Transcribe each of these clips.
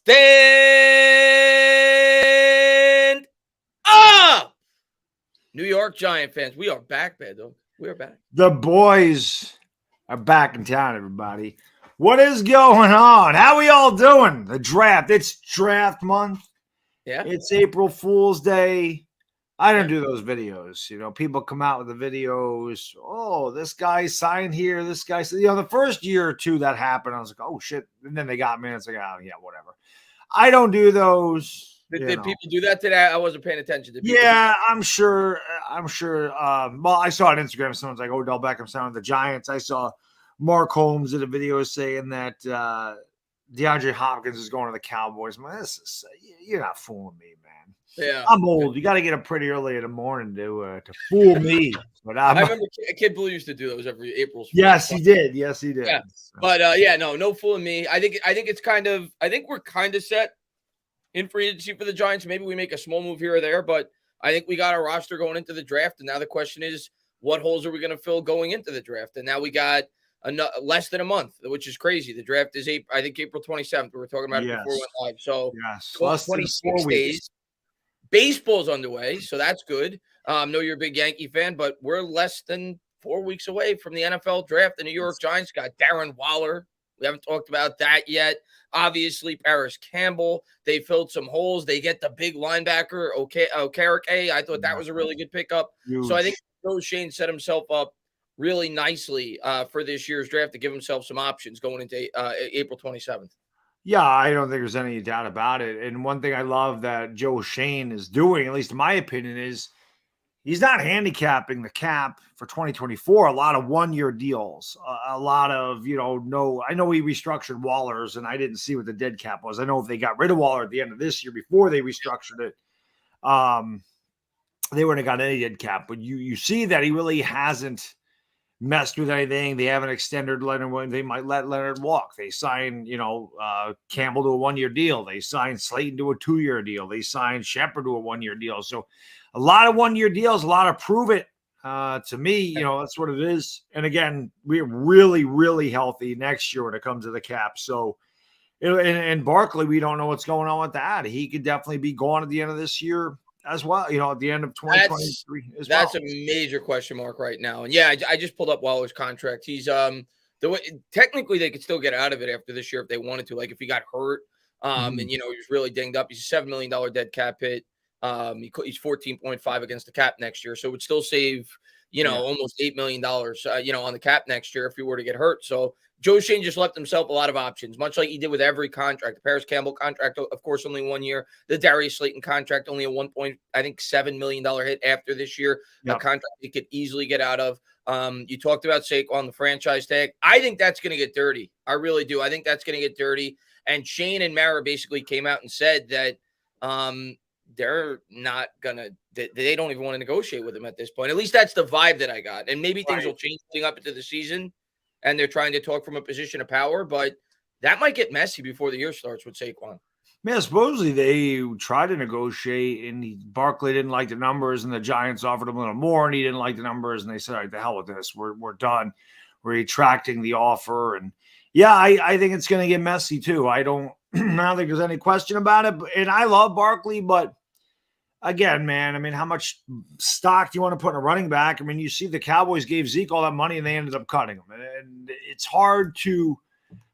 Stand up! New York Giant fans, we are back, Baddog. We are back. The boys are back in town, everybody. What is going on? How we all doing? The draft. It's draft month. Yeah. It's April Fool's Day. I don't do those videos. You know, people come out with the videos. Oh, this guy signed here. This guy said, the first year or two that happened, I was like, oh, shit. And then they got me. And it's like, oh, yeah, whatever. I don't do those. Did people do that today? I wasn't paying attention to. Yeah, I'm sure. Well, I saw on Instagram someone's like, Odell Beckham signed with the Giants. I saw Mark Holmes did a video saying that DeAndre Hopkins is going to the Cowboys. Man, you're not fooling me, man. Yeah, I'm old. You got to get up pretty early in the morning to fool me. But I remember Kid Blue used to do those every April. Yes, he did. Yes, he did. Yeah. But no fooling me. I think it's I think we're kind of set in free agency for the Giants. Maybe we make a small move here or there, but I think we got our roster going into the draft. And now the question is, what holes are we going to fill going into the draft? And now we got less than a month, which is crazy. The draft is April 27th. We were talking about it before we went live. So less 26 days. Baseball's underway, so that's good. I know you're a big Yankee fan, but we're less than 4 weeks away from the NFL draft. The New York Giants got Darren Waller. We haven't talked about that yet. Obviously, Paris Campbell. They filled some holes. They get the big linebacker, Okereke. I thought that was a really good pickup. Huge. So I think Joe Schoen set himself up really nicely for this year's draft to give himself some options going into April 27th. Yeah, I don't think there's any doubt about it. And one thing I love that Joe Schoen is doing, at least in my opinion, is he's not handicapping the cap for 2024. A lot of one-year deals, a lot of, I know he restructured Waller's, and I didn't see what the dead cap was. I know if they got rid of Waller at the end of this year before they restructured it, they wouldn't have got any dead cap. But you see that he really hasn't messed with anything. They haven't extended Leonard. They might let Leonard walk. They signed, Campbell to a one-year deal. They signed Slayton to a 2-year deal. They signed Shepard to a 1-year deal. So a lot of one-year deals, a lot of prove it. To me, that's what it is. And again, we're really, really healthy next year when it comes to the cap. So, and Barkley, we don't know what's going on with that. He could definitely be gone at the end of this year as well, at the end of 2023 That's a major question mark right now. And yeah, I just pulled up Waller's contract. He's technically they could still get out of it after this year if they wanted to. Like if he got hurt, and he was really dinged up. He's a $7 million dead cap hit. He's 14.5 against the cap next year, so it would still save almost $8 million on the cap next year if he were to get hurt. So Joe Schoen just left himself a lot of options, much like he did with every contract. The Paris Campbell contract, of course, only 1 year. The Darius Slayton contract, only a $1.7 million hit after this year. Yep. A contract he could easily get out of. You talked about Saquon, the franchise tag. I think that's going to get dirty. I really do. I think that's going to get dirty. And Shane and Mara basically came out and said that they're not going to – they don't even want to negotiate with him at this point. At least that's the vibe that I got. And maybe things will change up into the season, and they're trying to talk from a position of power, but that might get messy before the year starts with Saquon. Man, supposedly they tried to negotiate, and Barkley didn't like the numbers, and the Giants offered him a little more, and he didn't like the numbers, and they said, all right, the hell with this. We're done. We're retracting the offer. And, yeah, I think it's going to get messy too. I don't think there's any question about it. And I love Barkley, but, again, man, I mean, how much stock do you want to put in a running back? I mean, you see the Cowboys gave Zeke all that money, and they ended up cutting him. And it's hard to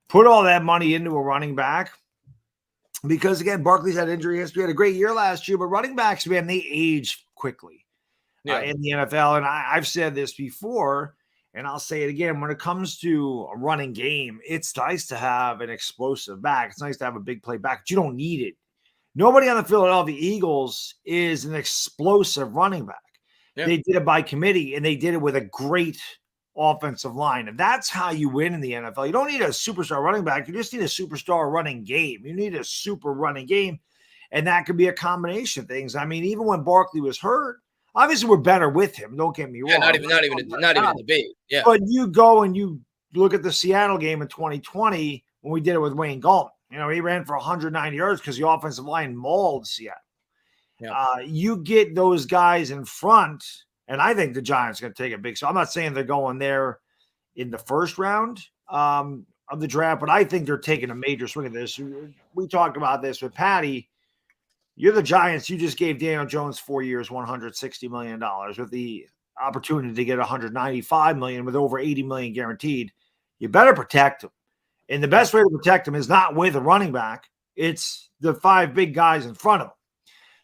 put all that money into a running back because, again, Barkley's had injury history. Had a great year last year, but running backs, man, they age quickly in the NFL. And I've said this before, and I'll say it again. When it comes to a running game, it's nice to have an explosive back. It's nice to have a big play back, but you don't need it. Nobody on the Philadelphia Eagles is an explosive running back. Yeah. They did it by committee, and they did it with a great offensive line. And that's how you win in the NFL. You don't need a superstar running back. You just need a superstar running game. You need a super running game, and that could be a combination of things. I mean, even when Barkley was hurt, obviously we're better with him. Don't get me wrong. Yeah, not even a debate. Yeah. But you go and you look at the Seattle game in 2020 when we did it with Wayne Gallman. He ran for 190 yards because the offensive line mauled Seattle. Yeah. You get those guys in front, and I think the Giants are going to take a big – so I'm not saying they're going there in the first round of the draft, but I think they're taking a major swing at this. We talked about this with Patty. You're the Giants. You just gave Daniel Jones 4 years, $160 million with the opportunity to get $195 million with over $80 million guaranteed. You better protect him. And the best way to protect him is not with a running back. It's the 5 big guys in front of him.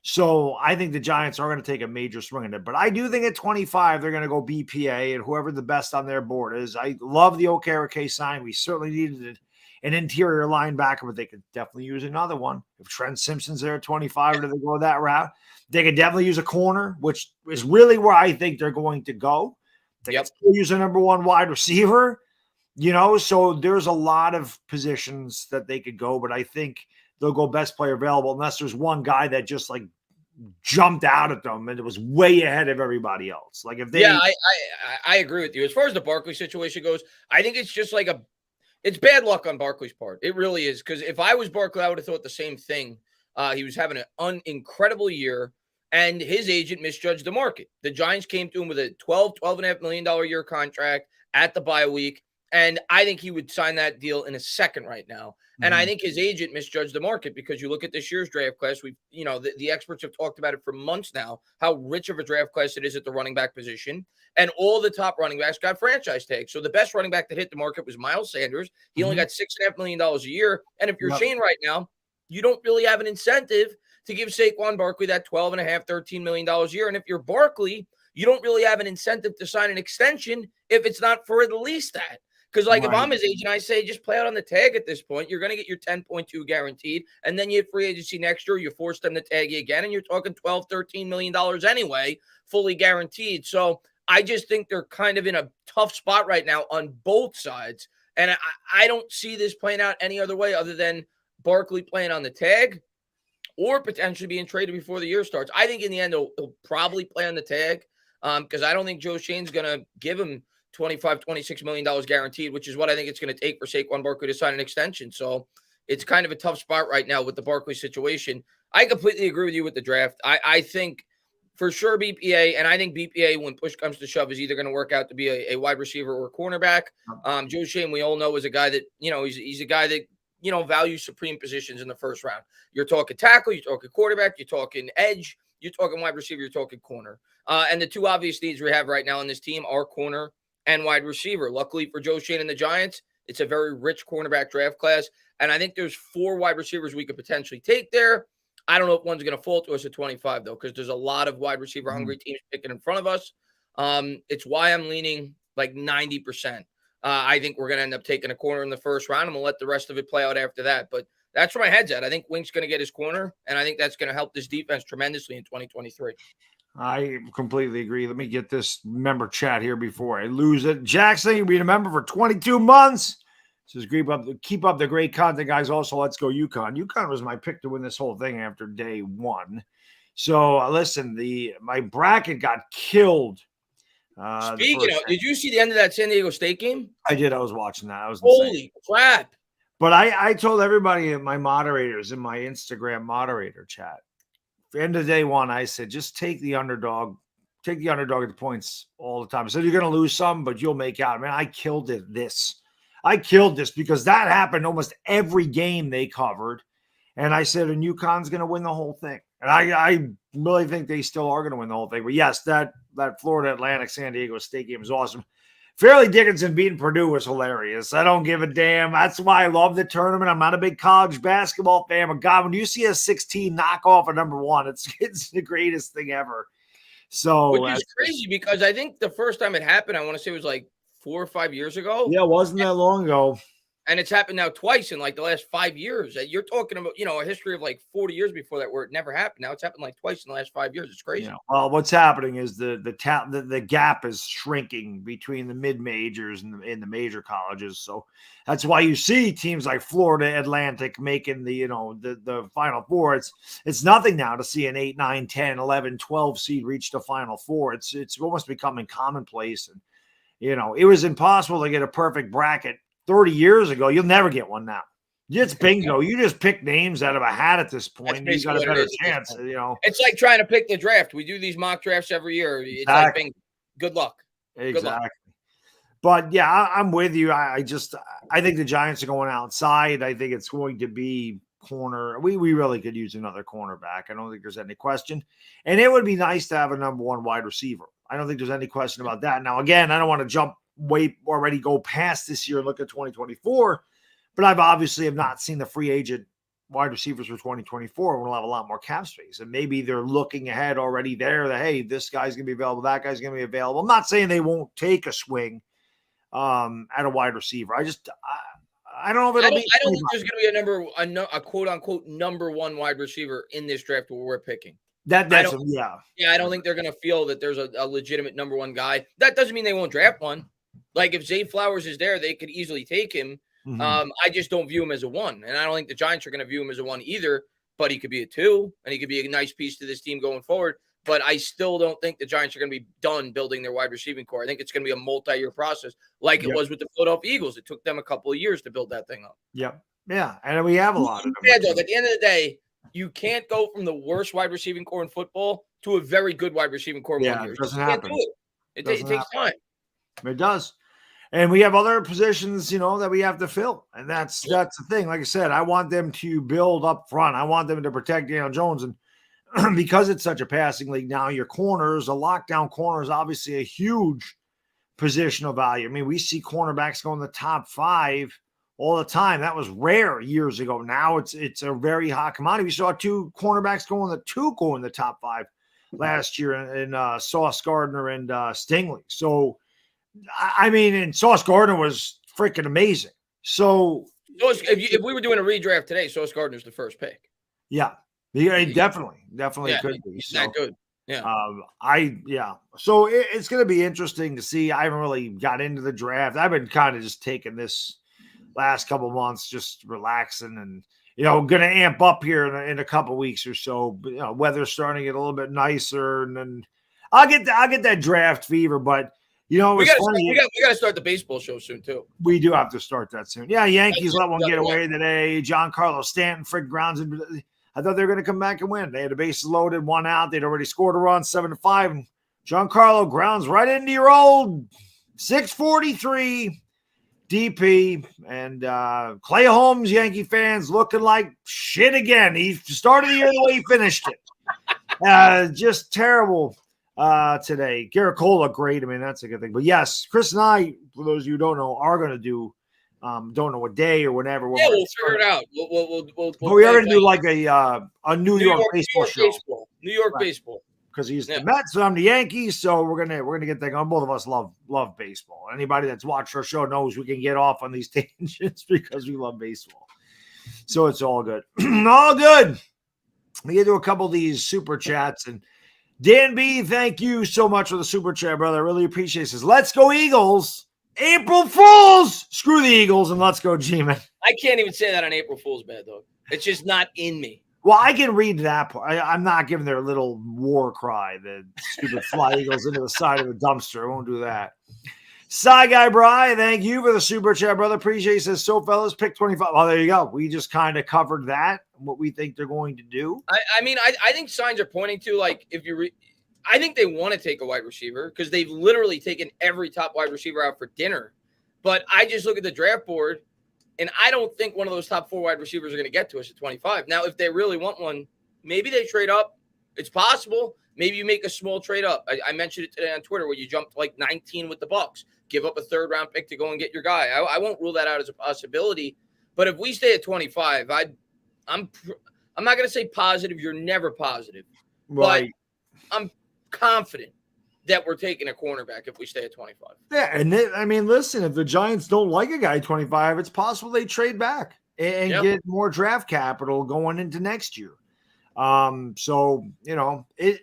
So I think the Giants are going to take a major swing at it. But I do think at 25, they're going to go BPA and whoever the best on their board is. I love the Okereke sign. We certainly needed an interior linebacker, but they could definitely use another one. If Trent Simpson's there at 25, do they go that route? They could definitely use a corner, which is really where I think they're going to go. They could still use a number 1 wide receiver, so there's a lot of positions that they could go, but I think they'll go best player available unless there's one guy that just like jumped out at them and it was way ahead of everybody else. Like if they, I agree with you. As far as the Barkley situation goes, I think it's just like it's bad luck on Barkley's part. It really is. Because if I was Barkley, I would have thought the same thing. He was having an incredible year and his agent misjudged the market. The Giants came to him with a $12.5 million a year contract at the bye week. And I think he would sign that deal in a second right now. And I think his agent misjudged the market because you look at this year's draft class. The experts have talked about it for months now, how rich of a draft class it is at the running back position. And all the top running backs got franchise tags. So the best running back that hit the market was Miles Sanders. He only got $6.5 million a year. And if you're Shane right now, you don't really have an incentive to give Saquon Barkley that $12.5, $13 million a year. And if you're Barkley, you don't really have an incentive to sign an extension if it's not for at least that. Because, if I'm his agent, I say just play out on the tag at this point. You're going to get your 10.2 guaranteed, and then you have free agency next year. You force them to tag you again, and you're talking $12, $13 million anyway, fully guaranteed. So I just think they're kind of in a tough spot right now on both sides. And I don't see this playing out any other way other than Barkley playing on the tag or potentially being traded before the year starts. I think in the end, he'll probably play on the tag because I don't think Joe Shane's going to give him $26 million guaranteed, which is what I think it's going to take for Saquon Barkley to sign an extension. So it's kind of a tough spot right now with the Barkley situation. I completely agree with you with the draft. I think for sure BPA, and I think BPA, when push comes to shove, is either going to work out to be a wide receiver or a cornerback. Joe Shane, we all know, is a guy that, he's a guy that, values supreme positions in the first round. You're talking tackle, you're talking quarterback, you're talking edge, you're talking wide receiver, you're talking corner. And the two obvious needs we have right now on this team are corner and wide receiver. Luckily for Joe Shane and the Giants, it's a very rich cornerback draft class. And I think there's 4 wide receivers we could potentially take there. I don't know if one's going to fall to us at 25, though, because there's a lot of wide receiver hungry teams picking in front of us. It's why I'm leaning like 90%. I think we're going to end up taking a corner in the first round, and we'll let the rest of it play out after that. But that's where my head's at. I think Wink's going to get his corner, and I think that's going to help this defense tremendously in 2023. I completely agree. Let me get this member chat here before I lose it. Jackson, you've been a member for 22 months. Says keep up the great content, guys. Also, let's go UConn. UConn was my pick to win this whole thing after day 1. So listen, my bracket got killed. Speaking of, did you see the end of that San Diego State game? I did. I was watching that. I was holy crap. But I told everybody, my moderators in my Instagram moderator chat, end of day 1, I said, just take the underdog. Take the underdog at the points all the time. I said, you're going to lose some, but you'll make out. Man, I killed this because that happened almost every game they covered. And I said, and UConn's going to win the whole thing. And I really think they still are going to win the whole thing. But yes, that Florida Atlantic San Diego State game is awesome. Fairleigh Dickinson beating Purdue was hilarious. I don't give a damn. That's why I love the tournament. I'm not a big college basketball fan, but God, when you see a 16 knock off a number 1, it's the greatest thing ever. So, which is crazy because I think the first time it happened, I want to say it was like 4 or 5 years ago. Yeah, it wasn't that long ago. And it's happened now twice in like the last 5 years. You're talking about, a history of like 40 years before that where it never happened. Now it's happened like twice in the last 5 years. It's crazy. Yeah. Well, what's happening is the gap is shrinking between the mid majors and the major colleges. So that's why you see teams like Florida Atlantic making the Final Four. It's nothing now to see an 8, 9, 10, 11, 12 seed reach the Final Four. It's almost becoming commonplace. And, it was impossible to get a perfect bracket 30 years ago. You'll never get one now. It's bingo. You just pick names out of a hat at this point. You got a better chance. It's like trying to pick the draft. We do these mock drafts every year. It's like bingo. Good luck. Exactly. But yeah, I'm with you. I think the Giants are going outside. I think it's going to be corner. We really could use another cornerback. I don't think there's any question. And it would be nice to have a number one wide receiver. I don't think there's any question about that. Now, again, I don't want to go past this year and look at 2024, but I've obviously have not seen the free agent wide receivers for 2024. We'll have a lot more cap space. And maybe they're looking ahead already there that, hey, this guy's going to be available. That guy's going to be available. I'm not saying they won't take a swing at a wide receiver. I don't know if it'll be. I don't think there's going to be a quote unquote number one wide receiver in this draft where we're picking. I don't think they're going to feel that there's a legitimate number one guy. That doesn't mean they won't draft one. Like if Zay Flowers is there, they could easily take him. Mm-hmm. I just don't view him as a one, and I don't think the Giants are going to view him as a one either. But he could be a two, and he could be a nice piece to this team going forward. But I still don't think the Giants are going to be done building their wide receiving core. I think it's going to be a multi-year process, like it was with the Philadelphia Eagles. It took them a couple of years to build that thing up. Yep. Yeah, and we have a lot of them. Yeah, Doug, at the end of the day, you can't go from the worst wide receiving core in football to a very good wide receiving core in 1 year. It doesn't happen. It takes time. It does. And we have other positions, that we have to fill. And that's the thing. Like I said, I want them to build up front. I want them to protect Daniel Jones. And because it's such a passing league now, your corners, a lockdown corner is obviously a huge positional value. I mean, we see cornerbacks go in the top 5 all the time. That was rare years ago. Now it's a very hot commodity. We saw 2 cornerbacks go in the top 5 last year in Sauce Gardner and Stingley. So, I mean, and Sauce Gardner was freaking amazing. So if we were doing a redraft today, Sauce Gardner's the first pick. Yeah, definitely could be. He's that good. Yeah. So it's going to be interesting to see. I haven't really got into the draft. I've been kind of just taking this last couple months, just relaxing and, going to amp up here in a couple weeks or so. But, weather's starting to get a little bit nicer, and then I'll get that draft fever. But we got to start the baseball show soon too. We do have to start that soon. Yeah, Yankees let one get away today. Giancarlo Stanton, Frick grounds. I thought they were going to come back and win. They had the bases loaded, 1 out. They'd already scored a run, 7-5. And Giancarlo grounds right into your old 643 DP. And Clay Holmes, Yankee fans, looking like shit again. He started the year the way he finished it. Just terrible today. Garrett Cole looked great. I mean, that's a good thing. But yes, Chris and I, for those of you who don't know, are going to do don't know what day or whenever. We'll figure it out. We'll we are going to do like a New York baseball show. New York baseball. Because he's the Mets, so I'm the Yankees. So we're gonna get that going. Both of us love baseball. Anybody that's watched our show knows we can get off on these tangents because we love baseball. So it's all good. All good. We get to a couple of these super chats, and Dan B, thank you so much for the super chat, brother. I really appreciate it. Says, let's go Eagles. April Fools. Screw the Eagles and let's go G-Man. I can't even say that on April Fool's, Baddog. It's just not in me. Well, I can read that part. I'm not giving their little war cry, the stupid fly Eagles into the side of the dumpster. I won't do that. Sci Guy Bry, thank you for the super chat, brother. Appreciate it. Says, so fellas, pick 25. Well, there you go. We just kind of covered that, what we think they're going to do. I mean, I think signs are pointing to, like, I think they want to take a wide receiver because they've literally taken every top wide receiver out for dinner. But I just look at the draft board, and I don't think one of those top 4 wide receivers are going to get to us at 25. Now, if they really want one, maybe they trade up. It's possible. Maybe you make a small trade up. I mentioned it today on Twitter where you jumped like 19 with the Bucks. Give up a 3rd round pick to go and get your guy. I won't rule that out as a possibility. But if we stay at 25, I'm not going to say positive. You're never positive. Right. But I'm confident that we're taking a cornerback if we stay at 25. Yeah, and I mean, listen, if the Giants don't like a guy at 25, it's possible they trade back and get more draft capital going into next year. So, it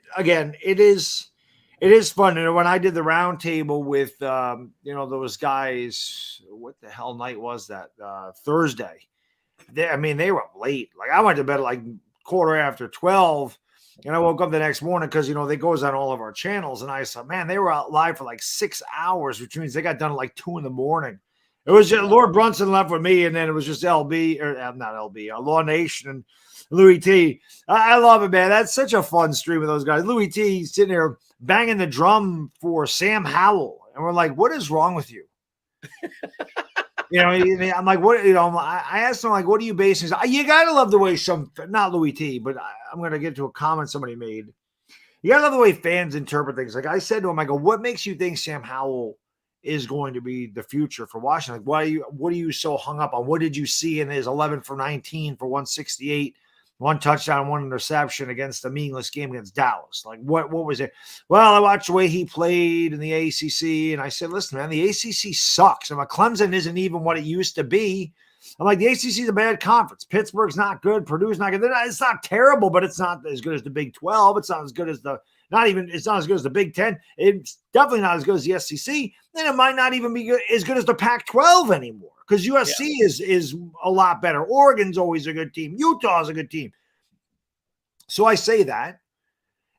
is fun. And when I did the round table with, those guys, what the hell night was that? Thursday. They were up late. Like I went to bed at like 12:15. And I woke up the next morning because, they goes on all of our channels. And I saw, man, they were out live for like 6 hours, which means they got done at like 2 a.m. It was just Lord Brunson left with me. And then it was just not LB, Law Nation and Louis T. I love it, man. That's such a fun stream with those guys. Louis T sitting there banging the drum for Sam Howell. And we're like, what is wrong with you? I'm like, what? I asked him, like, what are you basing? You gotta love the way not Louis T, but I'm gonna get to a comment somebody made. You gotta love the way fans interpret things. Like I said to him, I go, what makes you think Sam Howell is going to be the future for Washington? Like, what are you so hung up on? What did you see in his 11 for 19 for 168? One touchdown, one interception against a meaningless game against Dallas. Like, what was it? Well, I watched the way he played in the ACC, and I said, listen, man, the ACC sucks. I'm like, Clemson isn't even what it used to be. I'm like, the ACC is a bad conference. Pittsburgh's not good. Purdue's not good. It's not terrible, but it's not as good as the Big 12. It's not as good as it's not as good as the Big 10. It's definitely not as good as the SEC. And it might not even be as good as the Pac-12 anymore, because USC is a lot better. Oregon's always a good team. Utah's a good team. So I say that,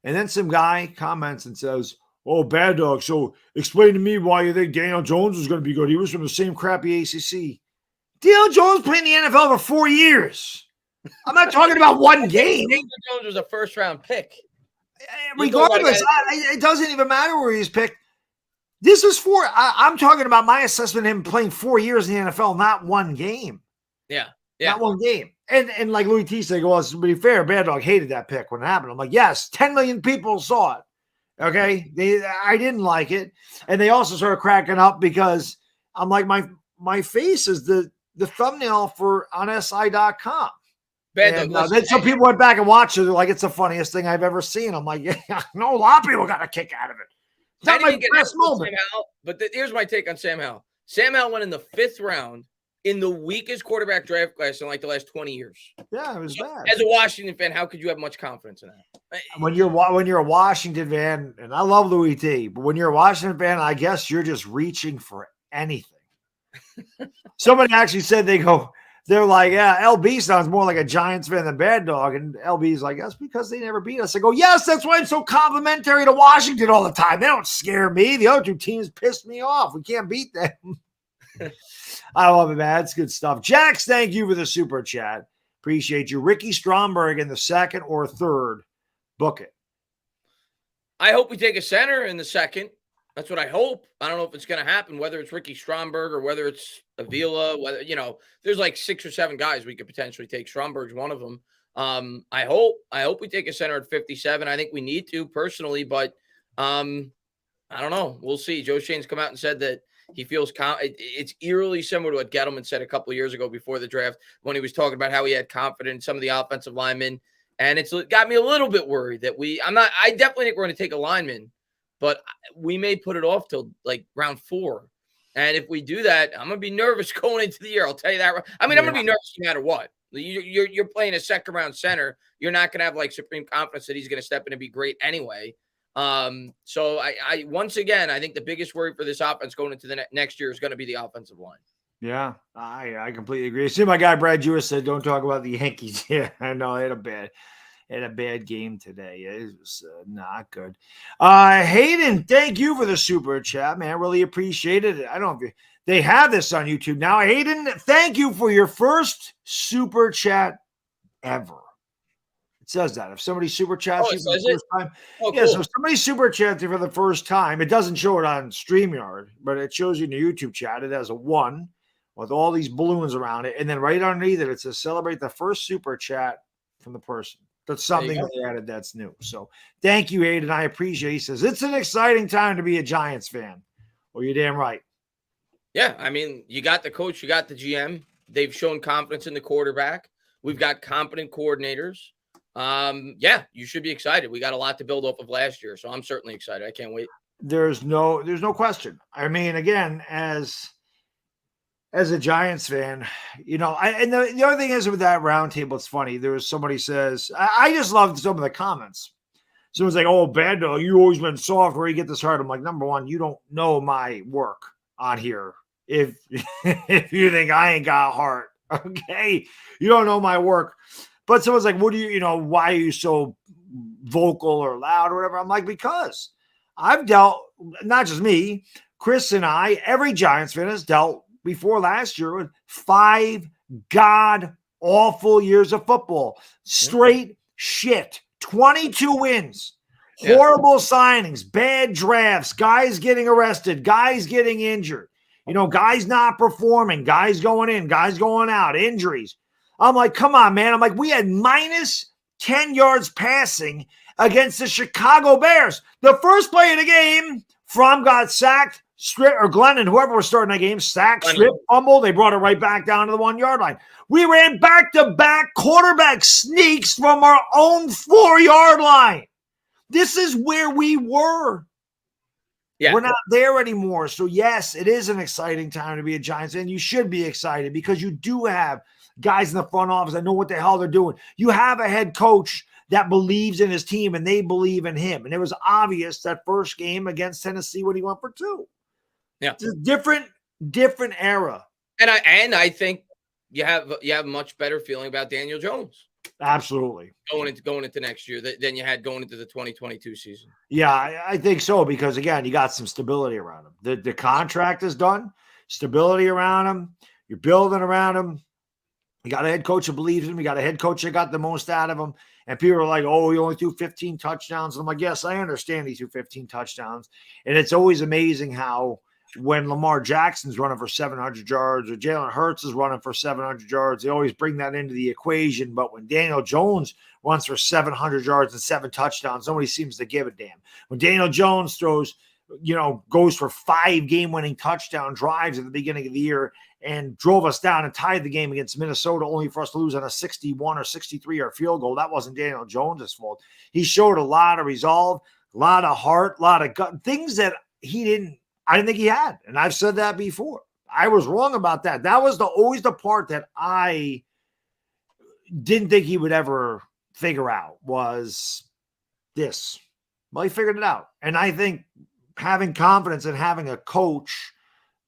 and then some guy comments and says, oh, Baddog, so explain to me why you think Daniel Jones was going to be good. He was from the same crappy ACC. Daniel Jones played in the NFL for 4 years. I'm not talking about one game. Daniel Jones was a first-round pick. Regardless, it doesn't even matter where he's picked. This is I'm talking about my assessment of him playing 4 years in the NFL, not one game. Yeah. Not one game. And like Louis T said, well, to be fair, Baddog hated that pick when it happened. I'm like, yes, 10 million people saw it. Okay. I didn't like it. And they also started cracking up because I'm like, my face is the thumbnail on SI.com. And then some people went back and watched it. They're like, it's the funniest thing I've ever seen. I'm like, yeah, no, a lot of people got a kick out of it. It's not my best moment. But here's my take on Sam Howell. Sam Howell went in the 5th round in the weakest quarterback draft class in like the last 20 years. Yeah, it was bad. As a Washington fan, how could you have much confidence in that? When you're a Washington fan, and I love Louis T, but when you're a Washington fan, I guess you're just reaching for anything. Somebody actually said they're like, yeah, LB sounds more like a Giants fan than Baddog. And LB's like, that's because they never beat us. I go, yes, that's why I'm so complimentary to Washington all the time. They don't scare me. The other two teams pissed me off. We can't beat them. I love it, man. It's good stuff. Jax, thank you for the super chat. Appreciate you. Ricky Stromberg in the 2nd or 3rd. Book it. I hope we take a center in the 2nd. That's what I hope. I don't know if it's going to happen, whether it's Ricky Stromberg or whether it's Avila, there's like 6 or 7 guys we could potentially take. Stromberg's one of them. I hope we take a center at 57. I think we need to personally, but I don't know. We'll see. Joe Shane's come out and said that he feels it's eerily similar to what Gettleman said a couple of years ago before the draft when he was talking about how he had confidence in some of the offensive linemen. And it's got me a little bit worried that I definitely think we're going to take a lineman, but we may put it off till like round 4. And if we do that, I'm going to be nervous going into the year. I'll tell you that. I'm going to be nervous no matter what. You're playing a 2nd round center. You're not going to have like supreme confidence that he's going to step in and be great anyway. So I once again, I think the biggest worry for this offense going into the next year is going to be the offensive line. Yeah, I completely agree. See, my guy Brad Jewis said, don't talk about the Yankees. Yeah, I know. They had a bad game today. It was not good. Hayden, thank you for the super chat, man. Really appreciate it. I don't know if they have this on YouTube now. Hayden, thank you for your first super chat ever. It says that if somebody super chats you for the first time, cool. So if somebody super chats you for the first time, it doesn't show it on StreamYard, but it shows you in the YouTube chat. It has a 1 with all these balloons around it, and then right underneath it, it says celebrate the first super chat from the person. That's something that they added that's new. So thank you, Hayden. I appreciate it. He says it's an exciting time to be a Giants fan. Well, you're damn right. Yeah, I mean, you got the coach, you got the GM. They've shown confidence in the quarterback. We've got competent coordinators. Yeah, you should be excited. We got a lot to build off of last year, so I'm certainly excited. I can't wait. There's no question. I mean, again, as a Giants fan, and the other thing is with that roundtable, it's funny. There was somebody says, I just loved some of the comments. Someone's like, oh, Baddog, you always been soft. Where you get this hard? I'm like, number one, you don't know my work on here. If you think I ain't got heart, okay, you don't know my work. But someone's like, what do why are you so vocal or loud or whatever? I'm like, because I've dealt, not just me, Chris and I, every Giants fan has dealt before last year with 5 god-awful years of football. Straight shit. 22 wins. Horrible signings, bad drafts, guys getting arrested, guys getting injured. Guys not performing, guys going in, guys going out, injuries. I'm like, come on, man. I'm like, we had minus 10 yards passing against the Chicago Bears. The first play of the game, Fromm got sacked, or Glennon, whoever was starting that game, sacked, strip, fumble. They brought it right back down to the 1 yard line. We ran back-to-back quarterback sneaks from our own 4 yard line. This is where we were. Yeah. We're not there anymore. So, yes, it is an exciting time to be a Giants fan. You should be excited because you do have guys in the front office that know what the hell they're doing. You have a head coach that believes in his team, and they believe in him. And it was obvious that first game against Tennessee when he went for 2. Yeah. It's a different era. And I think you have a much better feeling about Daniel Jones. Absolutely. Going into next year than you had going into the 2022 season. Yeah, I think so because, again, you got some stability around him. The contract is done, stability around him. You're building around him. You got a head coach that believes in him. You got a head coach that got the most out of him. And people are like, oh, he only threw 15 touchdowns. And I'm like, yes, I understand he threw 15 touchdowns. And it's always amazing how when Lamar Jackson's running for 700 yards or Jalen Hurts is running for 700 yards, they always bring that into the equation. But when Daniel Jones runs for 700 yards and 7 touchdowns, nobody seems to give a damn. When Daniel Jones goes for 5 game-winning touchdown drives at the beginning of the year and drove us down and tied the game against Minnesota only for us to lose on a 61 or 63-yard field goal, that wasn't Daniel Jones' fault. He showed a lot of resolve, a lot of heart, a lot of gut, things that I didn't think he had. And I've said that before. I was wrong about that. That was always the part that I didn't think he would ever figure out was this. Well, he figured it out. And I think having confidence in having a coach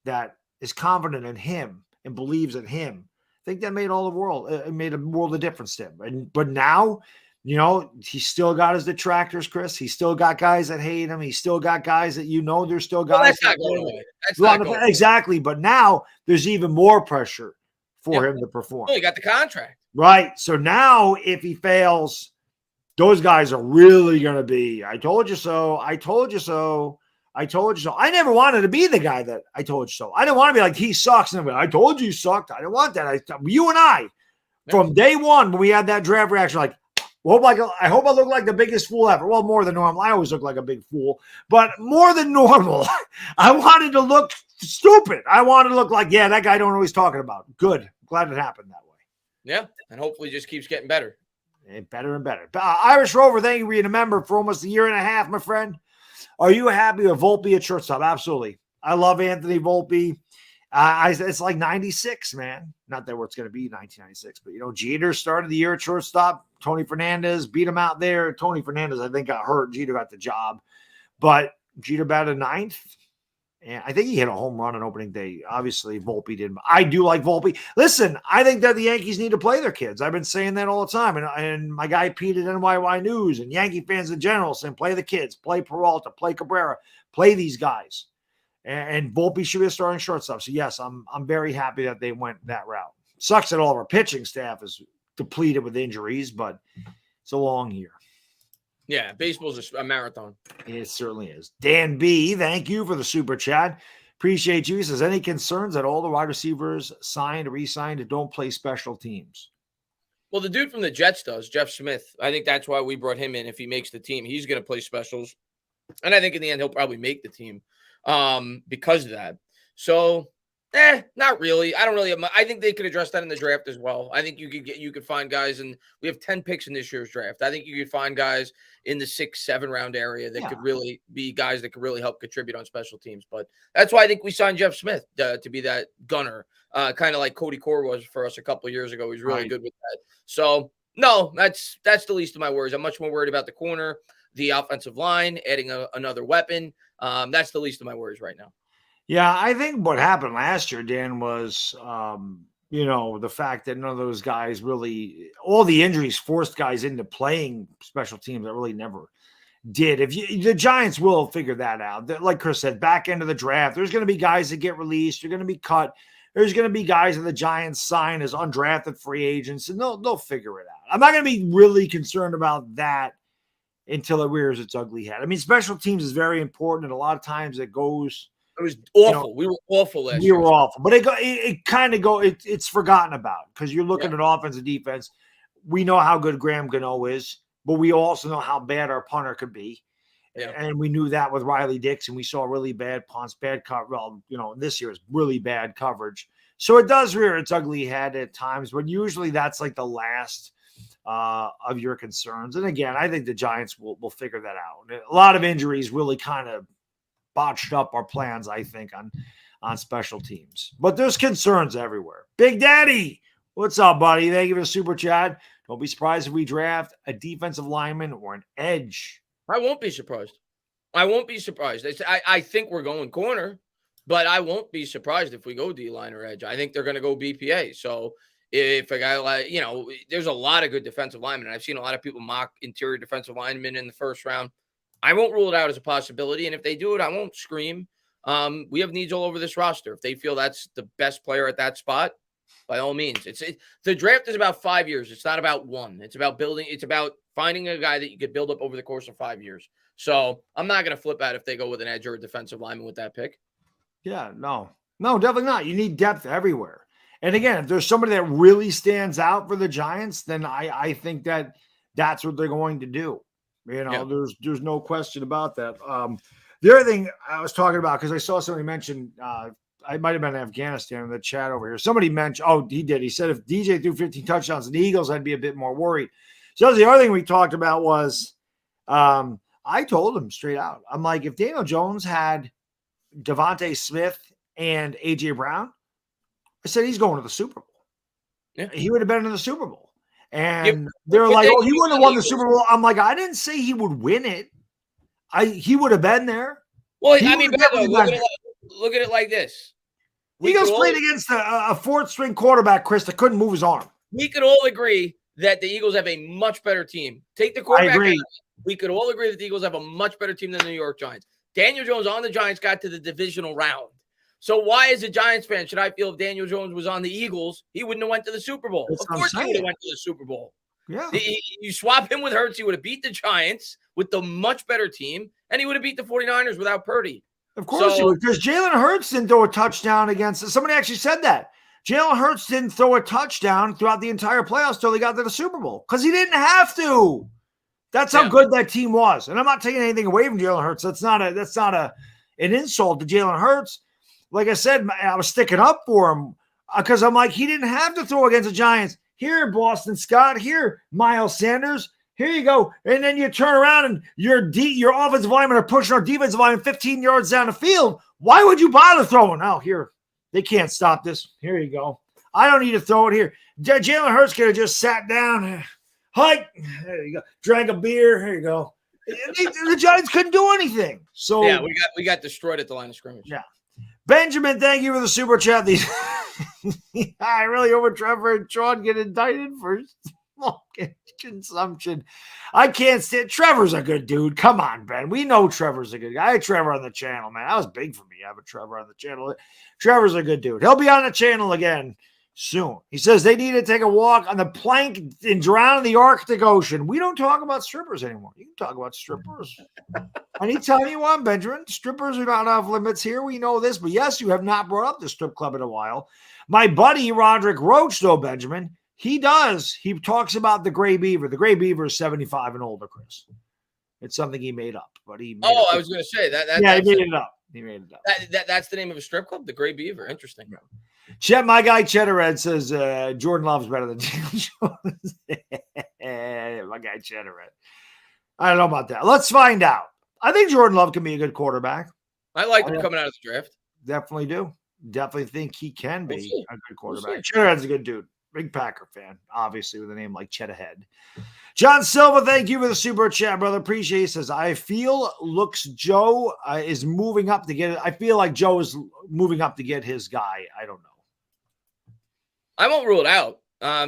that is confident in him and believes in him, I think that made all the world. It made a world of difference to him. But now, he's still got his detractors, Chris. He's still got guys that hate him. He's still got guys that there's still guys. Well, that's not going away. That's not going away. Exactly. But now there's even more pressure for him to perform. Well, he got the contract. Right. So now if he fails, those guys are really going to be, I told you so. I told you so. I told you so. I never wanted to be the guy that I told you so. I didn't want to be like, he sucks. And I told you he sucked. I didn't want that. You and I, from day one, when we had that draft reaction, like, I hope I look like the biggest fool ever. Well, more than normal. I always look like a big fool, but more than normal. I wanted to look stupid. I wanted to look like, that guy don't know what he's talking about. Good. Glad it happened that way. Yeah, and hopefully it just keeps getting better. And better and better. Irish Rover, thank you for being a member for almost a year and a half, my friend. Are you happy with Volpe at shortstop? Absolutely. I love Anthony Volpe. It's like 96, man. Not that it's going to be 1996, but, Jeter started the year at shortstop. Tony Fernandez beat him out there. Tony Fernandez, I think, got hurt. Jeter got the job. But Jeter batted 9th. And I think he hit a home run on opening day. Obviously, Volpe didn't. I do like Volpe. Listen, I think that the Yankees need to play their kids. I've been saying that all the time. And my guy Pete at NYY News and Yankee fans in general saying, play the kids, play Peralta, play Cabrera, play these guys. And Volpe should be a starting shortstop. So, yes, I'm very happy that they went that route. Sucks that all of our pitching staff is depleted with injuries, but it's a long year. Yeah, baseball's a marathon. It certainly is. Dan B., thank you for the super chat. Appreciate you. He says, any concerns that all the wide receivers signed or re-signed and don't play special teams? Well, the dude from the Jets does, Jeff Smith. I think that's why we brought him in. If he makes the team, he's going to play specials. And I think in the end, he'll probably make the team because of that. So, not really. I don't really have I think they could address that in the draft as well. I think you could find guys, and we have 10 picks in this year's draft. I think you could find guys in the 6-7 round area that could really be guys that could really help contribute on special teams. But that's why I think we signed Jeff Smith to be that gunner, kind of like Cody Core was for us a couple of years ago. He's really good with that. So no, that's the least of my worries. I'm much more worried about the corner, the offensive line, adding another weapon. That's the least of my worries right now. Yeah, I think what happened last year, Dan, was, the fact that none of those guys really, all the injuries forced guys into playing special teams that really never did. The Giants will figure that out. Like Chris said, back end of the draft, there's going to be guys that get released. They're going to be cut. There's going to be guys that the Giants sign as undrafted free agents, and they'll figure it out. I'm not going to be really concerned about that until it rears its ugly head. I mean, special teams is very important, and a lot of times it goes It was awful. We were awful last year. We were awful, but it's forgotten about because you're looking at offense and defense. We know how good Graham Gano is, but we also know how bad our punter could be. Yeah. And we knew that with Riley Dixon. We saw really bad punts, bad coverage. Well, this year is really bad coverage. So it does rear its ugly head at times, but usually that's like the last of your concerns. And again, I think the Giants will figure that out. A lot of injuries really kind of botched up our plans, I think, on special teams. But there's concerns everywhere. Big Daddy, what's up, buddy? Thank you for the super chat. Don't be surprised if we draft a defensive lineman or an edge. I won't be surprised. I think we're going corner, but I won't be surprised if we go D-line or edge. I think they're going to go BPA. So if a guy like, there's a lot of good defensive linemen. I've seen a lot of people mock interior defensive linemen in the first round. I won't rule it out as a possibility. And if they do it, I won't scream. We have needs all over this roster. If they feel that's the best player at that spot, by all means. The draft is about 5 years. It's not about one. It's about building. It's about finding a guy that you could build up over the course of 5 years. So I'm not going to flip out if they go with an edge or a defensive lineman with that pick. Yeah, no, definitely not. You need depth everywhere. And again, if there's somebody that really stands out for the Giants, then I think that's what they're going to do. There's no question about that. The other thing I was talking about, because I saw somebody mention, I might have been in Afghanistan in the chat over here. Somebody mentioned, he did. He said if DJ threw 15 touchdowns and the Eagles, I'd be a bit more worried. So the other thing we talked about was, I told him straight out, I'm like, if Daniel Jones had Devontae Smith and AJ Brown, I said he's going to the Super Bowl. Yeah. He would have been in the Super Bowl. And they're like, he wouldn't have won the Super Bowl. I'm like, I didn't say he would win it. He would have been there. Well, look at it like this. Eagles played against a fourth-string quarterback, Chris, that couldn't move his arm. We could all agree that the Eagles have a much better team. Take the quarterback out. We could all agree that the Eagles have a much better team than the New York Giants. Daniel Jones on the Giants got to the divisional round. So why, as a Giants fan, should I feel if Daniel Jones was on the Eagles, he wouldn't have went to the Super Bowl? Of course he would have went to the Super Bowl. Yeah. You swap him with Hurts, he would have beat the Giants with the much better team, and he would have beat the 49ers without Purdy. Of course he would, because Jalen Hurts didn't throw a touchdown against – somebody actually said that. Jalen Hurts didn't throw a touchdown throughout the entire playoffs till he got to the Super Bowl because he didn't have to. That's how good that team was. And I'm not taking anything away from Jalen Hurts. That's not an insult to Jalen Hurts. Like I said, I was sticking up for him because I'm like, he didn't have to throw against the Giants. Here, Boston Scott. Here, Miles Sanders. Here you go. And then you turn around and your offensive linemen are pushing our defensive lineman 15 yards down the field. Why would you bother throwing? Oh, here. They can't stop this. Here you go. I don't need to throw it here. Jalen Hurts could have just sat down. Hike. There you go. Drank a beer. Here you go. The Giants couldn't do anything. So yeah, we got destroyed at the line of scrimmage. Yeah. Benjamin, thank you for the super chat. I really hope Trevor and Sean get indicted for small consumption. I can't stand. Trevor's a good dude. Come on, Ben. We know Trevor's a good guy. I had Trevor on the channel, man. That was big for me. I have a Trevor on the channel. Trevor's a good dude. He'll be on the channel again soon. He says they need to take a walk on the plank and drown in the Arctic Ocean. We don't talk about strippers anymore. You can talk about strippers. Anytime you want, Benjamin. Strippers are not off limits here. We know this. But yes, you have not brought up the strip club in a while. My buddy, Roderick Roach, though, Benjamin, he does. He talks about the Gray Beaver. The Gray Beaver is 75 and older, Chris. It's something he made up. But he made I was going to say that. Yeah, he made it up. He made it up. That's the name of a strip club, the Gray Beaver. Interesting. Yeah. Chet, my guy Cheddared says Jordan Love's better than Daniel Jones. My guy Cheddared. I don't know about that. Let's find out. I think Jordan Love can be a good quarterback. I like him coming out of the draft. Definitely do. Definitely think he can be a good quarterback. Cheddared's a good dude. Big Packer fan, obviously, with a name like Chet Ahead. John Silva, thank you for the super chat, brother. Appreciate it. Says, I feel Joe is moving up to get it. I feel like Joe is moving up to get his guy. I don't know. I won't rule it out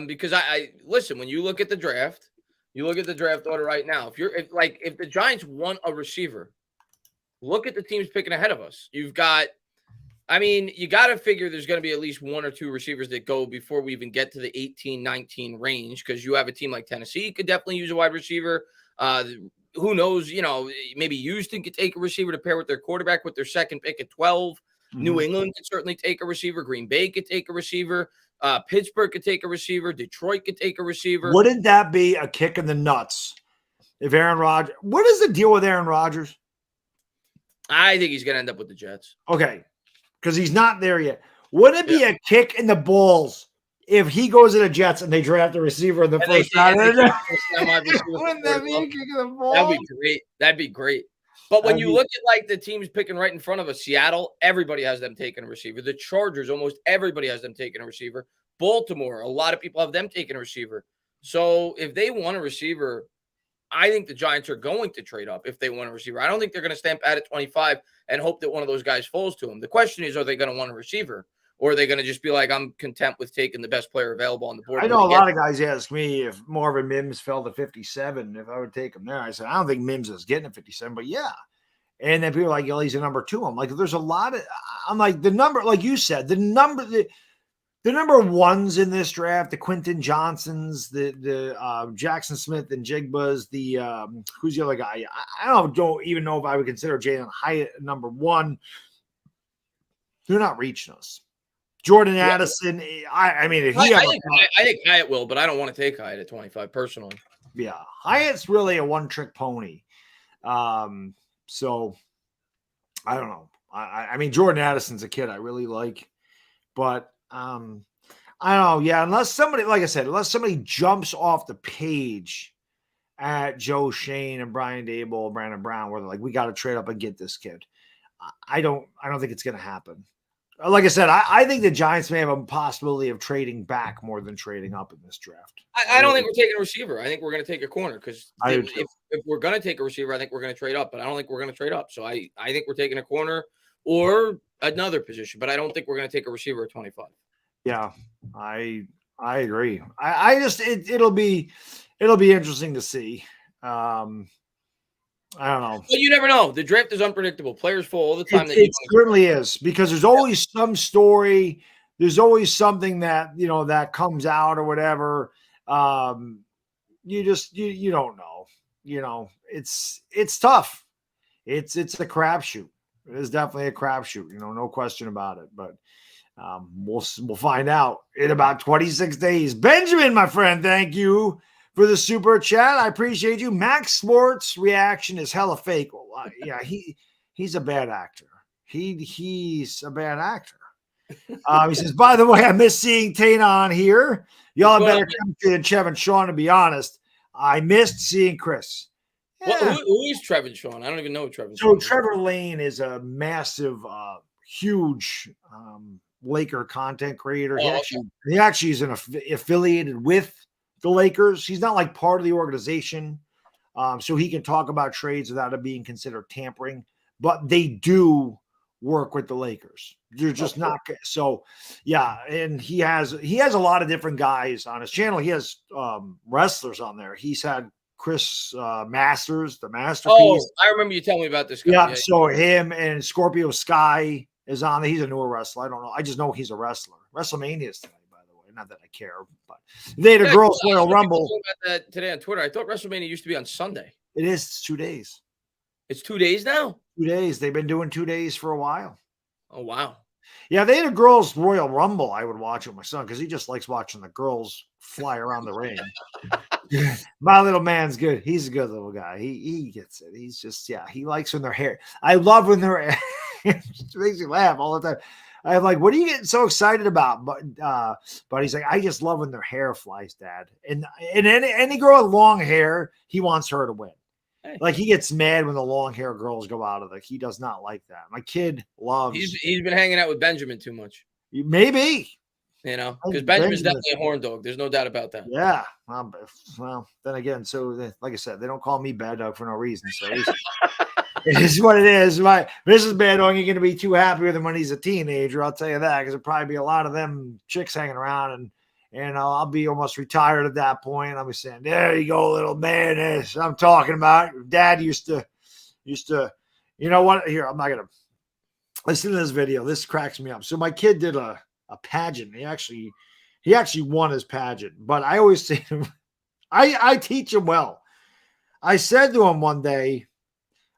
because I listen, when you look at the draft, you look at the draft order right now. If the Giants want a receiver, look at the teams picking ahead of us. You got to figure there's going to be at least one or two receivers that go before we even get to the 18-19 range because you have a team like Tennessee could definitely use a wide receiver. who knows? Maybe Houston could take a receiver to pair with their quarterback with their second pick at 12. New England could certainly take a receiver. Green Bay could take a receiver. Pittsburgh could take a receiver. Detroit could take a receiver. Wouldn't that be a kick in the nuts if Aaron Rodgers? What is the deal with Aaron Rodgers? I think he's going to end up with the Jets. Okay, because he's not there yet. Wouldn't it be a kick in the balls if he goes to the Jets and they draft a receiver in the first round? Wouldn't that be a kick in the balls? That'd be great. That'd be great. But when you look at like the teams picking right in front of us, Seattle, everybody has them taking a receiver. The Chargers, almost everybody has them taking a receiver. Baltimore, a lot of people have them taking a receiver. So if they want a receiver, I think the Giants are going to trade up if they want a receiver. I don't think they're going to stamp out at 25 and hope that one of those guys falls to them. The question is, are they going to want a receiver? Or are they going to just be like, I'm content with taking the best player available on the board? I know a lot of guys ask me if Marvin Mims fell to 57, if I would take him there. I said, I don't think Mims is getting a 57, but yeah. And then people are like, well, he's a number 2. I'm like, there's a lot of, I'm like, the number, like you said, the number ones in this draft, the Quentin Johnsons, the Jackson Smith and Jigbas, the who's the other guy? I don't even know if I would consider Jalen Hyatt number 1. They're not reaching us. Jordan Addison, I mean, if he I think Hyatt will, but I don't want to take Hyatt at 25 personally. Yeah, Hyatt's really a one-trick pony. So I don't know. I mean, Jordan Addison's a kid I really like, but I don't know. Yeah, unless somebody, like I said, jumps off the page at Joe Shane and Brian Dable, Brandon Brown, where they're like, we got to trade up and get this kid. I don't think it's going to happen. Like I said, I think the Giants may have a possibility of trading back more than trading up in this draft. I don't think we're taking a receiver. I think we're going to take a corner because if we're going to take a receiver, I think we're going to trade up. But I don't think we're going to trade up. So I think we're taking a corner or another position. But I don't think we're going to take a receiver at 25. Yeah, I agree. I just it'll be interesting to see. I don't know. Well, you never know. The draft is unpredictable. Players fall all the time. It certainly is, because there's always some story. There's always something that, that comes out or whatever. You don't know. It's tough. It's a crapshoot. It is definitely a crapshoot. No question about it. But we'll find out in about 26 days. Benjamin, my friend, thank you for the super chat. I appreciate you. Max Sports reaction is hella fake. Well, yeah, he's a bad actor. He's a bad actor. He says, by the way, I miss seeing Tainah on here. Y'all better come to Chev and Sean, to be honest. I missed seeing Chris. Yeah. Who is Trevor Sean? I don't even know who Trevor Sean is. Trevor Lane is a massive, huge Laker content creator. He actually is affiliated with the Lakers. He's not like part of the organization. So he can talk about trades without it being considered tampering, but they do work with the Lakers. They're just not. So yeah. And he has a lot of different guys on his channel. He has wrestlers on there. He's had Chris Masters, the Masterpiece. Oh, I remember you telling me about this guy. Yeah. So him and Scorpio Sky is on there. He's a newer wrestler. I don't know. I just know he's a wrestler. WrestleMania is tonight, by the way. Not that I care, but they had a girls' Royal Rumble. About that today on Twitter. I thought WrestleMania used to be on Sunday. It is. It's 2 days. It's 2 days now? 2 days. They've been doing 2 days for a while. Oh, wow. Yeah, they had a girls' Royal Rumble. I would watch with my son because he just likes watching the girls fly around the ring. My little man's good. He's a good little guy. He gets it. He's just, he likes when their hair. I love when their hair. It makes me laugh all the time. I'm like, what are you getting so excited about? But he's like, I just love when their hair flies, Dad. And any girl with long hair, he wants her to win. Hey. Like he gets mad when the long hair girls go out of it. He does not like that. My kid loves. He's been hanging out with Benjamin too much. Maybe. Because Benjamin's definitely a horn dog. There's no doubt about that. Yeah. Well, then again, so like I said, they don't call me Baddog for no reason. So it is what it is. Mrs. Baddog ain't going to be too happy with him when he's a teenager. I'll tell you that, because there'll probably be a lot of them chicks hanging around, and I'll be almost retired at that point. I'll be saying, there you go, little man. This I'm talking about. Dad used to, you know what? Here, I'm not going to listen to this video. This cracks me up. So my kid did a pageant. He actually won his pageant, but I always say to him, I teach him well. I said to him one day,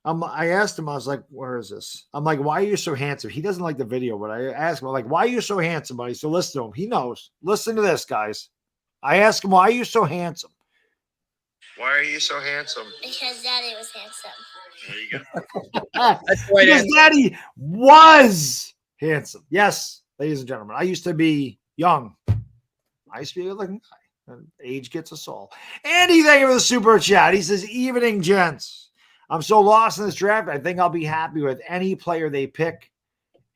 I asked him, I was like, where is this? I'm like, why are you so handsome? He doesn't like the video, but I asked him, I'm like, why are you so handsome, buddy? So listen to him. He knows. Listen to this, guys. I asked him, why are you so handsome? Why are you so handsome? Because Daddy was handsome. There you go. That's right. Because Daddy was handsome. Yes, ladies and gentlemen. I used to be young. I used to be a good-looking guy. Age gets us all. Andy, thank you for the super chat. He says, evening, gents. I'm so lost in this draft. I think I'll be happy with any player they pick.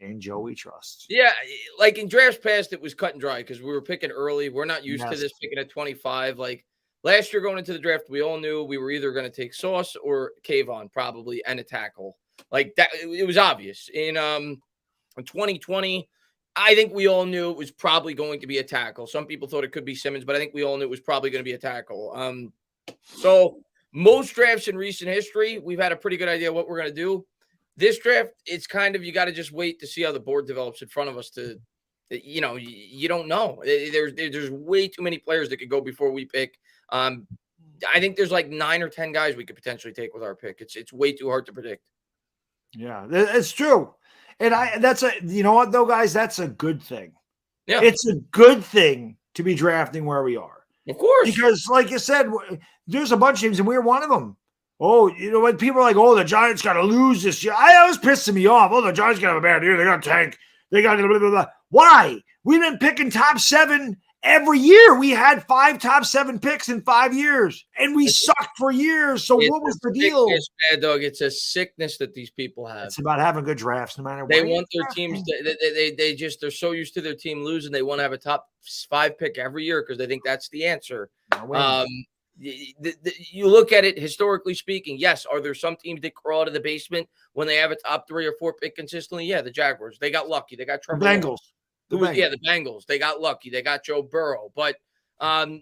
And Joey trusts. Yeah, like in drafts past, it was cut and dry because we were picking early. We're not used to this picking at 25. Like last year going into the draft, we all knew we were either going to take Sauce or Kayvon probably and a tackle. Like that, it was obvious. In 2020, I think we all knew it was probably going to be a tackle. Some people thought it could be Simmons, but I think we all knew it was probably going to be a tackle. So most drafts in recent history, we've had a pretty good idea what we're going to do. This draft, it's kind of, you got to just wait to see how the board develops in front of us you don't know. There's way too many players that could go before we pick. I think there's like 9 or 10 guys we could potentially take with our pick. It's way too hard to predict. Yeah, it's true. And you know what though, guys, that's a good thing. Yeah. It's a good thing to be drafting where we are. Of course. Because like you said, there's a bunch of teams and we're one of them. Oh, when people are like, oh, the Giants got to lose this year. I was pissing me off. Oh, the Giants got to have a bad year. They got to tank. They got to blah, blah, blah. Why? We've been picking top 7 every year. We had 5 top 7 picks in 5 years, and we sucked for years. So what was the deal? Baddog. It's a sickness that these people have. It's about having good drafts, no matter what. They want their teams. They're so used to their team losing. They want to have a top 5 pick every year because they think that's the answer. You look at it historically speaking. Yes, are there some teams that crawl out of the basement when they have a top 3 or 4 pick consistently? Yeah, the Jaguars. They got lucky. They got Trevor Bengals. Yeah, the Bengals. They got lucky. They got Joe Burrow. But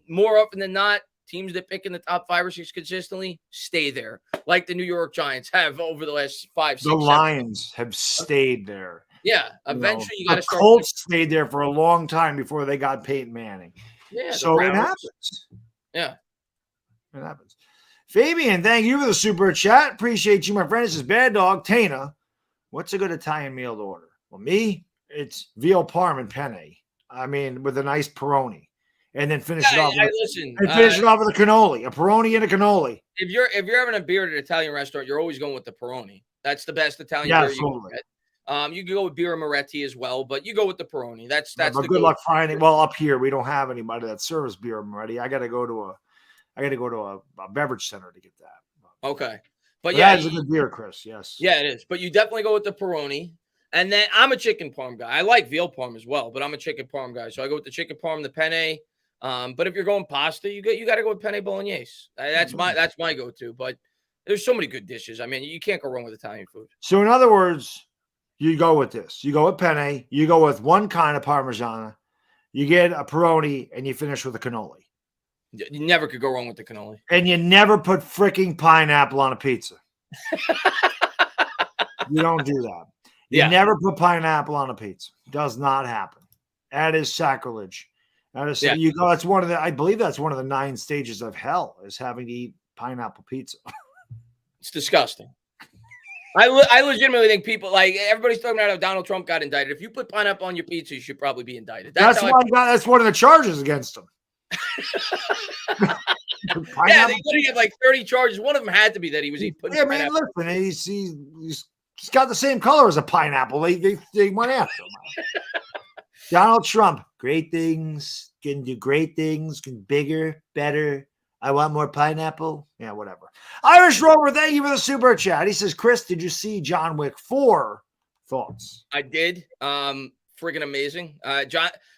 more often than not, teams that pick in the top 5 or 6 consistently stay there, like the New York Giants have over the last 5, 6. The Lions have stayed there. Yeah, eventually you got to start. The Colts stayed there for a long time before they got Peyton Manning. Yeah, so it happens. Yeah. It happens. Fabian, thank you for the super chat. Appreciate you, my friend. This is Baddog Talkin. What's a good Italian meal to order? Well, me, it's veal parm and penne. I mean, with a nice pepperoni, and then finish it off. Finish it off with a cannoli, a pepperoni and a cannoli. If you're having a beer at an Italian restaurant, you're always going with the pepperoni. That's the best Italian beer you can get. You can go with Birra Moretti as well, but you go with the pepperoni. That's but good luck finding. Well, up here we don't have anybody that serves Birra Moretti. I got to go to a beverage center to get that. Okay. But yeah, it's a good beer, Chris. Yes. Yeah, it is. But you definitely go with the pepperoni. And then I'm a chicken parm guy. I like veal parm as well, but I'm a chicken parm guy. So I go with the chicken parm, the penne. But if you're going pasta, you got to go with penne bolognese. That's my go-to. But there's so many good dishes. I mean, you can't go wrong with Italian food. So in other words, you go with this. You go with penne. You go with one kind of Parmesan. You get a pepperoni, and you finish with a cannoli. You never could go wrong with the cannoli. And you never put freaking pineapple on a pizza. You don't do that. You never put pineapple on a pizza. Does not happen. That is sacrilege. That is that's one of the, I believe that's one of the 9 stages of hell is having to eat pineapple pizza. It's disgusting. I legitimately think people, like, everybody's talking about how Donald Trump got indicted. If you put pineapple on your pizza, you should probably be indicted. That's one of the charges against him. Yeah, they literally have like 30 charges. One of them had to be that he was putting pineapple. Listen, he's got the same color as a pineapple. They went after him. Donald Trump, great things, can do great things, can bigger, better. I want more pineapple. Yeah, whatever. Irish Rover, thank you for the super chat. He says, Chris, did you see John Wick 4? Thoughts? I did. Freaking amazing.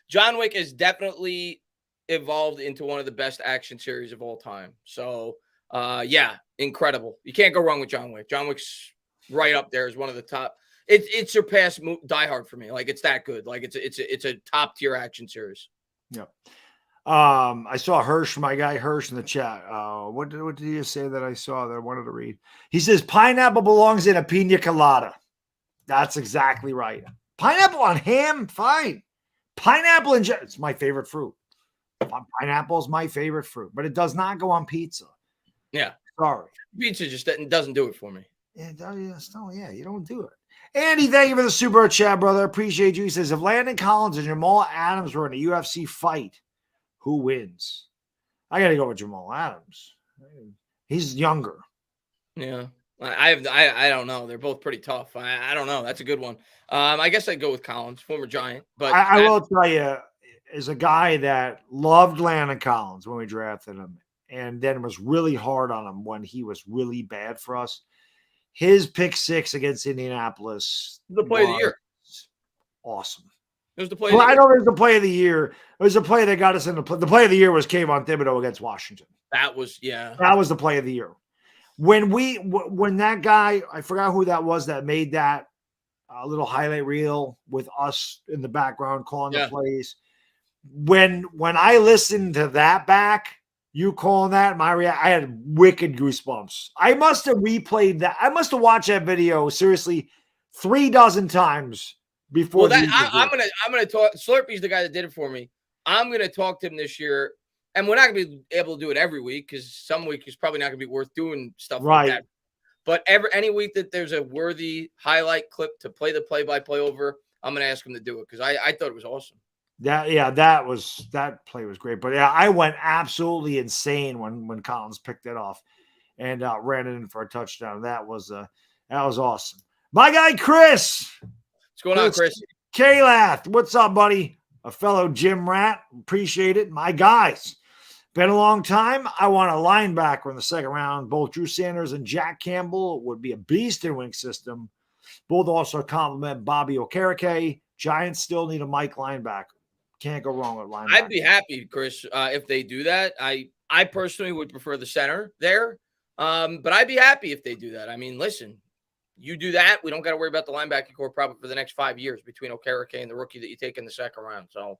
John Wick is definitely evolved into one of the best action series of all time. So, incredible. You can't go wrong with John Wick. John Wick's right up there as one of the top. It surpassed Die Hard for me. Like, it's that good. Like, it's a top tier action series. Yeah. I saw Hirsch, my guy Hirsch, in the chat. What did he say that I saw that I wanted to read? He says pineapple belongs in a pina colada. That's exactly right. Pineapple on ham, fine. Pineapple it's my favorite fruit. Pineapple is my favorite fruit, but it does not go on pizza. Yeah. Sorry. Pizza just doesn't do it for me. Yeah, you don't do it. Andy, thank you for the super chat, brother. Appreciate you. He says, if Landon Collins and Jamal Adams were in a UFC fight, who wins? I got to go with Jamal Adams. He's younger. Yeah. I don't know. They're both pretty tough. I don't know. That's a good one. I guess I'd go with Collins, former Giant. But I will tell you, as a guy that loved Landon Collins when we drafted him and then was really hard on him when he was really bad for us, his pick 6 against Indianapolis. The play of the year. Awesome. It was the play of the year. I know it was the play of the year. It was the play that got us in the play. The play of the year was Kayvon Thibodeau against Washington. That was the play of the year. When that guy, I forgot who that was that made that little highlight reel with us in the background calling the plays. When I listened to that back, you calling that, I had wicked goosebumps. I must have replayed that. I must have watched that video seriously 36 times before. Well, I'm gonna talk. Slurpy's the guy that did it for me. I'm gonna talk to him this year, and we're not gonna be able to do it every week because some week is probably not gonna be worth doing stuff like that. But any week that there's a worthy highlight clip to play the play-by-play over, I'm gonna ask him to do it because I thought it was awesome. That play was great. But yeah, I went absolutely insane when Collins picked it off and ran it in for a touchdown. That was awesome. My guy Chris. What's going on, Chris? Kalath, what's up, buddy? A fellow gym rat. Appreciate it. My guys. Been a long time. I want a linebacker in the second round. Both Drew Sanders and Jack Campbell would be a beast in wing system. Both also complement Bobby Okereke. Giants still need a Mike linebacker. Can't go wrong with linebacker. I'd be happy, Chris, if they do that. I personally would prefer the center there, but I'd be happy if they do that. I mean, listen, you do that, we don't got to worry about the linebacking core probably for the next 5 years between Okereke and the rookie that you take in the second round. So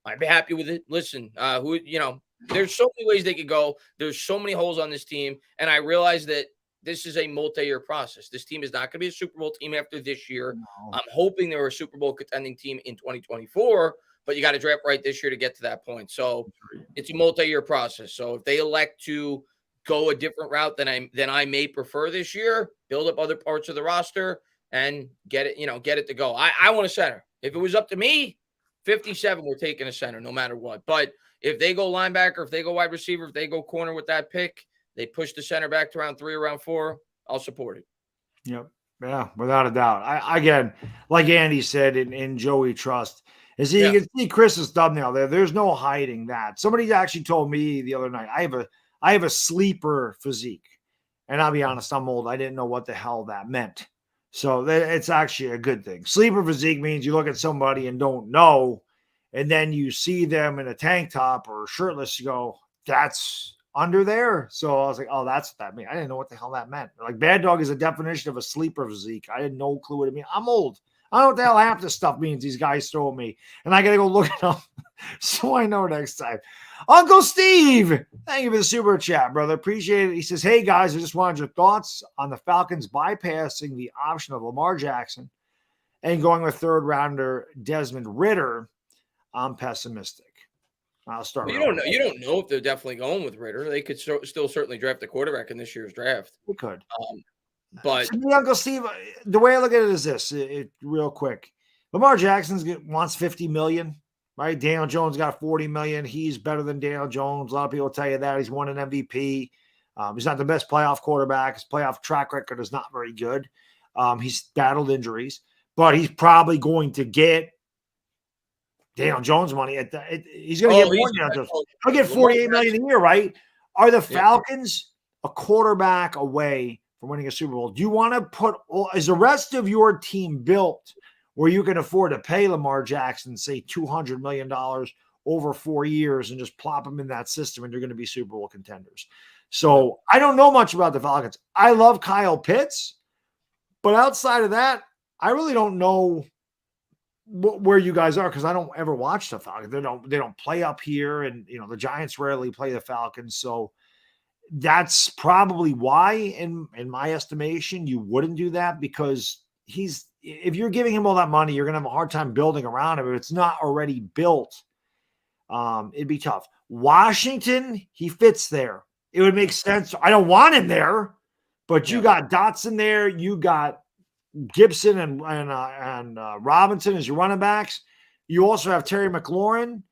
I'd be happy with it. Listen, there's so many ways they could go. There's so many holes on this team, and I realize that this is a multi-year process. This team is not going to be a Super Bowl team after this year. No. I'm hoping they're a Super Bowl contending team in 2024. But you got to draft right this year to get to that point. So it's a multi-year process. So if they elect to go a different route than I may prefer this year, build up other parts of the roster and get it to go. I want a center. If it was up to me, 57, we're taking a center no matter what. But if they go linebacker, if they go wide receiver, if they go corner with that pick, they push the center back to round 3 or round 4, I'll support it. Yep. Yeah, without a doubt. Again, like Andy said in Joey Trust, you can see Chris's thumbnail there. There's no hiding that. Somebody actually told me the other night, I have a sleeper physique. And I'll be honest, I'm old. I didn't know what the hell that meant. So it's actually a good thing. Sleeper physique means you look at somebody and don't know, and then you see them in a tank top or shirtless, you go, that's under there. So I was like, oh, that's what that means. I didn't know what the hell that meant. Like Baddog is a definition of a sleeper physique. I had no clue what it meant. I'm old. I don't know what the hell half this stuff means these guys throw me. And I got to go look it up so I know next time. Uncle Steve, thank you for the super chat, brother. Appreciate it. He says, hey, guys, I just wanted your thoughts on the Falcons bypassing the option of Lamar Jackson and going with third rounder Desmond Ridder. I'm pessimistic. I'll start. Well, you don't know if they're definitely going with Ridder. They could still certainly draft a quarterback in this year's draft. They could. But Uncle Steve, the way I look at it is this: real quick, Lamar Jackson wants $50 million, right? Daniel Jones got $40 million. He's better than Daniel Jones. A lot of people tell you that he's won an MVP. He's not the best playoff quarterback. His playoff track record is not very good. He's battled injuries, but he's probably going to get Daniel Jones money. He's going to get more than Jones. He'll get $48 million a year, right? Are the Falcons a quarterback away from winning a Super Bowl? Do you want to is the rest of your team built where you can afford to pay Lamar Jackson, say $200 million over 4 years and just plop him in that system and you're going to be Super Bowl contenders? So I don't know much about the Falcons. I love Kyle Pitts, but outside of that, I really don't know where you guys are because I don't ever watch the Falcons. They don't play up here, and the Giants rarely play the Falcons. So that's probably why, in my estimation, you wouldn't do that, because if you're giving him all that money, you're going to have a hard time building around him. If it's not already built, it'd be tough. Washington, he fits there. It would make sense. I don't want him there, but you Yeah. got Dotson there. You got Gibson and Robinson as your running backs. You also have Terry McLaurin.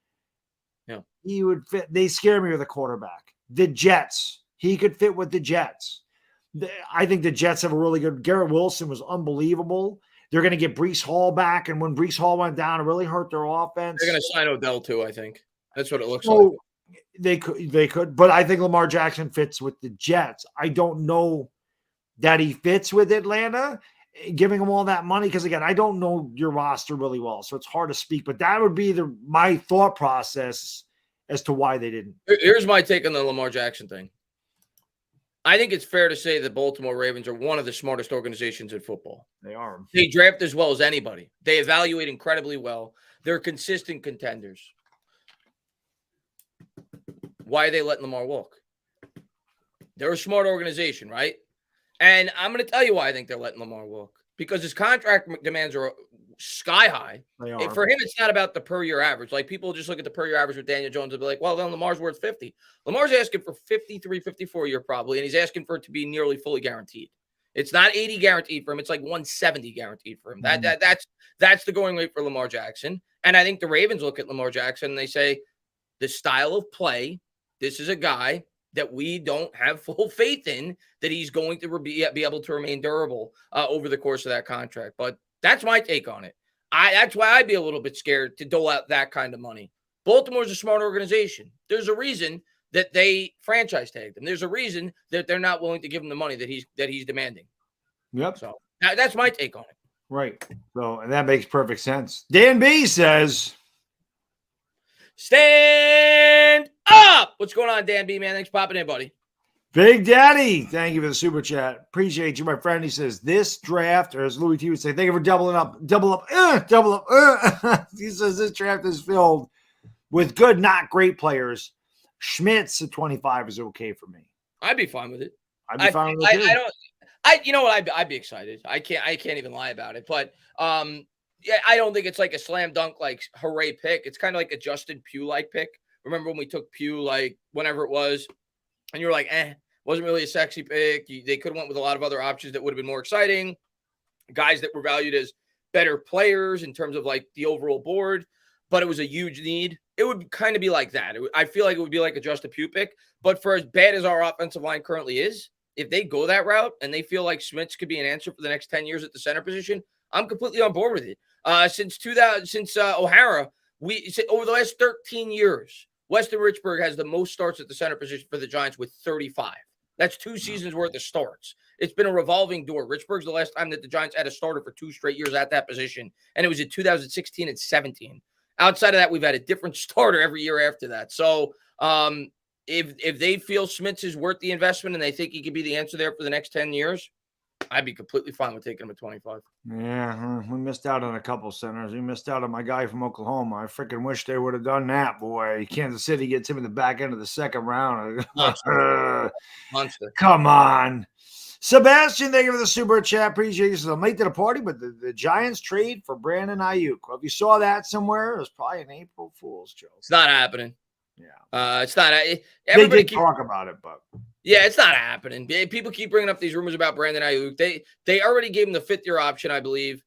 Yeah. He would fit. They scare me with a quarterback. The Jets. He could fit with the Jets. I think the Jets have a really good. Garrett Wilson was unbelievable. They're going to get Breece Hall back. And when Breece Hall went down, it really hurt their offense. They're going to sign Odell too, I think. That's what it looks like. They could, but I think Lamar Jackson fits with the Jets. I don't know that he fits with Atlanta, giving him all that money. Because again, I don't know your roster really well, so it's hard to speak. But that would be my thought process as to why they didn't. Here's my take on the Lamar Jackson thing. I think it's fair to say that Baltimore Ravens are one of the smartest organizations in football. They are. They draft as well as anybody. They evaluate incredibly well. They're consistent contenders. Why are they letting Lamar walk? They're a smart organization, right? And I'm going to tell you why I think they're letting Lamar walk. Because his contract demands are sky high. They are. For him, it's not about the per-year average. Like, people just look at the per-year average with Daniel Jones and be like, well, then Lamar's worth 50. Lamar's asking for 53, 54 a year probably, and he's asking for it to be nearly fully guaranteed. It's not 80 guaranteed for him. It's like 170 guaranteed for him. That's the going rate for Lamar Jackson. And I think the Ravens look at Lamar Jackson and they say, the style of play, this is a guy that we don't have full faith in that he's going to be able to remain durable over the course of that contract. But that's my take on it. That's why I'd be a little bit scared to dole out that kind of money. Baltimore's a smart organization. There's a reason that they franchise tagged him. There's a reason that they're not willing to give him the money that he's demanding. Yep. So that's my take on it. Right. So, and that makes perfect sense. Dan B says, stand up. What's going on, Dan B, man? Thanks for popping in, buddy. Big Daddy, thank you for the super chat. Appreciate you, my friend. He says, this draft, or as Louis T would say, thank you for double up. He says, this draft is filled with good, not great players. Schmitz at 25 is okay for me. I'd be fine with it. I'd be fine with it too. You know what? I'd be excited. I can't even lie about it. But yeah, I don't think it's like a slam dunk, like hooray pick. It's kind of like a Justin Pugh-like pick. Remember when we took Pugh, like whenever it was, and you're like, wasn't really a sexy pick. They could have went with a lot of other options that would have been more exciting. Guys that were valued as better players in terms of like the overall board, but it was a huge need. It would kind of be like that. I feel like it would be like a Justin Pugh pick. But for as bad as our offensive line currently is, if they go that route and they feel like Schmitz could be an answer for the next 10 years at the center position, I'm completely on board with it. Since O'Hara, over the last 13 years, Weston Richburg has the most starts at the center position for the Giants with 35. That's 2 seasons worth of starts. It's been a revolving door. Richburg's the last time that the Giants had a starter for 2 straight years at that position, and it was in 2016 and 17. Outside of that, we've had a different starter every year after that. So if they feel Schmitz is worth the investment and they think he could be the answer there for the next 10 years, I'd be completely fine with taking him at 25. Yeah, we missed out on a couple centers. We missed out on my guy from Oklahoma. I freaking wish they would have done that, boy. Kansas City gets him in the back end of the second round. Monster. Come on. Sebastian, thank you for the super chat. Appreciate you. So I'm late to the party, but the Giants trade for Brandon Ayuk. Well, if you saw that somewhere, it was probably an April Fool's joke. It's not happening. Yeah. It's not. Everybody talk about it, but yeah, it's not happening. People keep bringing up these rumors about Brandon Ayuk. They already gave him the 5th-year option, I believe.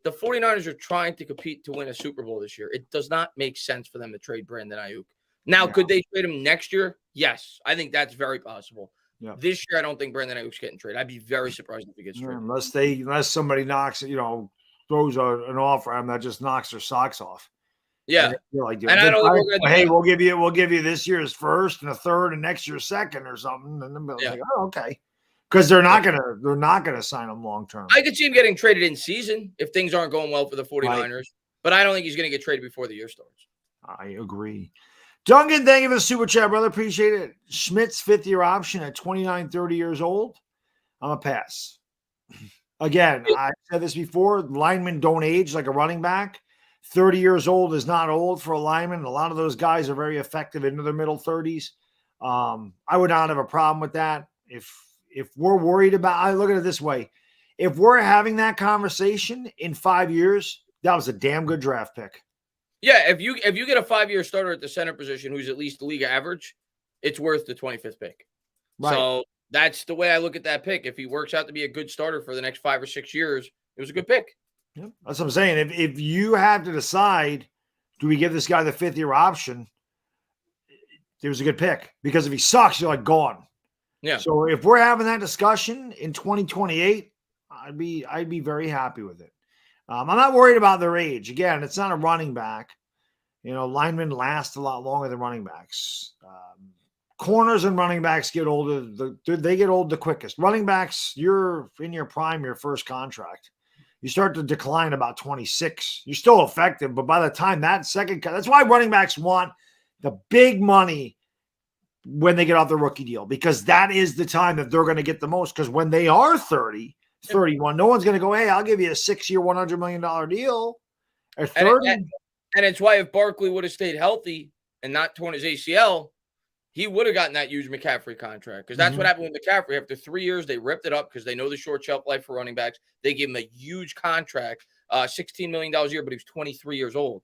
The 49ers are trying to compete to win a Super Bowl this year. It does not make sense for them to trade Brandon Ayuk. Now, could they trade him next year? Yes, I think that's very possible. Yeah. This year, I don't think Brandon Ayuk's getting traded. I'd be very surprised if he gets traded. Unless somebody knocks, throws an offer at him that just knocks their socks off. Yeah, like, and I don't think hey, we'll give you this year's first and a third and next year's second or something. And then like, oh, okay, because they're not gonna sign him long term. I could see him getting traded in season if things aren't going well for the 49ers, right. But I don't think he's going to get traded before the year starts. I agree. Duncan, thank you for the super chat, brother. Appreciate it. Schmitz 5th-year option at 29, 30 years old. I'm a pass. Again, I said this before. Linemen don't age like a running back. 30 years old is not old for a lineman. A lot of those guys are very effective into their middle 30s. I would not have a problem with that. If we're worried about, I look at it this way. If we're having that conversation in 5 years, that was a damn good draft pick. Yeah, if you get a 5-year starter at the center position who's at least the league average, it's worth the 25th pick. Right. So that's the way I look at that pick. If he works out to be a good starter for the next 5 or 6 years, it was a good pick. Yeah. That's what I'm saying. If you have to decide, do we give this guy the 5th-year option? It was a good pick, because if he sucks, you're like gone. Yeah. So if we're having that discussion in 2028, I'd be very happy with it. I'm not worried about their age. Again, it's not a running back. Linemen last a lot longer than running backs. Corners and running backs get older. They get old the quickest. Running backs, you're in your prime, your first contract. You start to decline about 26. You're still effective, but by the time that's why running backs want the big money when they get off the rookie deal, because that is the time that they're going to get the most. Because when they are 30, 31, no one's going to go, hey, I'll give you a 6-year, $100 million deal. At 30. And it's why if Barkley would have stayed healthy and not torn his ACL, he would have gotten that huge McCaffrey contract, because that's what happened with McCaffrey. After 3 years, they ripped it up because they know the short shelf life for running backs. They gave him a huge contract, $16 million a year, but he was 23 years old.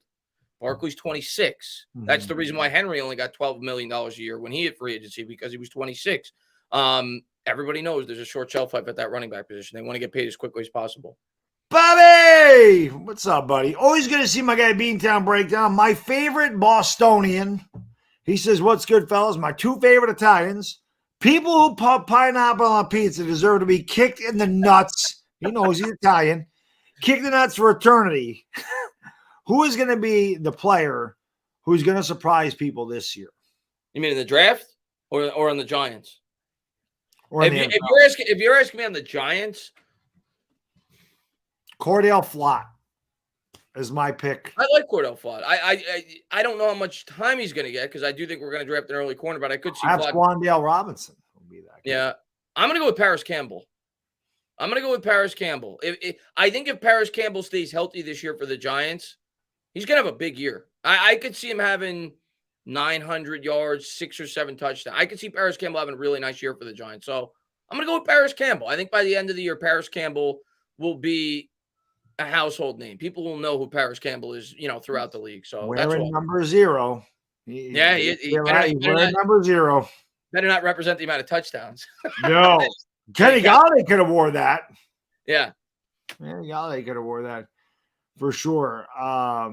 Barkley's 26. That's the reason why Henry only got $12 million a year when he hit free agency, because he was 26. Everybody knows there's a short shelf life at that running back position. They want to get paid as quickly as possible. Bobby! What's up, buddy? Always good to see my guy Beantown Breakdown. My favorite Bostonian. He says, what's good, fellas? My 2 favorite Italians. People who put pineapple on pizza deserve to be kicked in the nuts. He knows he's Italian. Kick the nuts for eternity. Who is going to be the player who's going to surprise people this year? You mean in the draft or on the Giants? If you're asking me on the Giants, Cordell Flott is my pick. I like Cordell Flott. I don't know how much time he's going to get, because I do think we're going to draft an early corner, but I could see Perhaps Wandale Robinson will be that guy. Yeah, I'm going to go with Paris Campbell. I think if Paris Campbell stays healthy this year for the Giants, he's going to have a big year. I could see him having 900 yards, 6 or 7 touchdowns. I could see Paris Campbell having a really nice year for the Giants. So I'm going to go with Paris Campbell. I think by the end of the year, Paris Campbell will be a household name. People will know who Paris Campbell is, throughout the league. So wearing number 0. He's wearing number 0. Better not represent the amount of touchdowns. No. Kenny Galladay could have wore that. Yeah. Kenny Galladay could have wore that for sure. I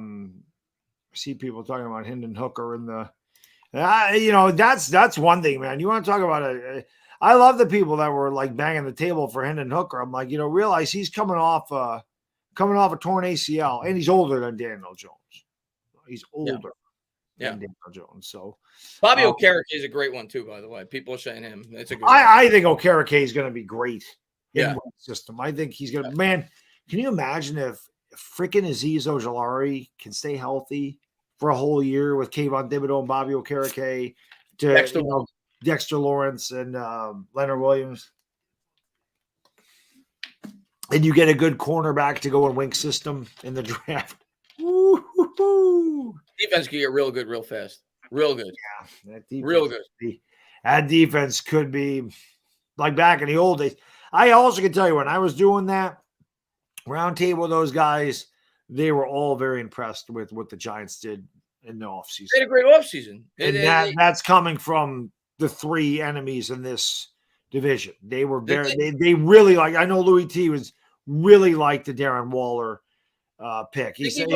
see people talking about Hendon Hooker in the that's one thing, man. You want to talk about I love the people that were like banging the table for Hendon Hooker. I'm like, realize he's coming off a torn ACL, and he's older than Daniel Jones. He's older than Daniel Jones. So Bobby Okereke is a great one too, by the way. People are saying him. It's a good I think Okereke is going to be great in the system. I think he's going to, man, can you imagine if freaking Azeez Ojulari can stay healthy for a whole year with Kayvon Thibodeau and Bobby Okereke to Dexter Lawrence and Leonard Williams, and you get a good cornerback to go in Wink system in the draft. Woo-hoo-hoo. Defense can get real good real fast. Real good. Yeah, that defense real good. That defense could be like back in the old days. I also can tell you, when I was doing that round table with those guys, they were all very impressed with what the Giants did in the offseason. They had a great offseason. And that's coming from the 3 enemies in this division. They were very, they really like, I know Louis T was really like the Darren Waller pick. He said,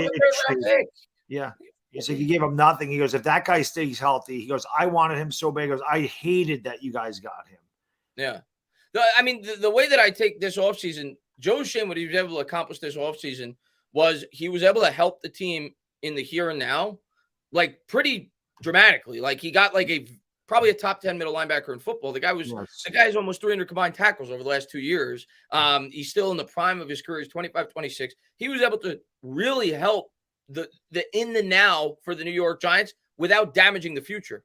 yeah. He said, you gave him nothing. He goes, if that guy stays healthy, he goes, I wanted him so bad. He goes, I hated that you guys got him. Yeah. The way that I take this offseason, Joe Shane, what he was able to accomplish this offseason was he was able to help the team in the here and now, like pretty dramatically. Like he got like probably a top 10 middle linebacker in football. The guy's almost 300 combined tackles over the last 2 years. He's still in the prime of his career. He's 25, 26. He was able to really help the in the now for the New York Giants without damaging the future.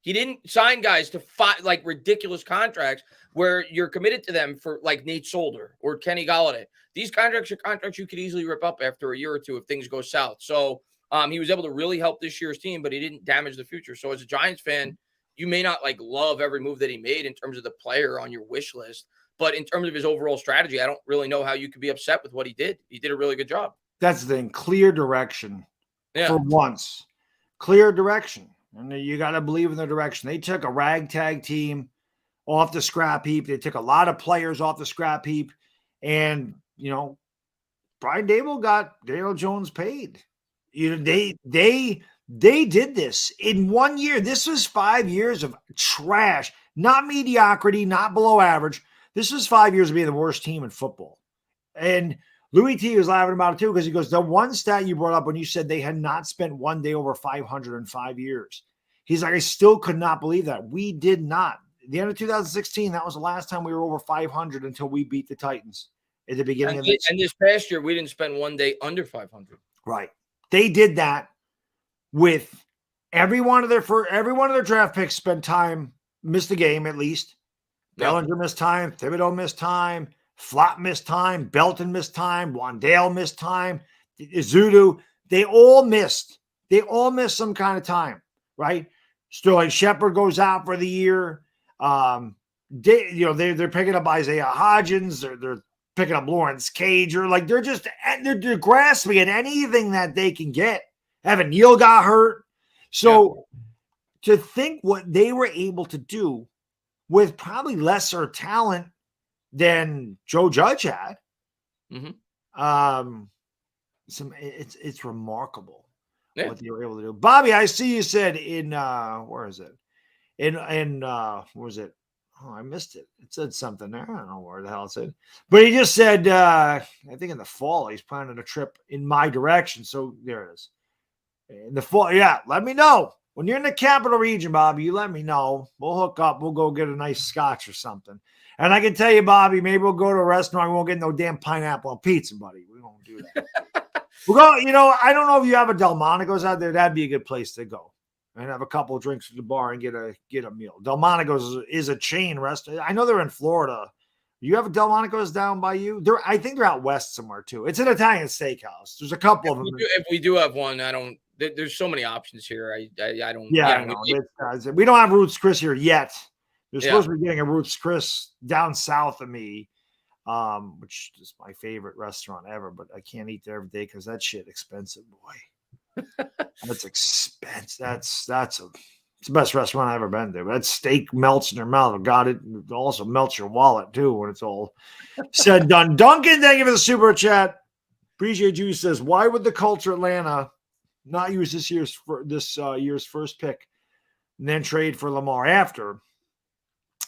He didn't sign guys to fight like ridiculous contracts where you're committed to them for like Nate Solder or Kenny Galladay. These contracts are contracts you could easily rip up after a year or two if things go south. So he was able to really help this year's team, but he didn't damage the future. So as a Giants fan, you may not like love every move that he made in terms of the player on your wish list, but in terms of his overall strategy, I don't really know how you could be upset with what he did. He did a really good job. That's the thing. Clear direction for once. Clear direction. And you got to believe in the direction. They took a ragtag team off the scrap heap. They took a lot of players off the scrap heap. And, Brian Dable got Daniel Jones paid. They did this in 1 year. This was 5 years of trash, not mediocrity, not below average. This was 5 years of being the worst team in football. And Louis T was laughing about it too, because he goes, the one stat you brought up when you said they had not spent one day over 500 in 5 years. He's like, I still could not believe that. We did not. At the end of 2016, that was the last time we were over 500 until we beat the Titans at the beginning of this. And this past year, we didn't spend one day under 500. Right. They did that with every one of their draft picks spent time, missed a game at least. Bellinger missed time. Thibodeau missed time. Flott missed time. Belton missed time. Wandale missed time. Izudu. They all missed. They all missed some kind of time, right? Sterling Shepard goes out for the year. They're picking up Isaiah Hodgins. They're picking up Lawrence Cage. Or like they're grasping at anything that they can get. Evan Neal got hurt. So to think what they were able to do with probably lesser talent than Joe Judge had, it's remarkable what they were able to do. Bobby, I see you said in where is it? Where was it? Oh, I missed it. It said something there. I don't know where the hell it said. But he just said, I think in the fall, he's planning a trip in my direction. So there it is. In the fall, let me know. When you're in the capital region, Bobby, you let me know. We'll hook up. We'll go get a nice scotch or something. And I can tell you, Bobby, maybe we'll go to a restaurant. We won't get no damn pineapple on pizza, buddy. We won't do that. We'll go, I don't know if you have a Delmonico's out there. That'd be a good place to go. And have a couple of drinks at the bar and get a meal. Delmonico's is a chain restaurant. I know they're in Florida. You have a Delmonico's down by you? I think they're out west somewhere too. It's an Italian steakhouse. There's a couple of them. If we do have one, there's so many options here. I don't. Yeah, I know. We don't have Roots Chris here yet. They're supposed to be getting a Roots Chris down south of me, which is my favorite restaurant ever. But I can't eat there every day because that shit expensive, boy. That's expensive. It's the best restaurant I've ever been to. That steak melts in your mouth. God, it also melts your wallet too when it's all said and done. Duncan, thank you for the super chat. Appreciate you. He says, why would the Culture Atlanta not use this year's first pick and then trade for Lamar after?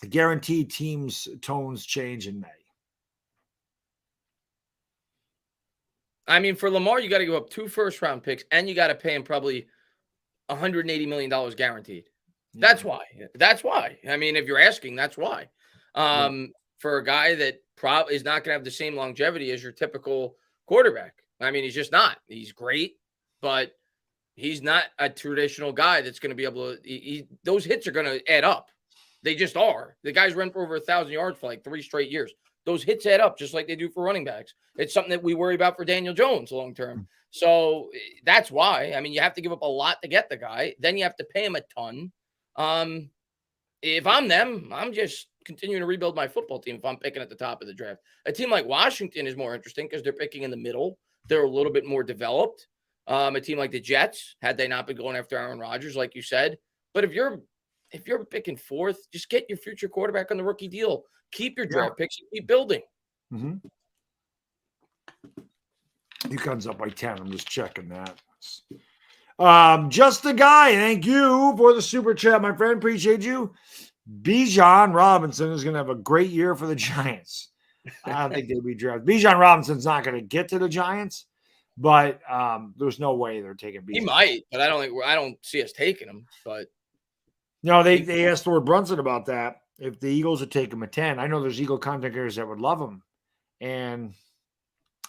Guaranteed teams' tones change in May. I mean, for Lamar, you got to give up 2 first-round picks, and you got to pay him probably $180 million guaranteed. Yeah. That's why. I mean, if you're asking, that's why. For a guy that probably is not going to have the same longevity as your typical quarterback. I mean, he's just not. He's great, but he's not a traditional guy that's going to be able to those hits are going to add up. They just are. The guys run for over 1,000 yards for like 3 straight years. Those hits add up just like they do for running backs. It's something that we worry about for Daniel Jones long term. So that's why. I mean, you have to give up a lot to get the guy. Then you have to pay him a ton. If I'm them, I'm just continuing to rebuild my football team if I'm picking at the top of the draft. A team like Washington is more interesting because they're picking in the middle. They're a little bit more developed. A team like the Jets, had they not been going after Aaron Rodgers, like you said. But if you're picking 4th, just get your future quarterback on the rookie deal. Keep your draft picks and keep building. Mm-hmm. He comes up by 10. I'm just checking that. Just a guy. Thank you for the super chat, my friend. Appreciate you. Bijan Robinson is going to have a great year for the Giants. I don't think they'll be drafted. Bijan Robinson's not going to get to the Giants, but there's no way they're taking Bijan. He might, but I don't see us taking him. But no, they asked Lord Brunson about that. If the Eagles would take him at 10, I know there's Eagle content creators that would love him. And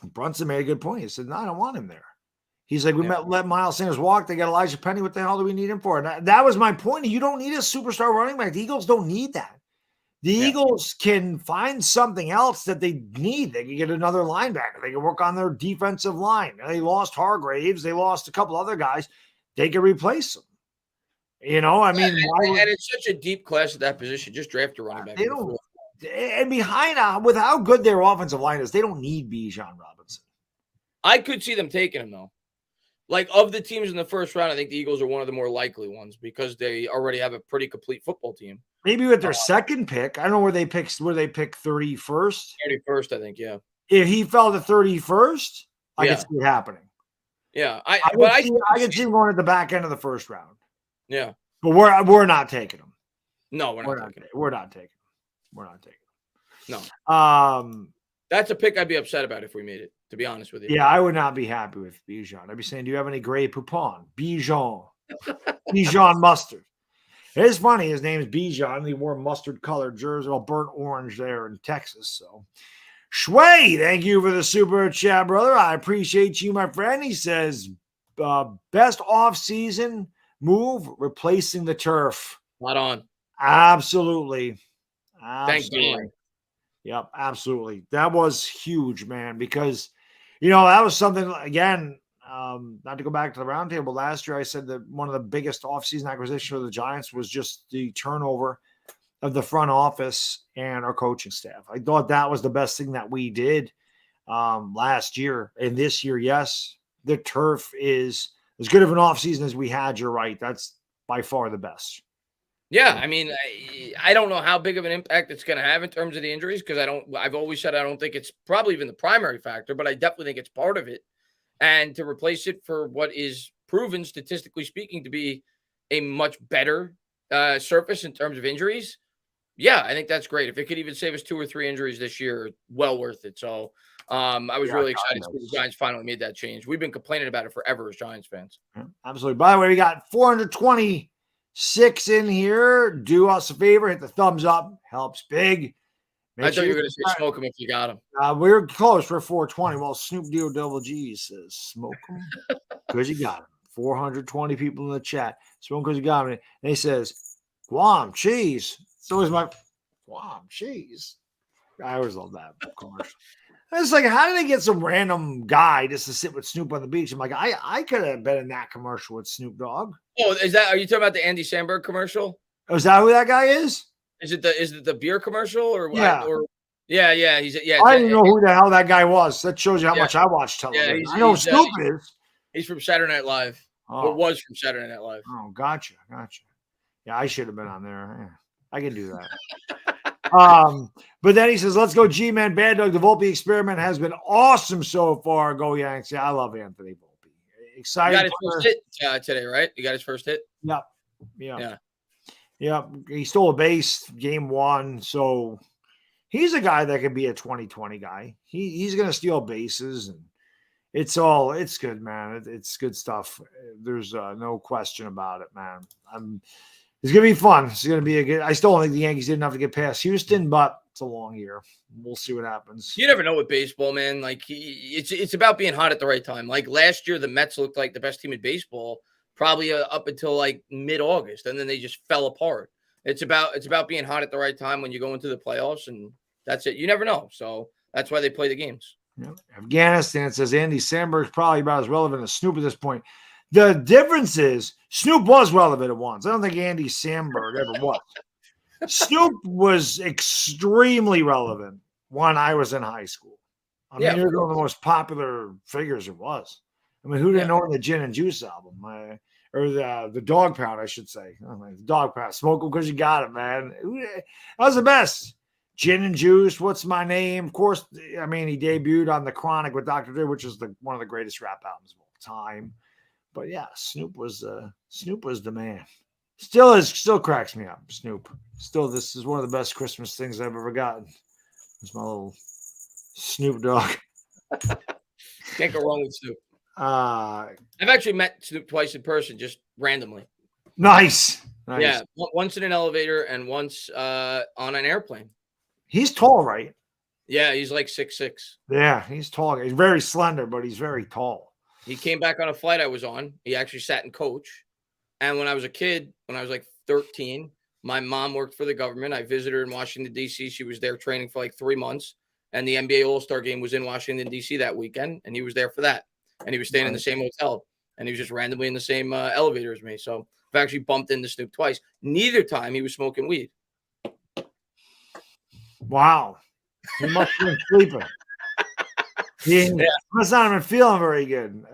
Brunson made a good point. He said, no, I don't want him there. He's like, let Miles Sanders walk. They got Elijah Penny. What the hell do we need him for? And that was my point. You don't need a superstar running back. The Eagles don't need that. The Eagles can find something else that they need. They can get another linebacker. They can work on their defensive line. They lost Hargraves. They lost a couple other guys. They can replace them. I mean, and it's such a deep class at that position. Just draft a running back. They don't. And behind, with how good their offensive line is, they don't need Bijan Robinson. I could see them taking him though. like of the teams in the first round, I think the Eagles are one of the more likely ones because they already have a pretty complete football team. Maybe with their second pick. I don't know where they pick 31st. 31st, I think, yeah. If he fell to 31st, I could see it happening. Yeah. I could see him going at the back end of the first round. Yeah. But we're not taking him. No, we're not taking him. We're not taking him. We're not taking him. No. That's a pick I'd be upset about if we made it, to be honest with you. Yeah, I would not be happy with Bijan. I'd be saying, do you have any Grey Poupon? Bijan. Bijan mustard. It is funny. His name is Bijan. He wore mustard colored jersey, all burnt orange there in Texas. So, Shway, thank you for the super chat, brother. I appreciate you, my friend. He says, best off-season move, replacing the turf. Not on. Absolutely. Thank God. Yep, absolutely. That was huge, man, because, that was something, again, not to go back to the roundtable last year, I said that one of the biggest offseason acquisitions for the Giants was just the turnover of the front office and our coaching staff. I thought that was the best thing that we did last year. And this year, yes, the turf is as good of an offseason as we had. You're right. That's by far the best. Yeah, I mean, I don't know how big of an impact it's going to have in terms of the injuries because I've always said I don't think it's probably even the primary factor, but I definitely think it's part of it. And to replace it for what is proven, statistically speaking, to be a much better surface in terms of injuries, yeah, I think that's great. If it could even save us 2 or 3 injuries this year, well worth it. So I was really excited the Giants finally made that change. We've been complaining about it forever as Giants fans. Yeah, absolutely. By the way, we got 426 in here. Do us a favor, hit the thumbs up. Helps big. I thought you were going to say smoke them if you got them. We're close. We're 420. Well, Snoop Deal Double G says smoke them because you got them. 420 people in the chat. Smoke because you got them. And he says, Guam cheese. It's always my Guam cheese. I always love that commercial. It's like, how did they get some random guy just to sit with Snoop on the beach? I'm like, I could have been in that commercial with Snoop Dogg. Oh, are you talking about the Andy Samberg commercial? Oh, is that who that guy is? Is it the beer commercial or yeah? Yeah. I didn't know who the hell that guy was. That shows you how much I watch television. I know Snoop is. He's from Saturday Night Live. Or was from Saturday Night Live. Oh, gotcha. Yeah, I should have been on there. Yeah, I can do that. But then he says, let's go G-Man Baddog. The Volpe experiment has been awesome so far. Go Yanks. Yeah, I love Anthony Volpe. Excited. You got his first hit today, right? You got his first hit? Yep. Yeah. He stole a base game 1. So he's a guy that could be a 2020 guy. He's going to steal bases, and it's good, man. It's good stuff. There's no question about it, man. It's going to be fun. It's going to be a good. I still don't think the Yankees did enough to get past Houston, but it's a long year. We'll see what happens. You never know with baseball, man. Like it's about being hot at the right time. Like last year, the Mets looked like the best team in baseball, probably up until like mid-August, and then they just fell apart. It's about being hot at the right time when you go into the playoffs, and that's it. You never know. So that's why they play the games. Yeah. Afghanistan says Andy Samberg's probably about as relevant as Snoop at this point. The difference is Snoop was relevant at once. I don't think Andy Samberg ever was. Snoop was extremely relevant when I was in high school. I mean, he was one of the most popular figures it was. I mean, who didn't own the Gin and Juice album? Or the Dog Pound, I should say. The Dog Pound. Smoke 'em because you got it, man. That was the best. Gin and Juice, What's My Name? Of course, I mean, he debuted on The Chronic with Dr. Dre, which is one of the greatest rap albums of all time. But yeah, Snoop was the man. Still cracks me up. Snoop. This is one of the best Christmas things I've ever gotten. It's my little Snoop Dogg. Can't go wrong with Snoop. I've actually met Snoop twice in person, just randomly. Nice. Yeah, once in an elevator and once on an airplane. He's tall, right? Yeah, he's like 6'6". Yeah, he's tall. He's very slender, but he's very tall. He came back on a flight I was on. He actually sat in coach. And when I was a kid, when I was like 13, my mom worked for the government. I visited her in Washington, D.C. She was there training for like 3 months. And the NBA All-Star game was in Washington, D.C. that weekend. And he was there for that. And he was staying in the same hotel. And he was just randomly in the same elevator as me. So I've actually bumped into Snoop twice. Neither time he was smoking weed. Wow. He must have been sleeping. He must not have been feeling very good.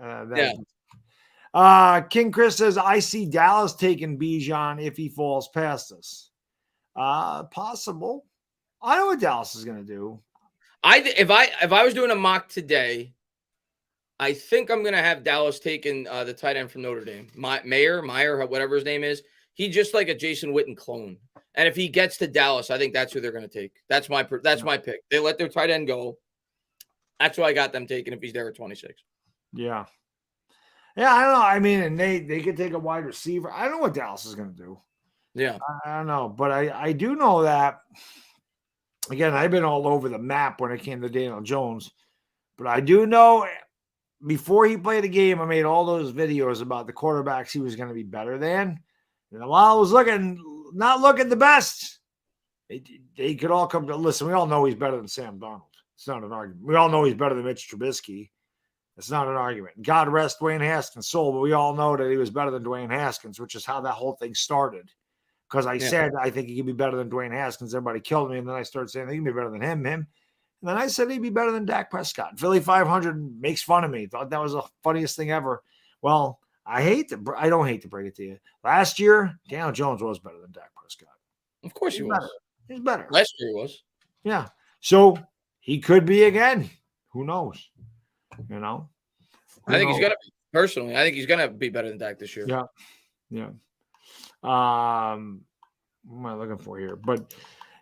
King Chris says, I see Dallas taking Bijan if he falls past us. Possible. I know what Dallas is going to do. If I was doing a mock today, I think I'm going to have Dallas taking the tight end from Notre Dame, Meyer, whatever his name is. He's just like a Jason Witten clone. And if he gets to Dallas, I think that's who they're going to take. That's my pick. They let their tight end go. That's who I got them taking if he's there at 26. Yeah. Yeah, I don't know. I mean, and they could take a wide receiver. I don't know what Dallas is going to do. Yeah. I don't know. But I do know that, again, I've been all over the map when it came to Daniel Jones. But I do know before he played the game, I made all those videos about the quarterbacks he was going to be better than. And while I was not looking the best, they could all come to listen. We all know he's better than Sam Darnold. It's not an argument. We all know he's better than Mitch Trubisky. It's not an argument. God rest Dwayne Haskins' soul, but we all know that he was better than Dwayne Haskins, which is how that whole thing started. Because I said I think he could be better than Dwayne Haskins. Everybody killed me, and then I started saying he can be better than him. And then I said he'd be better than Dak Prescott. Philly 500 makes fun of me. Thought that was the funniest thing ever. Well, I don't hate to break it to you. Last year, Daniel Jones was better than Dak Prescott. Of course he was. He's better. Last year he was. Yeah. So he could be again. Who knows? You know? I think he's going to be. Personally, I think he's going to be better than Dak this year. Yeah. Yeah. What am I looking for here? But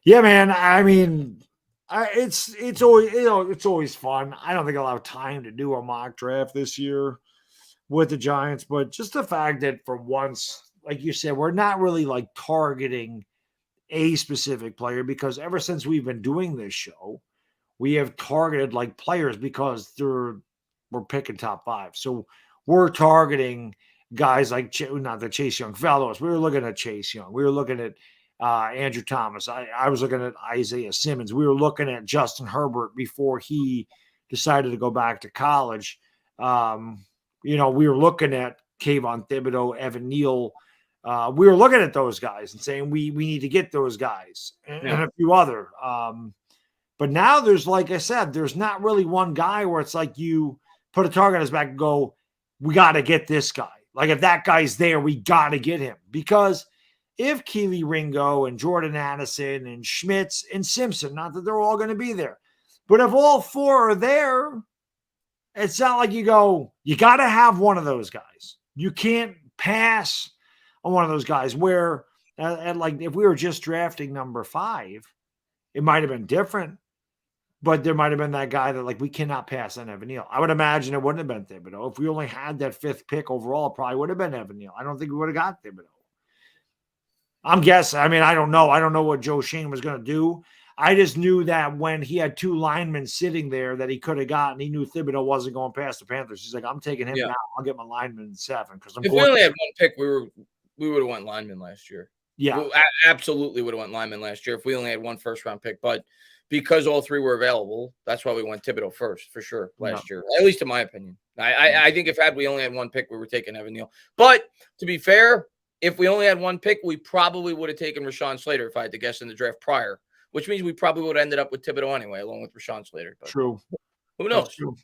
yeah, man, I mean, it's always, it's always fun. I don't think I'll have time to do a mock draft this year with the Giants, but just the fact that for once, like you said, we're not really like targeting a specific player, because ever since we've been doing this show, we have targeted like players because we're picking top 5. So we're targeting guys like not the Chase Young fellows. We were looking at Chase Young. We were looking at Andrew Thomas. I was looking at Isaiah Simmons. We were looking at Justin Herbert before he decided to go back to college. We were looking at Kayvon Thibodeau, Evan Neal. We were looking at those guys and saying we need to get those guys and a few other. But now there's, like I said, there's not really one guy where it's like you put a target on his back and go, we got to get this guy. Like if that guy's there, we got to get him. Because if Keely Ringo and Jordan Addison and Schmitz and Simpson, not that they're all going to be there, but if all 4 are there, it's not like you go, you got to have one of those guys. You can't pass on one of those guys where, and like if we were just drafting number 5, it might have been different. But there might have been that guy that, like, we cannot pass on Evan Neal. I would imagine it wouldn't have been Thibodeau. If we only had that 5th pick overall, it probably would have been Evan Neal. I don't think we would have got Thibodeau. I'm guessing. I mean, I don't know. I don't know what Joe Shane was going to do. I just knew that when he had 2 linemen sitting there that he could have gotten, he knew Thibodeau wasn't going past the Panthers. He's like, I'm taking him now. I'll get my lineman in 7. If we only had 1 pick, we would have went lineman last year. Yeah. We absolutely would have went lineman last year if we only had 1 first-round pick. But because all 3 were available, that's why we went Thibodeau first, for sure, last year. At least in my opinion. I think if we only had 1 pick, we were taking Evan Neal. But to be fair, if we only had 1 pick, we probably would have taken Rashawn Slater if I had to guess in the draft prior, which means we probably would have ended up with Thibodeau anyway, along with Rashawn Slater. But true. Who knows? True.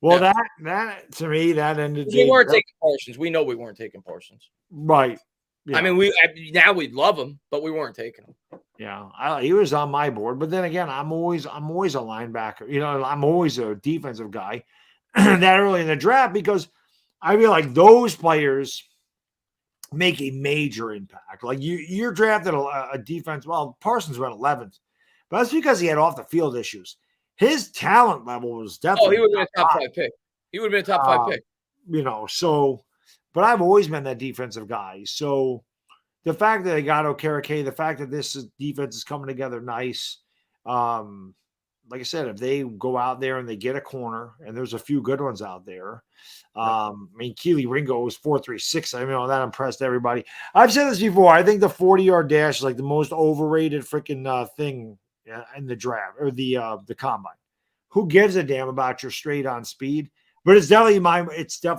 Well, that to me, that ended. We weren't taking Parsons. We know we weren't taking Parsons. Right. Yeah. I mean, now we'd love him, but we weren't taking him. Yeah, he was on my board, but then again, I'm always a linebacker. I'm always a defensive guy that early in the draft, because I feel like those players make a major impact. Like you're drafted a defense. Well, Parsons went 11th, but that's because he had off the field issues. His talent level was definitely. He would have been a top 5 pick. He would have been a top 5 pick. So. But I've always been that defensive guy. So the fact that they got Okereke, the fact that this defense is coming together nice. Like I said, if they go out there and they get a corner, and there's a few good ones out there. I mean, Keely Ringo was 4.36. I mean, that impressed everybody. I've said this before. I think the 40-yard dash is like the most overrated freaking thing in the draft or the combine. Who gives a damn about your straight on speed? But it's definitely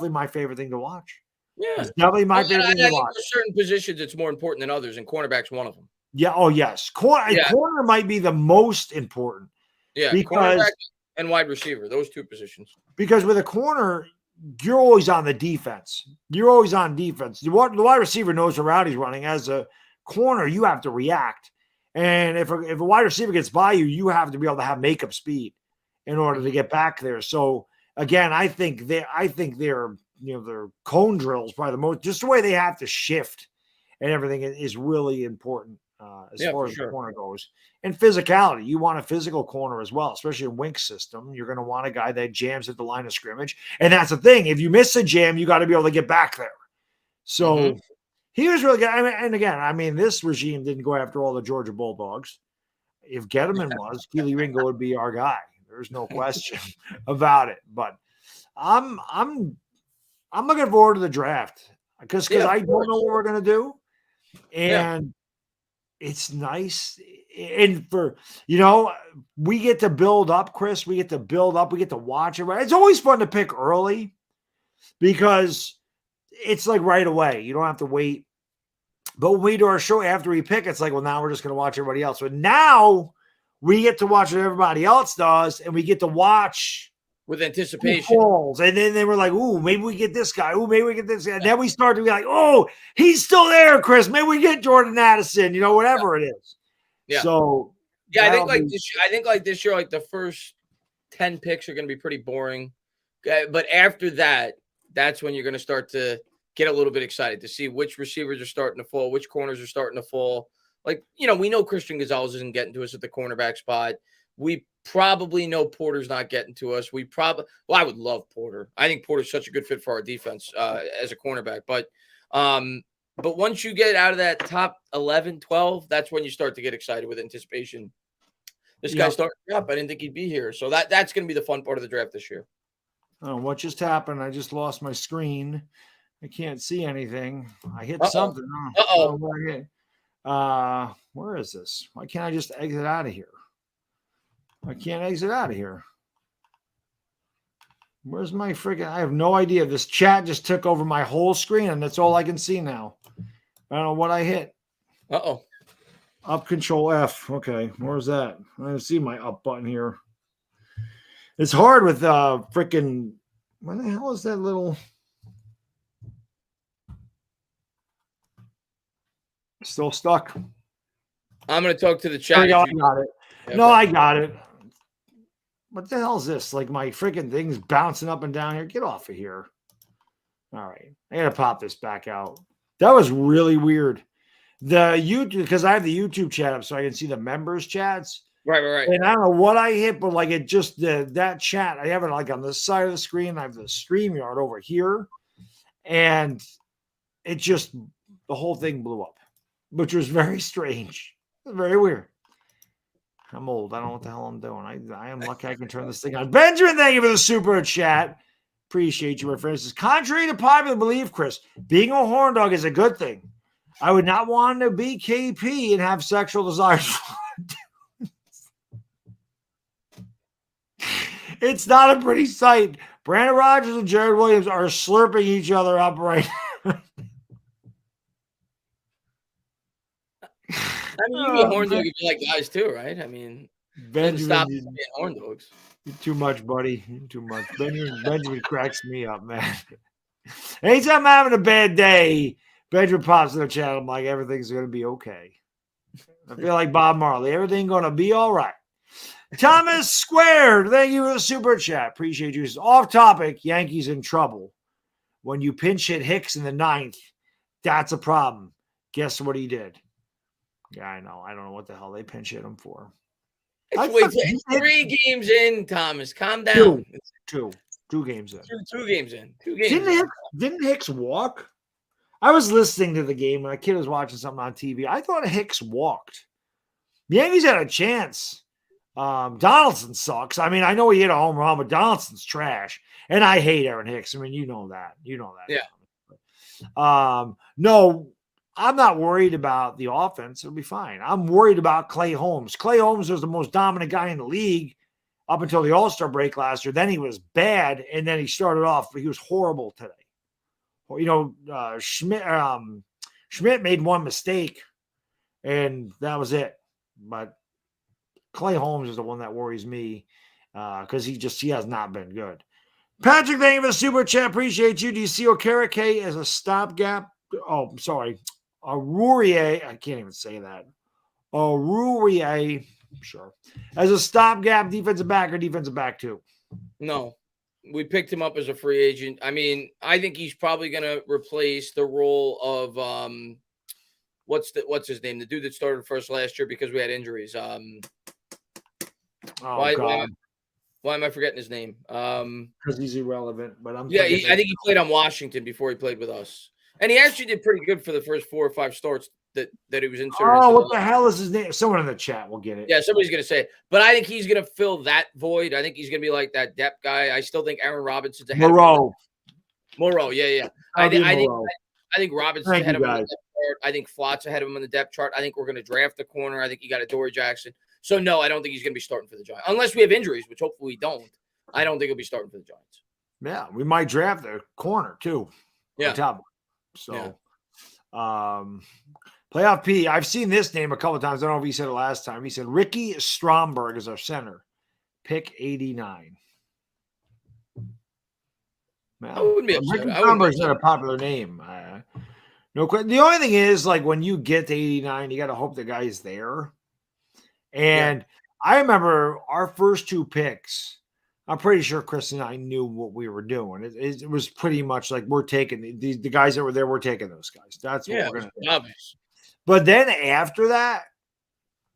my favorite thing to watch. Yeah, it's definitely my favorite thing to watch. For certain positions, it's more important than others, and cornerback's one of them. Yeah. Oh, yes. Corner might be the most important. Yeah, because cornerback and wide receiver, those 2 positions. Because with a corner, you're always on the defense. You're always on defense. The wide receiver knows the route he's running. As a corner, you have to react. And if a wide receiver gets by you, you have to be able to have makeup speed in order to get back there. So again, I think their their cone drills probably the most, just the way they have to shift and everything is really important as far as the corner goes. And physicality, you want a physical corner as well, especially in Wink's system. You're going to want a guy that jams at the line of scrimmage. And that's the thing. If you miss a jam, you got to be able to get back there. So he was really good. And again, this regime didn't go after all the Georgia Bulldogs. If Gettleman was, Keely Ringo would be our guy. There's no question about it. But I'm looking forward to the draft because I don't know what we're going to do. And it's nice. And we get to build up, Chris. We get to build up. We get to watch it. It's always fun to pick early because it's like right away. You don't have to wait. But when we do our show after we pick, it's like, well, now we're just going to watch everybody else. But now we get to watch what everybody else does, and we get to watch with anticipation. And then we're like, ooh, maybe we get this guy. Ooh, maybe we get this guy. And then we start to be like, oh, he's still there, Chris. Maybe we get Jordan Addison, whatever it is. Yeah. So I think this year, like the first 10 picks are going to be pretty boring. But after that, that's when you're going to start to get a little bit excited to see which receivers are starting to fall, which corners are starting to fall. Like, we know Christian Gonzalez isn't getting to us at the cornerback spot. We probably know Porter's not getting to us. I would love Porter. I think Porter's such a good fit for our defense as a cornerback. But once you get out of that top 11, 12, that's when you start to get excited with anticipation. This guy's starting up. I didn't think he'd be here. So that's going to be the fun part of the draft this year. Oh, what just happened? I just lost my screen. I can't see anything. I hit something. Where is this? Why can't I just exit out of here? I can't exit out of here. Where's my freaking? I have no idea. This chat just took over my whole screen, and that's all I can see now. I don't know what I hit. Up Control F. Okay, where's that? I don't see my up button here. It's hard with freaking. What the hell is that little? Still stuck. I'm going to talk to the chat. I got it. Okay. No, I got it. What the hell is this? Like my freaking thing's bouncing up and down here. Get off of here. All right. I got to pop this back out. That was really weird. The YouTube, because I have the YouTube chat up so I can see the members chats. Right. And I don't know what I hit, but like it just, that chat, I have it like on this side of the screen. I have the StreamYard over here. And it just, the whole thing blew up, which was very strange. Very weird. I'm old. I don't know what the hell I'm doing. I am lucky I can turn this thing on. Benjamin, thank you for the super chat. Appreciate you, my friends. Says, contrary to popular belief, Chris, being a horn dog is a good thing. I would not want to be KP and have sexual desires. It's not a pretty sight. Brandon Rogers and Jared Williams are slurping each other up right now. I mean, you can be a horn dog if you like guys too, right? I mean, Benjamin, stop being horn dogs. You're too much, buddy. You're too much. Benjamin cracks me up, man. Anytime I'm having a bad day, Benjamin pops in the chat. I'm like, everything's going to be okay. I feel like Bob Marley. Everything's going to be all right. Thomas Squared, thank you for the super chat. Appreciate you. Off topic, Yankees in trouble. When you pinch hit Hicks in the 9th, that's a problem. Guess what he did? Yeah, I know. I don't know what the hell they pinch hit him for. It's 3 games in, Thomas. Calm down. Two games in. Two games in. 2 games. Didn't Hicks walk? I was listening to the game when a kid was watching something on TV. I thought Hicks walked. The Yankees had a chance. Donaldson sucks. I mean, I know he hit a home run, but Donaldson's trash. And I hate Aaron Hicks. I mean, you know that. Yeah. No, I'm not worried about the offense. It'll be fine. I'm worried about Clay Holmes. Clay Holmes was the most dominant guy in the league up until the All-Star break last year. Then he was bad, and then he started off. He was horrible today. Schmidt made one mistake, and that was it. But Clay Holmes is the one that worries me because he has not been good. Patrick, thank you for the super chat. Appreciate you. Do you see Okereke as a stopgap? Oh, sorry. Aurier. I can't even say that. Aurier. Sure. As a stopgap defensive back or defensive back too? No. We picked him up as a free agent. I mean, I think he's probably going to replace the role of what's his name? The dude that started first last year because we had injuries. God. Why am I forgetting his name? Because he's irrelevant. But I think he played on Washington before he played with us, and he actually did pretty good for the first 4 or 5 starts that he was inserted. Oh, what the hell is his name? Someone in the chat will get it. Yeah, somebody's gonna say it. But I think he's gonna fill that void. I think he's gonna be like that depth guy. I still think Aaron Robinson's ahead of him. Moreau, yeah. I think Robinson's ahead of him on the depth chart. I think Flott's ahead of him on the depth chart. I think we're gonna draft the corner. I think you got a Dory Jackson. So no, I don't think he's gonna be starting for the Giants. Unless we have injuries, which hopefully we don't. I don't think he'll be starting for the Giants. Yeah, we might draft the corner too. Yeah. Top. So Playoff P, I've seen this name a couple of times. I don't know if he said it last time. He said Ricky Stromberg is our center. Pick 89. Man, I wouldn't be upset. Ricky Stromberg's not a popular name. No question. The only thing is, like, when you get to 89, you got to hope the guy's there. And I remember our first 2 picks. I'm pretty sure Chris and I knew what we were doing. It was pretty much like we're taking the guys that were there. We're taking those guys. That's what we're going to do. Obvious. But then after that,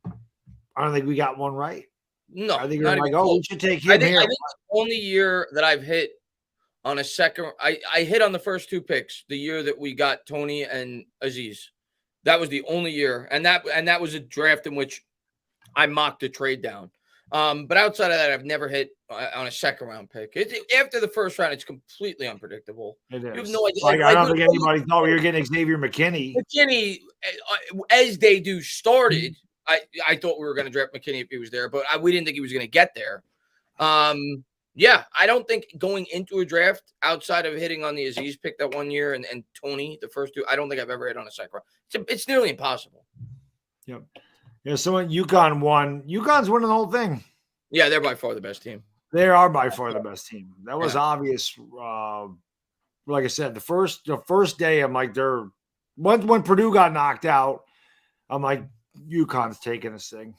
I don't think we got one right. No, I think we're like, we should take him here. I think the only year that I've hit on a second, I hit on the first 2 picks the year that we got Tony and Aziz. That was the only year, and that was a draft in which I mocked a trade down. But outside of that, I've never hit on a second round pick. After the first round, it's completely unpredictable. It is. You have no idea. Like, I don't think anybody thought we were getting Xavier McKinney. McKinney, as they do, started. I thought we were going to draft McKinney if he was there, but we didn't think he was going to get there. I don't think going into a draft outside of hitting on the Aziz pick that one year and Tony, the first 2, I don't think I've ever hit on a second round. It's nearly impossible. Yep. Yeah, so when UConn won. UConn's winning the whole thing. Yeah, they're by far the best team. They are by far the best team. That was obvious. Like I said, the first day, I'm like, when Purdue got knocked out, I'm like, UConn's taking this thing.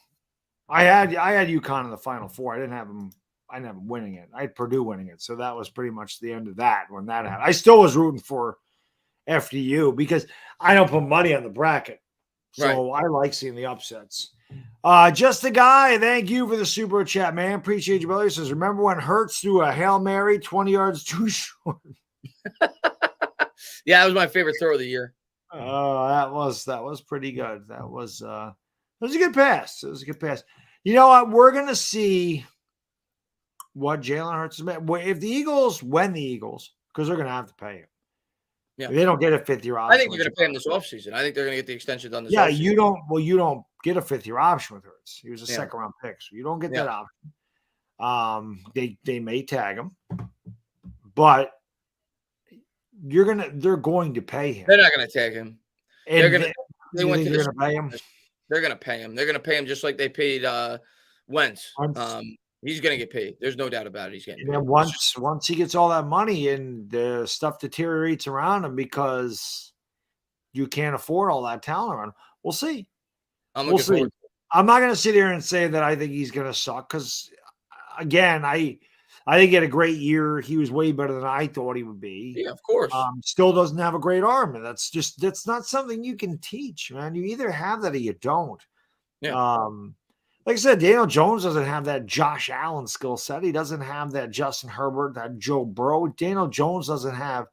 I had UConn in the Final Four. I didn't have them winning it. I had Purdue winning it. So that was pretty much the end of that when that happened. I still was rooting for FDU because I don't put money on the bracket. So I like seeing the upsets. Just a guy, thank you for the super chat, man. Appreciate you, brother. He says, remember when Hurts threw a Hail Mary 20 yards too short? Yeah, that was my favorite throw of the year. Oh, that was pretty good. That was a good pass. It was a good pass. You know what? We're gonna see what Jalen Hurts is. If the Eagles win the Eagles, because they're gonna have to pay him. Yeah, if they don't get a 5th-year option. I think they're going to pay him this offseason. I think they're going to get the extension done this offseason. Yeah, you don't get a 5th-year option with Hurts. He was a second-round pick, so you don't get that option. They may tag him, but they're going to pay him. They're not going to tag him. They're going to pay him. They're going to pay him. They're going to pay him just like they paid Wentz. He's going to get paid. There's no doubt about it. He's getting paid. And once he gets all that money and the stuff deteriorates around him because you can't afford all that talent around him, we'll see. We'll see. I'm not going to sit here and say that I think he's going to suck because, again, I think he had a great year. He was way better than I thought he would be. Yeah, of course. Still doesn't have a great arm, and that's not something you can teach, man. You either have that or you don't. Yeah. Like I said, Daniel Jones doesn't have that Josh Allen skill set. He doesn't have that Justin Herbert, that Joe Burrow. Daniel Jones doesn't have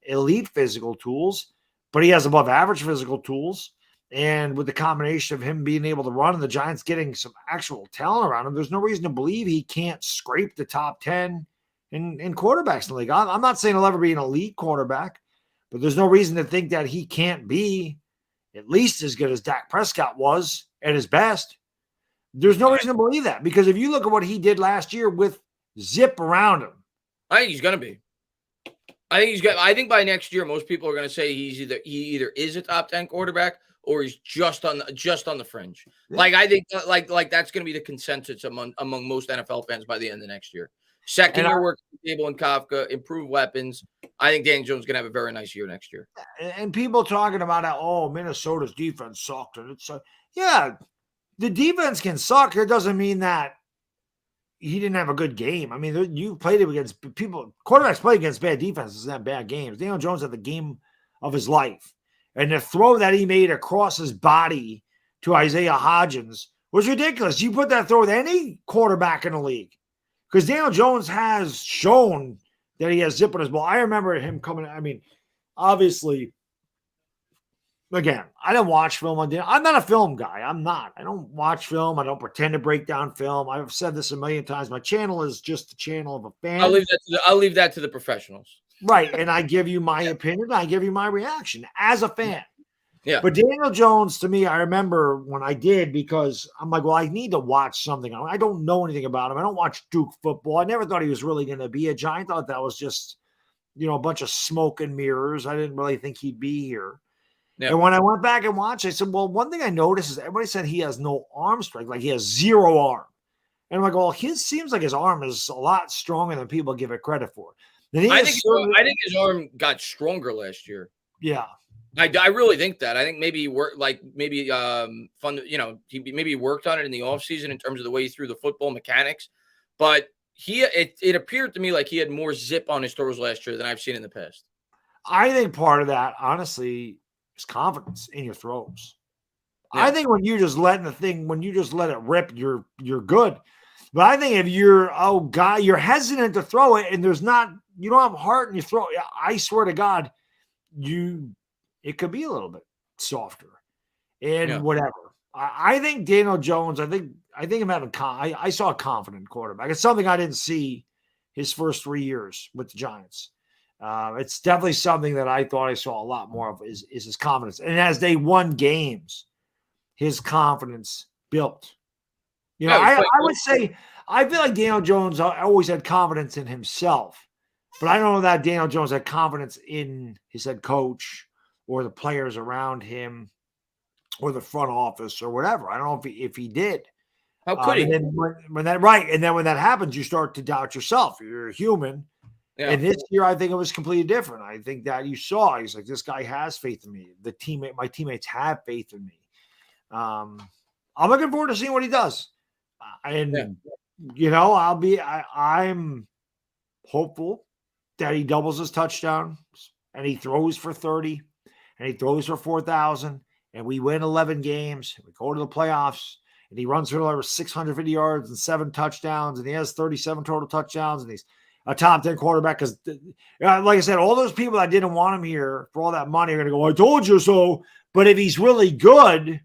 elite physical tools, but he has above average physical tools. And with the combination of him being able to run and the Giants getting some actual talent around him, there's no reason to believe he can't scrape the top 10 in quarterbacks in the league. I'm not saying he'll ever be an elite quarterback, but there's no reason to think that he can't be at least as good as Dak Prescott was at his best. There's no reason to believe that because if you look at what he did last year with zip around him. I think he's going to be. I think by next year, most people are going to say he either is a top 10 quarterback or he's just on the fringe. Yeah. Like I think like that's going to be the consensus among most NFL fans by the end of next year. Second-year work table in Kafka, improved weapons. I think Daniel Jones is going to have a very nice year next year. And people talking about how, oh, Minnesota's defense sucked. And it's yeah, the defense can suck. It doesn't mean that he didn't have a good game. I mean, you played him against people. Quarterbacks play against bad defenses and have bad games. Daniel Jones had the game of his life. And the throw that he made across his body to Isaiah Hodgins was ridiculous. You put that throw with any quarterback in the league. Because Daniel Jones has shown that he has zip on his ball. I remember him coming. I mean, obviously, again, I didn't watch film on Daniel. I'm not a film guy. I'm not. I don't watch film. I don't pretend to break down film. I've said this a million times. My channel is just the channel of a fan. I'll leave that to the professionals. Right. And I give you my opinion. I give you my reaction as a fan. Yeah. But Daniel Jones, to me, I remember when I did, because I'm like, well, I need to watch something. I don't know anything about him. I don't watch Duke football. I never thought he was really going to be a Giant. I thought that was just, a bunch of smoke and mirrors. I didn't really think he'd be here. Yeah. And when I went back and watched, I said, well, one thing I noticed is everybody said he has no arm strength, like he has zero arm. And I'm like, well, seems like his arm is a lot stronger than people give it credit for. I think his arm got stronger last year. Yeah. I really think that. I think maybe he worked maybe he worked on it in the offseason in terms of the way he threw the football mechanics. But it appeared to me like he had more zip on his throws last year than I've seen in the past. I think part of that, honestly, is confidence in your throws. Yeah. I think when you just let it rip, you're good. But I think if you're you're hesitant to throw it and you don't have heart in your throw, I swear to God, it could be a little bit softer and whatever. I think Daniel Jones, I think him having I saw a confident quarterback. It's something I didn't see his first 3 years with the Giants. It's definitely something that I thought I saw a lot more of is his confidence. And as they won games, his confidence built. I would say, I feel like Daniel Jones always had confidence in himself, but I don't know that Daniel Jones had confidence in his head coach or the players around him or the front office or whatever. I don't know if he did. How could he? And then when that happens, you start to doubt yourself. You're a human. Yeah. And this year, I think it was completely different. I think that you saw, he's like, this guy has faith in me. My teammates have faith in me. I'm looking forward to seeing what he does. I'm hopeful that he doubles his touchdowns and he throws for 30 and he throws for 4,000 and we win 11 games. And we go to the playoffs and he runs for over 650 yards and 7 touchdowns and he has 37 total touchdowns and he's a top 10 quarterback. Because, like I said, all those people that didn't want him here for all that money are going to go, I told you so. But if he's really good,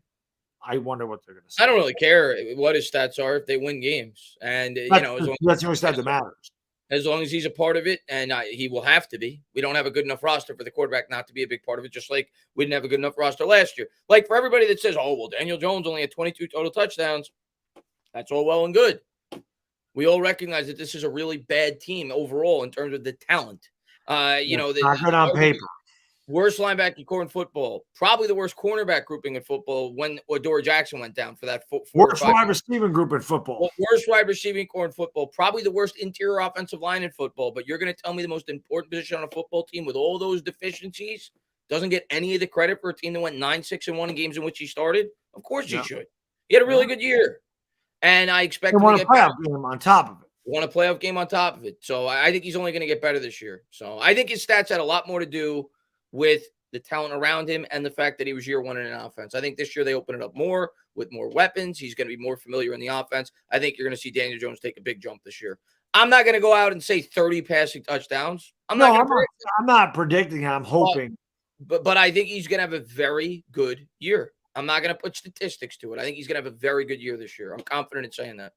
I wonder what they're going to say. I don't really care what his stats are if they win games. And, that's the only stat that matters. As long as he's a part of it, and he will have to be. We don't have a good enough roster for the quarterback not to be a big part of it, just like we didn't have a good enough roster last year. Like for everybody that says, oh, well, Daniel Jones only had 22 total touchdowns, that's all well and good. We all recognize that this is a really bad team overall in terms of the talent. Not good on paper. Worst linebacker core in football. Probably the worst cornerback grouping in football when Adoree Jackson went down for that. Worst wide receiving group in football. Worst wide receiving core in football. Probably the worst interior offensive line in football. But you're going to tell me the most important position on a football team with all those deficiencies doesn't get any of the credit for a team that went 9-6-1 in games in which he started? Of course he should. He had a really good year. And I expect him to get playoff game on top of it. Want a playoff game on top of it. So I think he's only going to get better this year. So I think his stats had a lot more to do with the talent around him and the fact that he was year one in an offense. I think this year they open it up more with more weapons. He's going to be more familiar in the offense. I think you're going to see Daniel Jones take a big jump this year. I'm not going to go out and say 30 passing touchdowns. I'm not predicting. I'm hoping. But I think he's going to have a very good year. I'm not going to put statistics to it. I think he's going to have a very good year this year. I'm confident in saying that.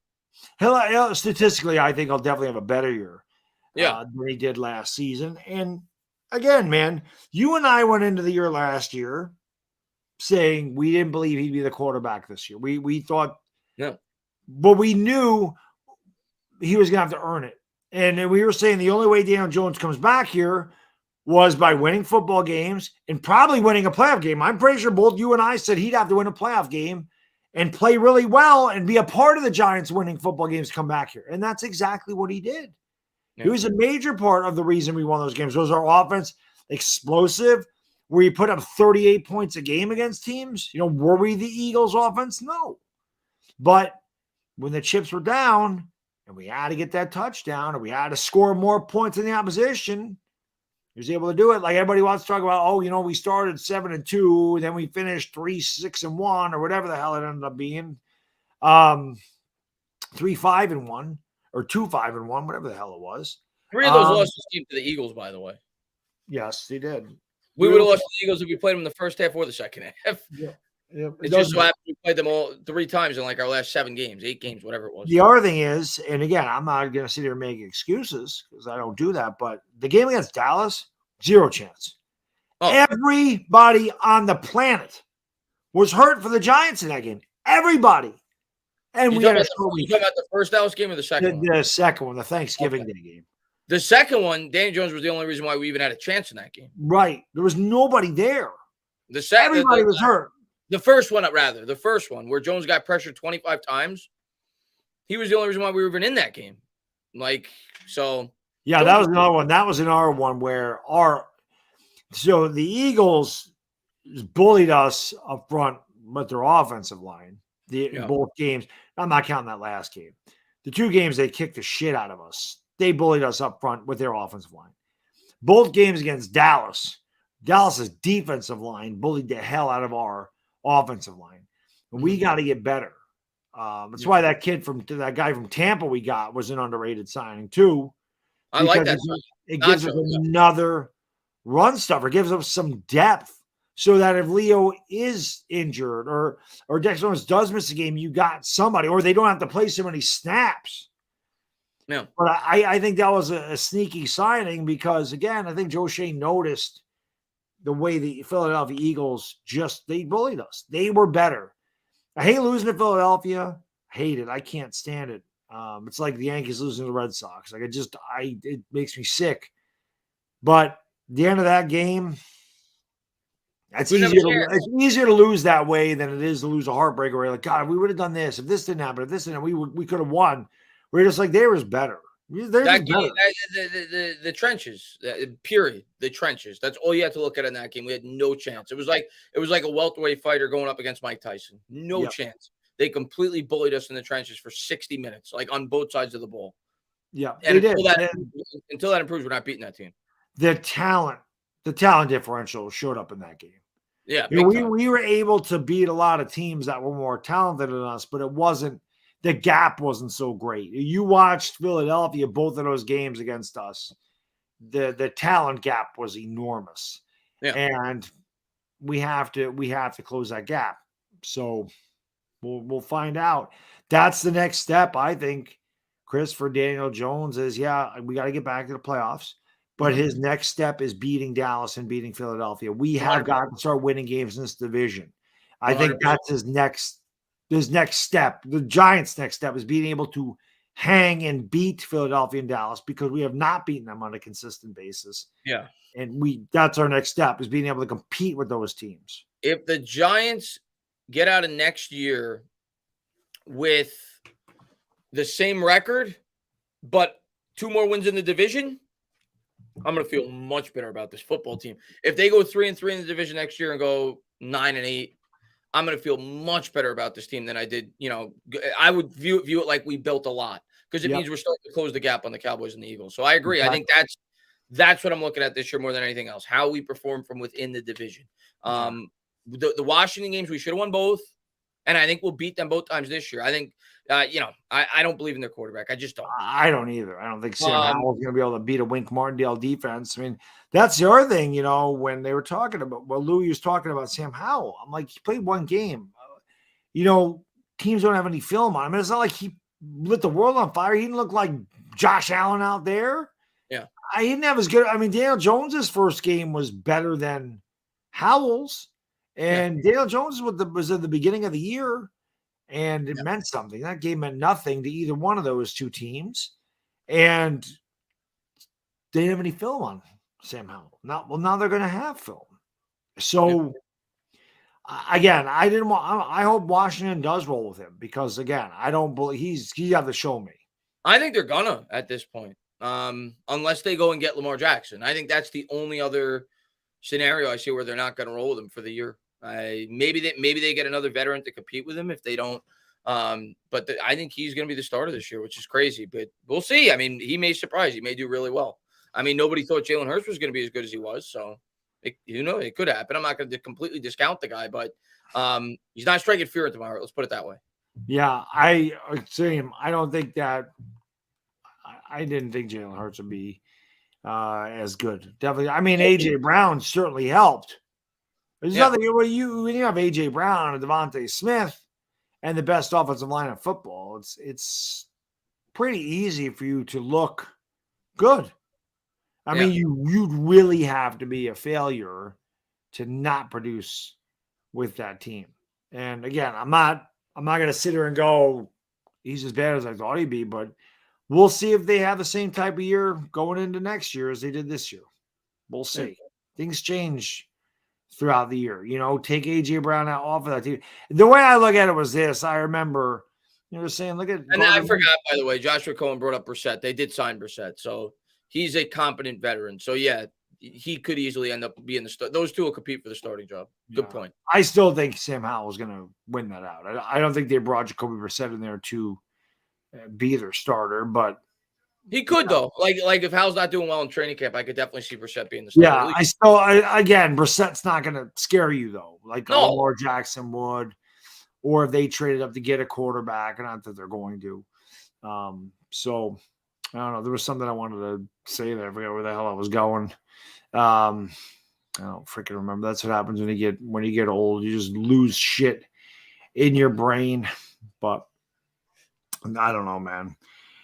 Statistically, I think he'll definitely have a better year than he did last season. And again, man, you and I went into the year last year saying we didn't believe he'd be the quarterback this year. We thought, but we knew he was going to have to earn it. And we were saying the only way Daniel Jones comes back here was by winning football games and probably winning a playoff game. I'm pretty sure both you and I said he'd have to win a playoff game and play really well and be a part of the Giants winning football games, come back here. And that's exactly what he did. He was a major part of the reason we won those games. Was our offense explosive? Where you put up 38 points a game against teams? Were we the Eagles offense? No. But when the chips were down and we had to get that touchdown or we had to score more points than the opposition, he was able to do it. Like everybody wants to talk about, we started 7-2, then we finished 3-6-1 or whatever the hell it ended up being. 3-5-1 or 2-5-1, whatever the hell it was. 3 of those losses came to the Eagles, by the way. Yes, they did. We would have lost the Eagles if we played them in the first half or the second half. Yeah. It just so happened we played them all 3 times in like our last 7 games, 8 games, whatever it was. The other thing is, and again, I'm not going to sit here and make excuses because I don't do that, but the game against Dallas, 0 chance. Everybody on the planet was hurt for the Giants in that game. Everybody. And we had you talking about the first Dallas game or the second one? The second one, the Thanksgiving Day game. The second one, Danny Jones was the only reason why we even had a chance in that game. Right. There was nobody there. Everybody was hurt. The first one, where Jones got pressured 25 times, he was the only reason why we were even in that game. Yeah, that was another one. That was another one where the Eagles bullied us up front with their offensive line. Both games. I'm not counting that last game. The 2 games they kicked the shit out of us. They bullied us up front with their offensive line. Both games against Dallas's defensive line bullied the hell out of our offensive line. And we got to get better. That's why that guy from Tampa we got was an underrated signing too. I like that. It gives us another run stuffer. It gives us some depth so that if Leo is injured or Dexter Lawrence does miss a game, you got somebody, or they don't have to play so many snaps. Yeah. But I think that was a sneaky signing because, again, I think Joe Shea noticed the way the Philadelphia Eagles they bullied us. They were better. I hate losing to Philadelphia. I hate it. I can't stand it. It's like the Yankees losing to the Red Sox. Like it makes me sick. But the end of that game, it's easier to lose that way than it is to lose a heartbreaker. Where like, God, if we would have done this, if this didn't happen, we could have won. We're just like, they was better. That game, the trenches, period. The trenches. That's all you have to look at in that game. We had no chance. It was like a welterweight fighter going up against Mike Tyson. No chance. They completely bullied us in the trenches for 60 minutes, like on both sides of the ball. Yeah, and until that improves, we're not beating that team. The talent differential showed up in that game. Yeah, we were able to beat a lot of teams that were more talented than us, but it wasn't. The gap wasn't so great. You watched Philadelphia, both of those games against us. The talent gap was enormous. Yeah. And we have to close that gap. So we'll find out. That's the next step, I think, Chris, for Daniel Jones is, we got to get back to the playoffs. But his next step is beating Dallas and beating Philadelphia. We have got to start winning games in this division. I think that's his next step. The Giants' next step is being able to hang and beat Philadelphia and Dallas because we have not beaten them on a consistent basis. Yeah. And that's our next step is being able to compete with those teams. If the Giants get out of next year with the same record, but 2 more wins in the division, I'm going to feel much better about this football team. If they go 3-3 in the division next year and go 9-8, I'm going to feel much better about this team than I did. I would view it like we built a lot because it means we're starting to close the gap on the Cowboys and the Eagles. So I agree. Exactly. I think that's what I'm looking at this year more than anything else, how we perform from within the division. The Washington games, we should have won both, and I think we'll beat them both times this year. I think, I don't believe in their quarterback. I just don't. I don't either. I don't think Sam Howell's going to be able to beat a Wink Martindale defense. I mean, that's the other thing, when they were talking about, Louis was talking about Sam Howell. I'm like, he played 1 game. Teams don't have any film on him. It's not like he lit the world on fire. He didn't look like Josh Allen out there. Yeah. He didn't have as good. I mean, Daniel Jones's first game was better than Howell's. And Daniel Jones was at the beginning of the year. And it meant something. That game meant nothing to either one of those 2 teams. And they didn't have any film on Sam Howell. Now they're going to have film. So, again, I hope Washington does roll with him because, again, I don't believe he's got to show me. I think they're going to at this point. unless they go and get Lamar Jackson. I think that's the only other scenario I see where they're not going to roll with him for the year. Maybe they get another veteran to compete with him if they don't. But I think he's going to be the starter this year, which is crazy. But we'll see. I mean, he may surprise. He may do really well. I mean, nobody thought Jalen Hurts was going to be as good as he was. So, it could happen. I'm not going to completely discount the guy, but he's not striking fear at the moment. Let's put it that way. Yeah, I same. I don't think that. I didn't think Jalen Hurts would be as good. Definitely. I mean, AJ Brown certainly helped. There's nothing when you have AJ Brown and Devontae Smith and the best offensive line in football. It's pretty easy for you to look good. I mean, you'd really have to be a failure to not produce with that team. And again, I'm not going to sit here and go, he's as bad as I thought he'd be, but we'll see if they have the same type of year going into next year as they did this year. We'll see. Things change throughout the year. Take AJ Brown out off of that team. The way I look at it was this. I remember saying, look at. And I forgot, by the way, Joshua Cohen brought up Brissett. They did sign Brissett, so he's a competent veteran. So yeah, he could easily end up being the start. Those two will compete for the starting job. Good point. I still think Sam Howell is going to win that out. I don't think they brought Jacoby Brissett in there to be their starter, but he could though. Like if Howell's not doing well in training camp, I could definitely see Brissett being the starter. Yeah, again, Brissett's not going to scare you though, like Lamar Jackson would, or if they traded up to get a quarterback, not that they're going to. So I don't know. There was something I wanted to say there. I forgot where the hell I was going. I don't freaking remember. That's what happens when you get old. You just lose shit in your brain. But I don't know, man.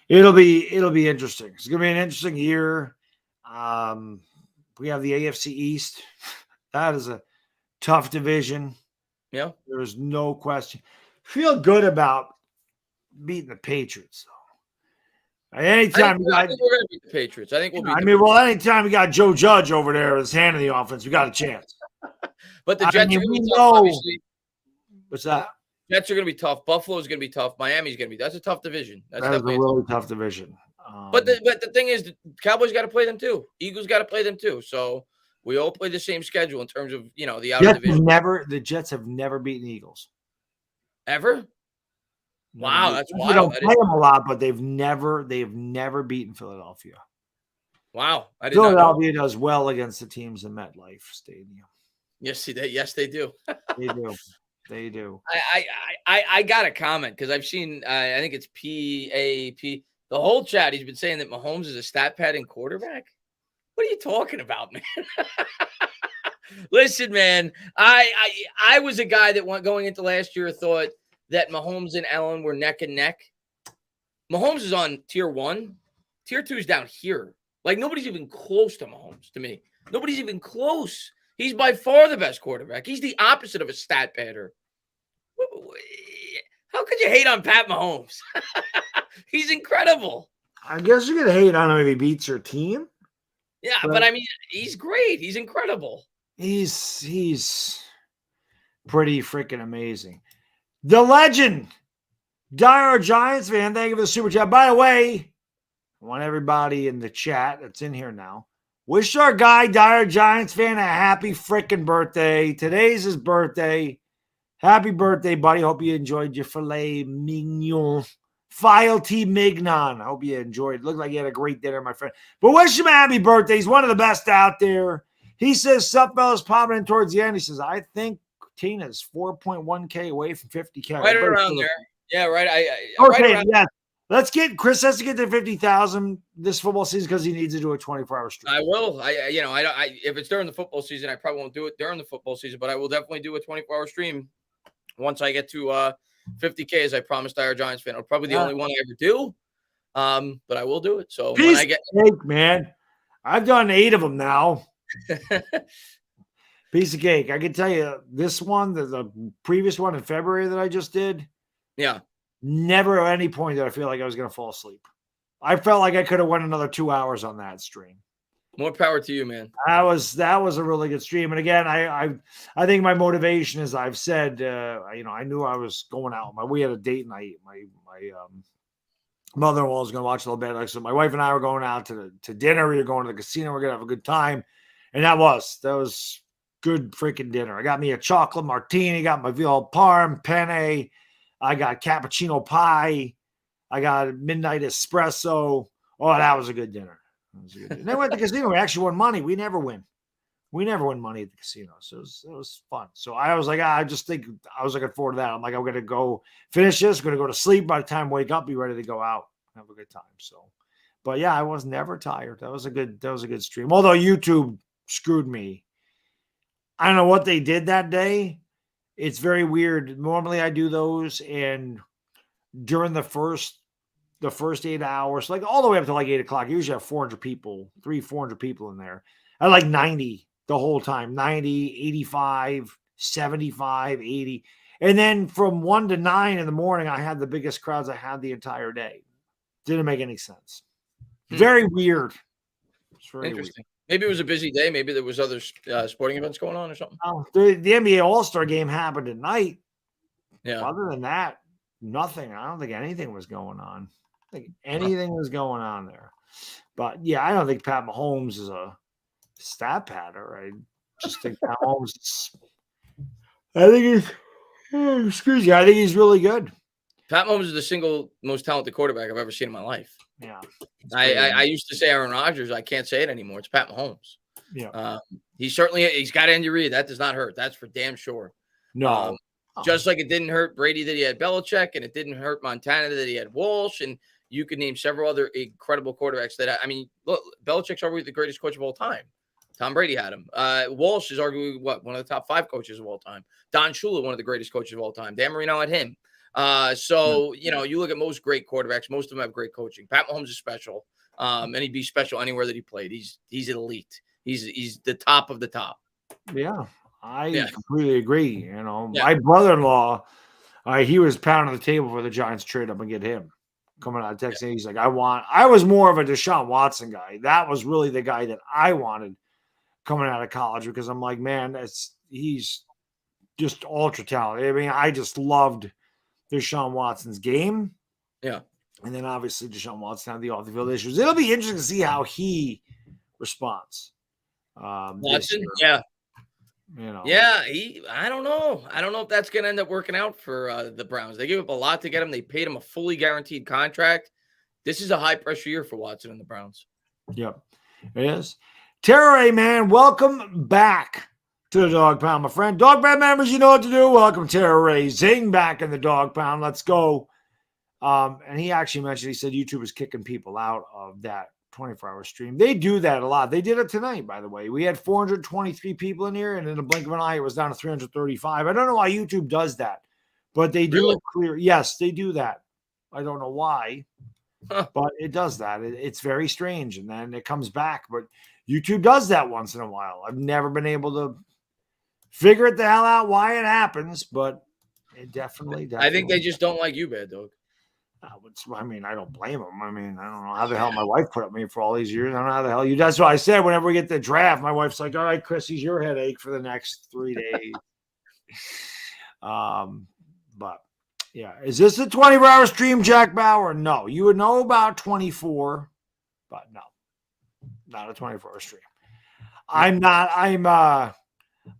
It'll be interesting. It's gonna be an interesting year. We have the AFC East. That is a tough division. Yeah, there's no question. Feel good about beating the Patriots, though. Anytime I think we're gonna beat the Patriots. I think we'll beat. Anytime we got Joe Judge over there with his hand in the offense, we got a chance. But the Jets are going to be tough, obviously. What's that? Jets are going to be tough. Buffalo's going to be tough. Miami's going to be. That's a tough division. That's a really tough division. But the thing is, the Cowboys got to play them too. Eagles got to play them too. So we all play the same schedule in terms of the outer division. The Jets have never beaten the Eagles. Ever? Wow, that's wild. We don't play them a lot, but they've never beaten Philadelphia. Wow, Philadelphia does well against the teams in MetLife Stadium. Yes, they do. They do. They do. I got a comment because I've seen. I think it's PAP. The whole chat. He's been saying that Mahomes is a stat padding quarterback. What are you talking about, man? Listen, man. I was a guy that going into last year thought that Mahomes and Allen were neck and neck. Mahomes is on tier 1. Tier 2 is down here. Like nobody's even close to Mahomes to me. Nobody's even close. He's by far the best quarterback. He's the opposite of a stat padder. How could you hate on Pat Mahomes? He's incredible. I guess you're going to hate on him if he beats your team. Yeah, but I mean, he's great. He's incredible. He's pretty freaking amazing. The legend, Dire Giants fan, thank you for the super chat. By the way, I want everybody in the chat that's in here now. Wish our guy, Dire Giants fan, a happy freaking birthday. Today's his birthday. Happy birthday, buddy. Hope you enjoyed your filet mignon. File T. Mignon. I hope you enjoyed. Looked like you had a great dinner, my friend. But wish him a happy birthday. He's one of the best out there. He says, sup, fellas, popping in towards the end. He says, I think Tina's 4.1K away from 50K. Right around there. Yeah, right. Okay, right yeah. Chris has to get to 50,000 this football season because he needs to do a 24-hour stream. I will. If it's during the football season, I probably won't do it during the football season, but I will definitely do a 24-hour stream once I get to 50K, as I promised Dire Giants fan. It'll probably be the only one I ever do, but I will do it. So when I get cake, man, I've done 8 of them now. Piece of cake. I can tell you this one, the previous one in February that I just did. Yeah. Never at any point did I feel like I was going to fall asleep. I felt like I could have went another 2 hours on that stream. More power to you, man. That was a really good stream. And again, I think my motivation, as I've said, I knew I was going out. We had a date night. My Mother-in-law is going to watch a little bit. Like, so my wife and I were going out to dinner. We were going to the casino. We're going to have a good time. And that was good freaking dinner. I got me a chocolate martini, got my veal parm, penne. I got cappuccino pie. I got a midnight espresso. Oh, that was a good dinner. And then we went to the casino. We actually won money. We never win. We never win money at the casino. So it was fun. So I was like, I was looking forward to that. I'm like, I'm going to go finish this. I'm going to go to sleep. By the time I wake up, be ready to go out. Have a good time. So, but yeah, I was never tired. That was a good stream. Although YouTube screwed me. I don't know what they did that day. It's very weird. Normally I do those, and during the first 8 hours, like all the way up to like 8 o'clock, you usually have 400 people in there. I had like 90 the whole time, 90, 85, 75, 80. And then from 1 to 9 in the morning, I had the biggest crowds I had the entire day. Didn't make any sense. Very weird. It's very interesting. Weird. Maybe it was a busy day. Maybe there was other sporting events going on or something. The NBA All-Star game happened at night. Yeah. Other than that, nothing. I don't think anything was going on. I think anything was going on there. But yeah, I don't think Pat Mahomes is a stat patter. I just think Pat Mahomes I think he's really good. Pat Mahomes is the single most talented quarterback I've ever seen in my life. Yeah. I used to say Aaron Rodgers. I can't say it anymore. It's Pat Mahomes. Yeah. He's got Andy Reid. That does not hurt. That's for damn sure. No. Just like it didn't hurt Brady that he had Belichick, and it didn't hurt Montana that he had Walsh, and you could name several other incredible quarterbacks that look, Belichick's arguably the greatest coach of all time. Tom Brady had him. Walsh is arguably one of the top 5 coaches of all time. Don Shula, one of the greatest coaches of all time. Dan Marino had him. You look at most great quarterbacks, most of them have great coaching. Pat Mahomes is special, and he'd be special anywhere that he played. He's elite. He's the top of the top. Yeah, I completely agree. My brother-in-law, he was pounding the table for the Giants trade up and get him coming out of Texas. Yeah. He's like, I was more of a Deshaun Watson guy. That was really the guy that I wanted coming out of college, because I'm like, man, he's just ultra talented. I mean, I just loved Deshaun Watson's game. Yeah. And then obviously Deshaun Watson had the off the field issues. It'll be interesting to see how he responds. Watson, yeah. I don't know. I don't know if that's going to end up working out for the Browns. They gave up a lot to get him. They paid him a fully guaranteed contract. This is a high pressure year for Watson and the Browns. Yep, it is. Terry, man, welcome back to the Dog Pound, my friend. Dog Pound members, you know what to do. Welcome, Terry Zing, back in the Dog Pound. Let's go. And he actually mentioned, he said YouTube is kicking people out of that 24-hour stream. They do that a lot. They did it tonight, by the way. We had 423 people in here, and in a blink of an eye, it was down to 335. I don't know why YouTube does that, but they do it clear. Yes, they do that. I don't know why, but it does that. It's very strange, and then it comes back. But YouTube does that once in a while. I've never been able to figure it the hell out why it happens, but it definitely. I think they just don't like you, Bad Dog. I don't blame them. I don't know how the hell my wife put up with me for all these years. I don't know how the hell you. That's what I said. Whenever we get the draft, my wife's like, "All right, Chris, he's your headache for the next 3 days." But yeah, is this a 24-hour stream, Jack Bauer? No, you would know about 24, but no, not a 24-hour stream. I'm not.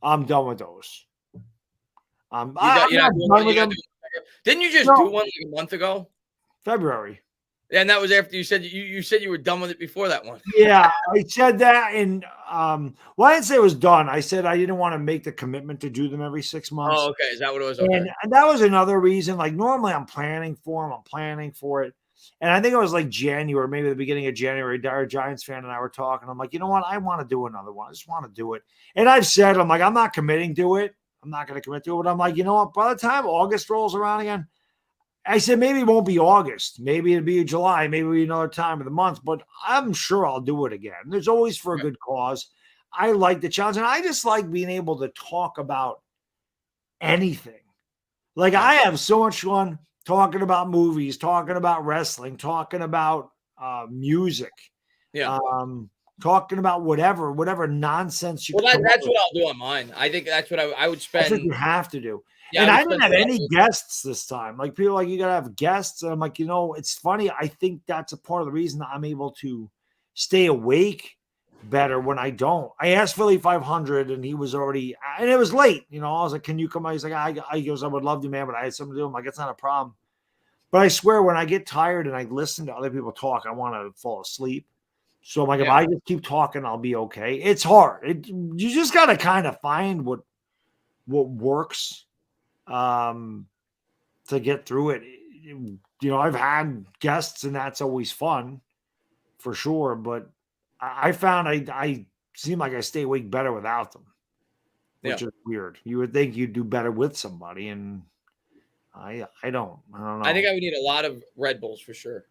I'm done with those. Didn't you just do one like a month ago? February. And that was after you said you said you were done with it before that one. Yeah, I said that, and I didn't say it was done. I said I didn't want to make the commitment to do them every 6 months. Oh, okay. Is that what it was? Okay. And that was another reason. Like normally I'm planning for them. I'm planning for it. And I think it was like January, maybe the beginning of January, our Giants fan and I were talking. I'm like, you know what? I want to do another one. I just want to do it. And I've said, I'm like, I'm not committing to it. I'm not going to commit to it. But I'm like, you know what? By the time August rolls around again, I said, maybe it won't be August. Maybe it'll be July. Maybe it'll be another time of the month. But I'm sure I'll do it again. There's always for a good cause. I like the challenge. And I just like being able to talk about anything. Like I have so much fun talking about movies, talking about wrestling, talking about music. Yeah. talking about whatever nonsense you Well, can come up that's with. what I'll do on mine. I think that's what I would That's what spend. you have to do. Yeah, And I I would didn't spend have a lot any of- guests this time. Like people like, you gotta have guests. And I'm like, it's funny. I think that's a part of the reason I'm able to stay awake better when I don't. I asked Philly 500 and he was already, and it was late. I was like, can you come out? He's like, he goes, I would love to, man, but I had something to do. I'm like, it's not a problem. But I swear, when I get tired and I listen to other people talk, I want to fall asleep. So I'm like, if I just keep talking, I'll be okay. It's hard. You just got to kind of find what works to get through it. I've had guests and that's always fun for sure. But I found I seem like I stay awake better without them, which is weird. You would think you'd do better with somebody, and I don't know. I think I would need a lot of Red Bulls for sure.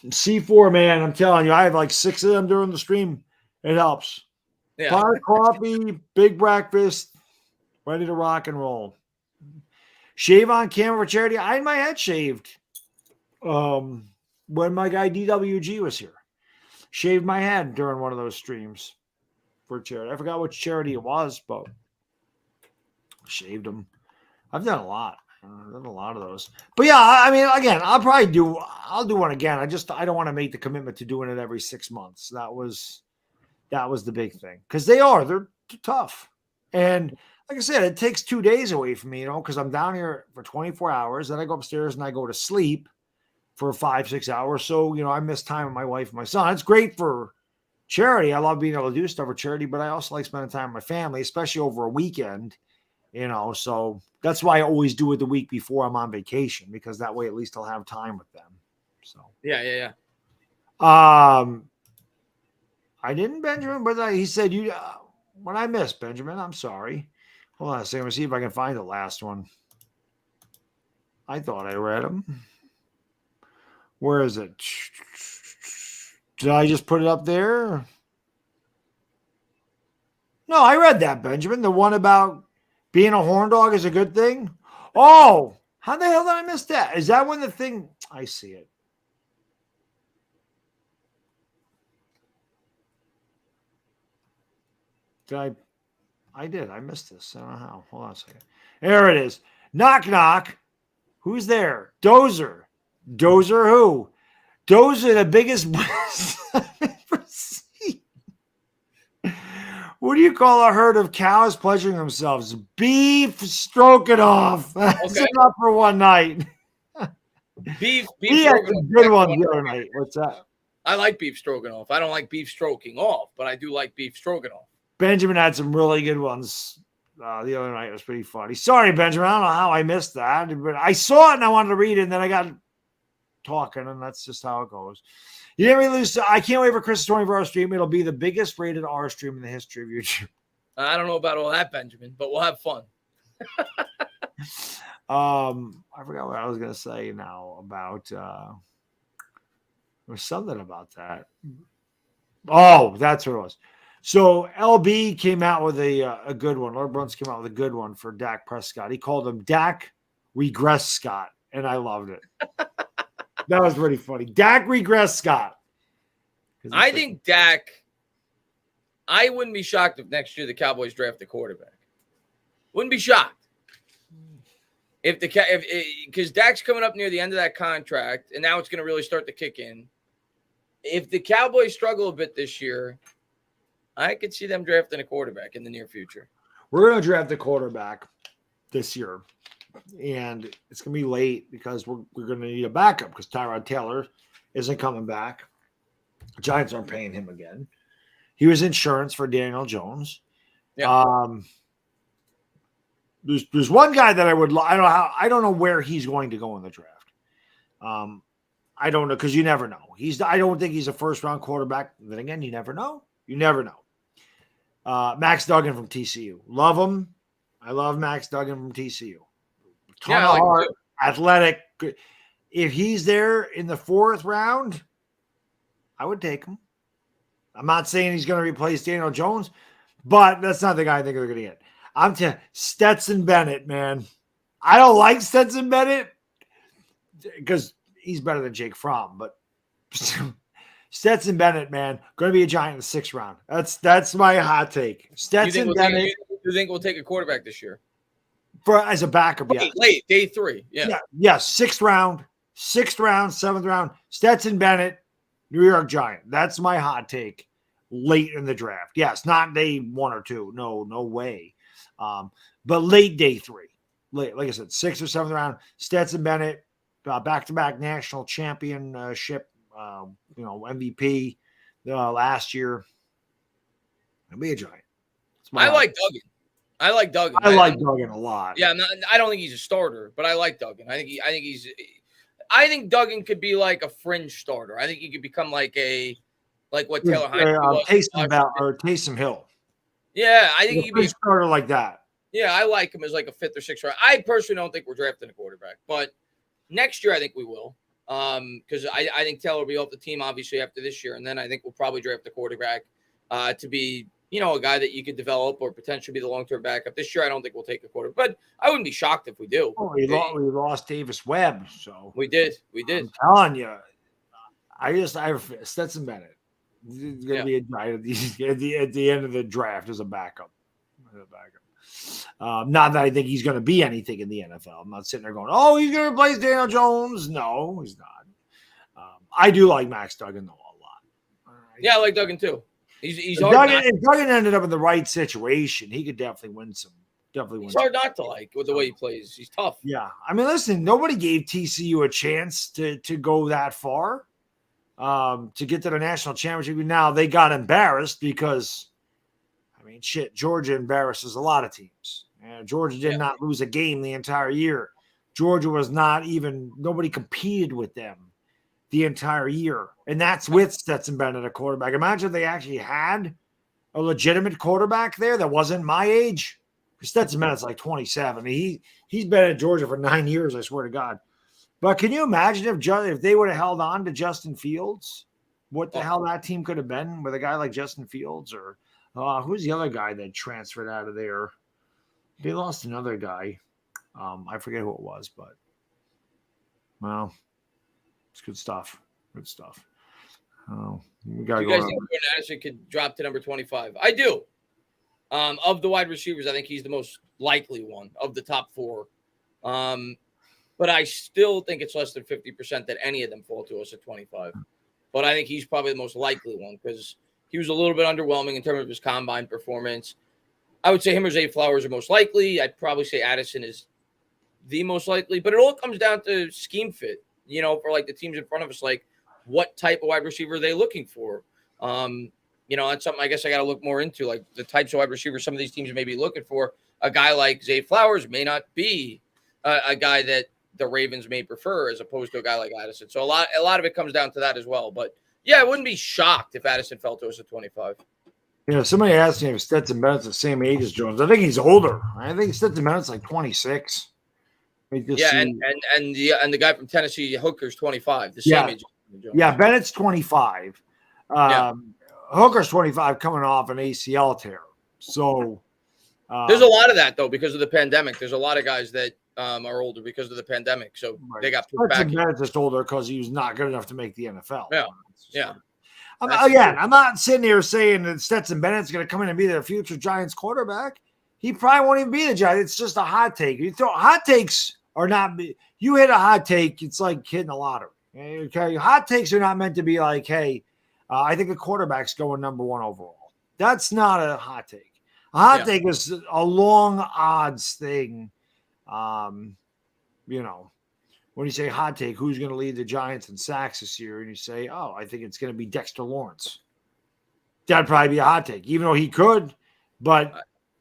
C4, man, I'm telling you, I have like 6 of them during the stream. It helps. Yeah. Pot of coffee, big breakfast, ready to rock and roll. Shave on camera for charity. I had my head shaved when my guy DWG was here. Shaved my head during one of those streams for charity. I forgot which charity it was, but shaved him. I've done a lot. I've done a lot of those. But yeah, I mean, again, I'll do one again. I don't want to make the commitment to doing it every 6 months. That was the big thing. Because they're tough. And like I said, it takes 2 days away from me, because I'm down here for 24 hours. Then I go upstairs and I go to sleep for 5-6 hours. So, I miss time with my wife and my son. It's great for charity. I love being able to do stuff for charity, but I also like spending time with my family, especially over a weekend. So that's why I always do it the week before I'm on vacation, because that way at least I'll have time with them. So Yeah. I didn't, Benjamin, but he said when I missed, Benjamin, I'm sorry. Hold on a second. Let me see if I can find the last one. I thought I read them. Where is it? Did I just put it up there? No, I read that, Benjamin. The one about being a horn dog is a good thing. Oh, how the hell did I miss that? Is that when the thing? I see it. I did. I missed this. I don't know how. Hold on a second. There it is. Knock, knock. Who's there? Dozer. Dozer who? Dozer, the biggest I've ever seen. What do you call a herd of cows pleasuring themselves? Beef stroganoff. That's enough for one night. Beef had some good ones the other night. What's that? I like beef stroganoff. I don't like beef stroking off, but I do like beef stroganoff. Benjamin had some really good ones the other night. It was pretty funny. Sorry, Benjamin. I don't know how I missed that, but I saw it and I wanted to read it, and then I got talking, and that's just how it goes. You didn't really lose. I can't wait for Chris's 24-hour stream. It'll be the biggest rated R stream in the history of YouTube. I don't know about all that, Benjamin, but we'll have fun. I forgot what I was going to say now about there was something about that. Oh, that's what it was. So LB came out with a good one. Lord Bruns came out with a good one for Dak Prescott. He called him Dak Regress Scott, and I loved it. That was pretty funny. Dak Regress Scott. I think Dak, I wouldn't be shocked if next year the Cowboys draft a quarterback. Wouldn't be shocked. Because Dak's coming up near the end of that contract, and now it's going to really start to kick in. If the Cowboys struggle a bit this year, I could see them drafting a quarterback in the near future. We're going to draft a quarterback this year, and it's going to be late because we're going to need a backup because Tyrod Taylor isn't coming back. The Giants aren't paying him again. He was insurance for Daniel Jones. Yeah. There's one guy that I don't know where he's going to go in the draft. I don't know because you never know. I don't think he's a first round quarterback. Then again, you never know. You never know. Max Duggan from TCU. Love him. I love Max Duggan from TCU. Ton of heart, athletic. If he's there in the 4th round, I would take him. I'm not saying he's going to replace Daniel Jones, but that's not the guy I think they're going to get. I'm telling you, Stetson Bennett, man. I don't like Stetson Bennett because he's better than Jake Fromm, but Stetson Bennett, man, going to be a Giant in the 6th round. That's my hot take. Stetson Bennett. You think we'll take a quarterback this year? As a backup, yeah. Late, day 3. Yeah. Yeah, 6th round, 7th round. Stetson Bennett, New York Giant. That's my hot take late in the draft. Yes, not day 1 or 2. No way. But late day 3. Like I said, 6th or 7th round. Stetson Bennett, back-to-back national championship, MVP last year. He'll be a Giant. I like Duggan. I like Duggan a lot. Yeah, I don't think he's a starter, but I like Duggan. I think Duggan could be like a fringe starter. I think he could become like what Taylor Heineke was. Taysom Hill. Yeah, I think he'd be a starter like that. Yeah, I like him as like a 5th or 6th round. I personally don't think we're drafting a quarterback, but next year I think we will. Because I think Taylor will be off the team obviously after this year, and then I think we'll probably draft a quarterback to be a guy that you could develop or potentially be the long-term backup. This year I don't think we'll take a quarterback, but I wouldn't be shocked if we do. Oh, we lost Davis Webb, so we did. I'm telling you, I Stetson Bennett is going to be a Giant at the end of the draft as a backup. Not that I think he's going to be anything in the NFL. I'm not sitting there going, "Oh, he's going to replace Daniel Jones." No, he's not. I do like Max Duggan though a lot. Yeah, I like Duggan too. He's Duggan ended up in the right situation. He could definitely win some. He's hard not to like with the way he plays. He's tough. Yeah, I mean, listen, nobody gave TCU a chance to go that far, to get to the national championship. Now they got embarrassed because, I mean, Georgia embarrasses a lot of teams. Georgia did not lose a game the entire year. Georgia was nobody competed with them the entire year. And that's with Stetson Bennett, a quarterback. Imagine if they actually had a legitimate quarterback there that wasn't my age. Stetson Bennett's like 27. He's been at Georgia for 9 years, I swear to God. But can you imagine if they would have held on to Justin Fields? What the hell that team could have been with a guy like Justin Fields? Or who's the other guy that transferred out of there? They lost another guy. I forget who it was, but well, it's good stuff. Good stuff. We got to go. You guys think Jordan Addison could drop to number 25? I do. Of the wide receivers, I think he's the most likely one of the top 4. But I still think it's less than 50% that any of them fall to us at 25. But I think he's probably the most likely one because he was a little bit underwhelming in terms of his combine performance. I would say him or Zay Flowers are most likely. I'd probably say Addison is the most likely. But it all comes down to scheme fit, for like the teams in front of us, like what type of wide receiver are they looking for? That's something I guess I got to look more into, like the types of wide receivers some of these teams may be looking for. A guy like Zay Flowers may not be a guy that the Ravens may prefer as opposed to a guy like Addison. So a lot of it comes down to that as well. But yeah, I wouldn't be shocked if Addison fell to us at 25. Somebody asked me if Stetson Bennett's the same age as Jones. I think he's older. I think Stetson Bennett's like 26. And the guy from Tennessee, Hooker's 25. The same age as Jones. Yeah, Bennett's 25. Hooker's 25 coming off an ACL tear. So there's a lot of that, though, because of the pandemic. There's a lot of guys that are older because of the pandemic. So they got put back. Bennett's just older because he was not good enough to make the NFL. Yeah. I'm not sitting here saying that Stetson Bennett's going to come in and be the future Giants quarterback. He probably won't even be the Giants. It's just a hot take. You throw hot takes are not. You hit a hot take, it's like hitting a lottery. Okay, hot takes are not meant to be like, hey, I think a quarterback's going number 1 overall. That's not a hot take. A hot take is a long odds thing. When you say hot take, who's going to lead the Giants in sacks this year? And you say, oh, I think it's going to be Dexter Lawrence. That'd probably be a hot take, even though he could. But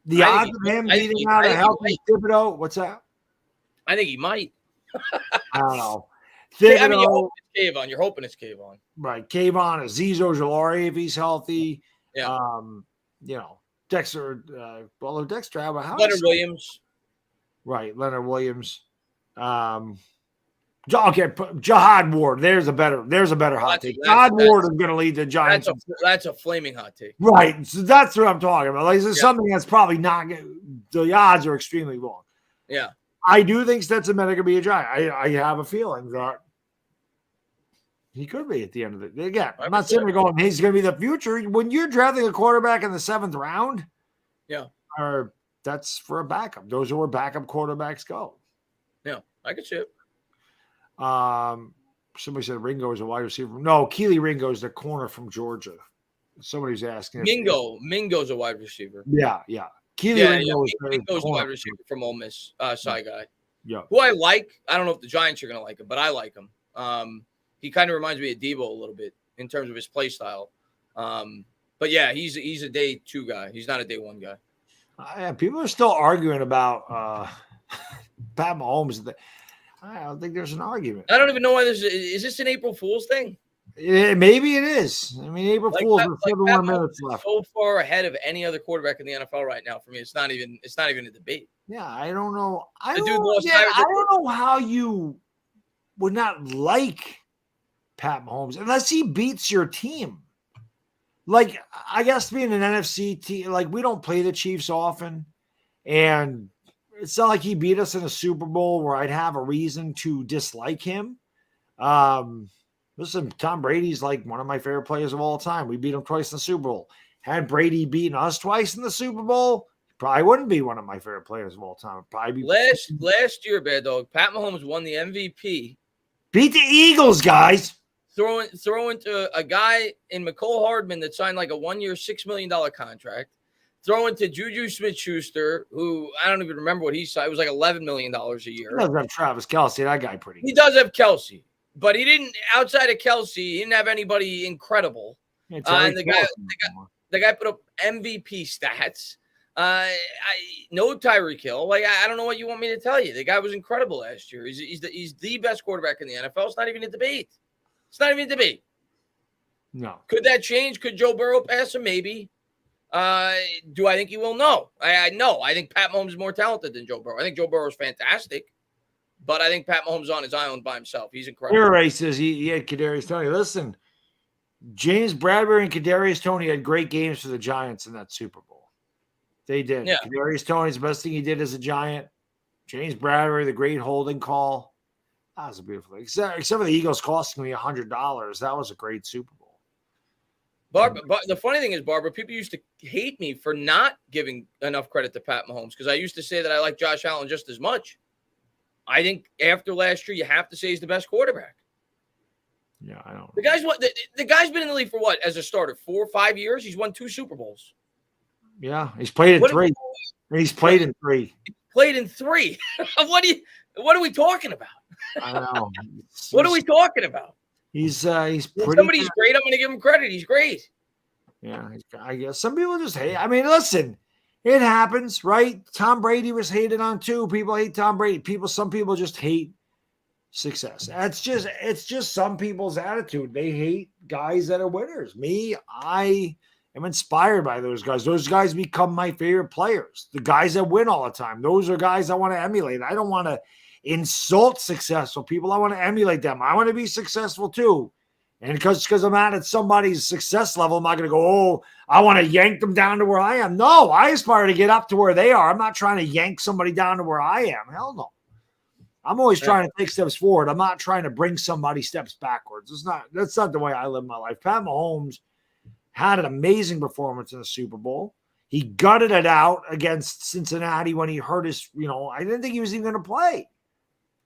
the odds of him leading out a healthy Thibodeau, what's that? I think he might. I don't know. Thibodeau, you're hoping it's Kayvon. Right. Kayvon, Azeez Ojulari, if he's healthy. Yeah. Dexter, Dexter, how Leonard Williams. Right. Leonard Williams. Jihad Ward. There's a better hot take. Jihad Ward is going to lead the Giants. That's a flaming hot take. Right. So that's what I'm talking about. Like, this is something that's probably not. The odds are extremely long. Yeah. I do think Stetson Bennett could be a Giant. I have a feeling that He could be at the end of the day. Again, I'm Right, not saying they're going, he's going to be the future. When you're drafting a quarterback in the 7th round, Yeah. That's for a backup. Those are where backup quarterbacks go. Yeah, I can see it. Somebody said Ringo is a wide receiver. No, Keely Ringo is the corner from Georgia. Somebody's asking. Mingo's a wide receiver. Yeah. Keely Ringo is Mingo's a wide receiver from Ole Miss, Cy guy. Yeah. Who I like. I don't know if the Giants are going to like him, but I like him. He kind of reminds me of Debo a little bit in terms of his play style. But yeah, he's a day 2 guy. He's not a day 1 guy. People are still arguing about Pat Mahomes. I don't think there's an argument. I don't even know why is this an April Fool's thing? Maybe it is. I mean, April Fool's with 71 minutes left. So far ahead of any other quarterback in the NFL right now for me. It's not even a debate. Yeah, I don't know. I The dude don't lost know how you would not like Pat Mahomes unless he beats your team. Like, I guess being an NFC team, like, we don't play the Chiefs often, and it's not like he beat us in a Super Bowl where I'd have a reason to dislike him. Listen, Tom Brady's like one of my favorite players of all time. We beat him twice in the Super Bowl. Had Brady beaten us twice in the Super Bowl, probably wouldn't be one of my favorite players of all time. Probably be last year, Bad Dog, Pat Mahomes won the MVP. Beat the Eagles, guys. Throwing to a guy in McCole Hardman that signed like a 1-year, $6 million contract. Throwing to Juju Smith-Schuster, who I don't even remember what he signed. It was like $11 million a year. He does have Travis Kelce. That guy pretty good. He does have Kelce, but he didn't, outside of Kelce, he didn't have anybody incredible. And the guy put up MVP stats. No Tyreek Hill. Like, I don't know what you want me to tell you. The guy was incredible last year. He's the best quarterback in the NFL. It's not even a debate. No. Could that change? Could Joe Burrow pass him? Maybe. Do I think he will? No. No. I think Pat Mahomes is more talented than Joe Burrow. I think Joe Burrow is fantastic, but I think Pat Mahomes is on his island by himself. He's incredible. Ray says he had Kadarius Toney. Listen, James Bradbury and Kadarius Toney had great games for the Giants in that Super Bowl. They did. Yeah. Kadarius Toney's the best thing he did as a Giant. James Bradbury, the great holding call. That was a beautiful thing. Except for the Eagles costing me $100. That was a great Super Bowl. But the funny thing is, Barbara, people used to hate me for not giving enough credit to Pat Mahomes because I used to say that I like Josh Allen just as much. I think after last year, you have to say he's the best quarterback. Yeah, I don't. The guy's been in the league for what as a starter? 4 or 5 years. He's won 2 Super Bowls. Yeah, he's played in 3. He's played in 3. Played in 3. What are we talking about? I know. What are we talking about? He's pretty. Somebody's great. I'm going to give him credit. He's great. Yeah, I guess some people just hate. I mean, listen, it happens, right? Tom Brady was hated on too. People hate Tom Brady. Some people just hate success. It's just some people's attitude. They hate guys that are winners. Me, I am inspired by those guys. Those guys become my favorite players. The guys that win all the time. Those are guys I want to emulate. I don't want to insult successful people. I want to emulate them. I want to be successful too. And because I'm at somebody's success level, I'm not going to go, oh, I want to yank them down to where I am. No, I aspire to get up to where they are. I'm not trying to yank somebody down to where I am. Hell no. I'm always trying to take steps forward. I'm not trying to bring somebody steps backwards. That's not the way I live my life. Pat Mahomes had an amazing performance in the Super Bowl. He gutted it out against Cincinnati when he hurt his, I didn't think he was even going to play.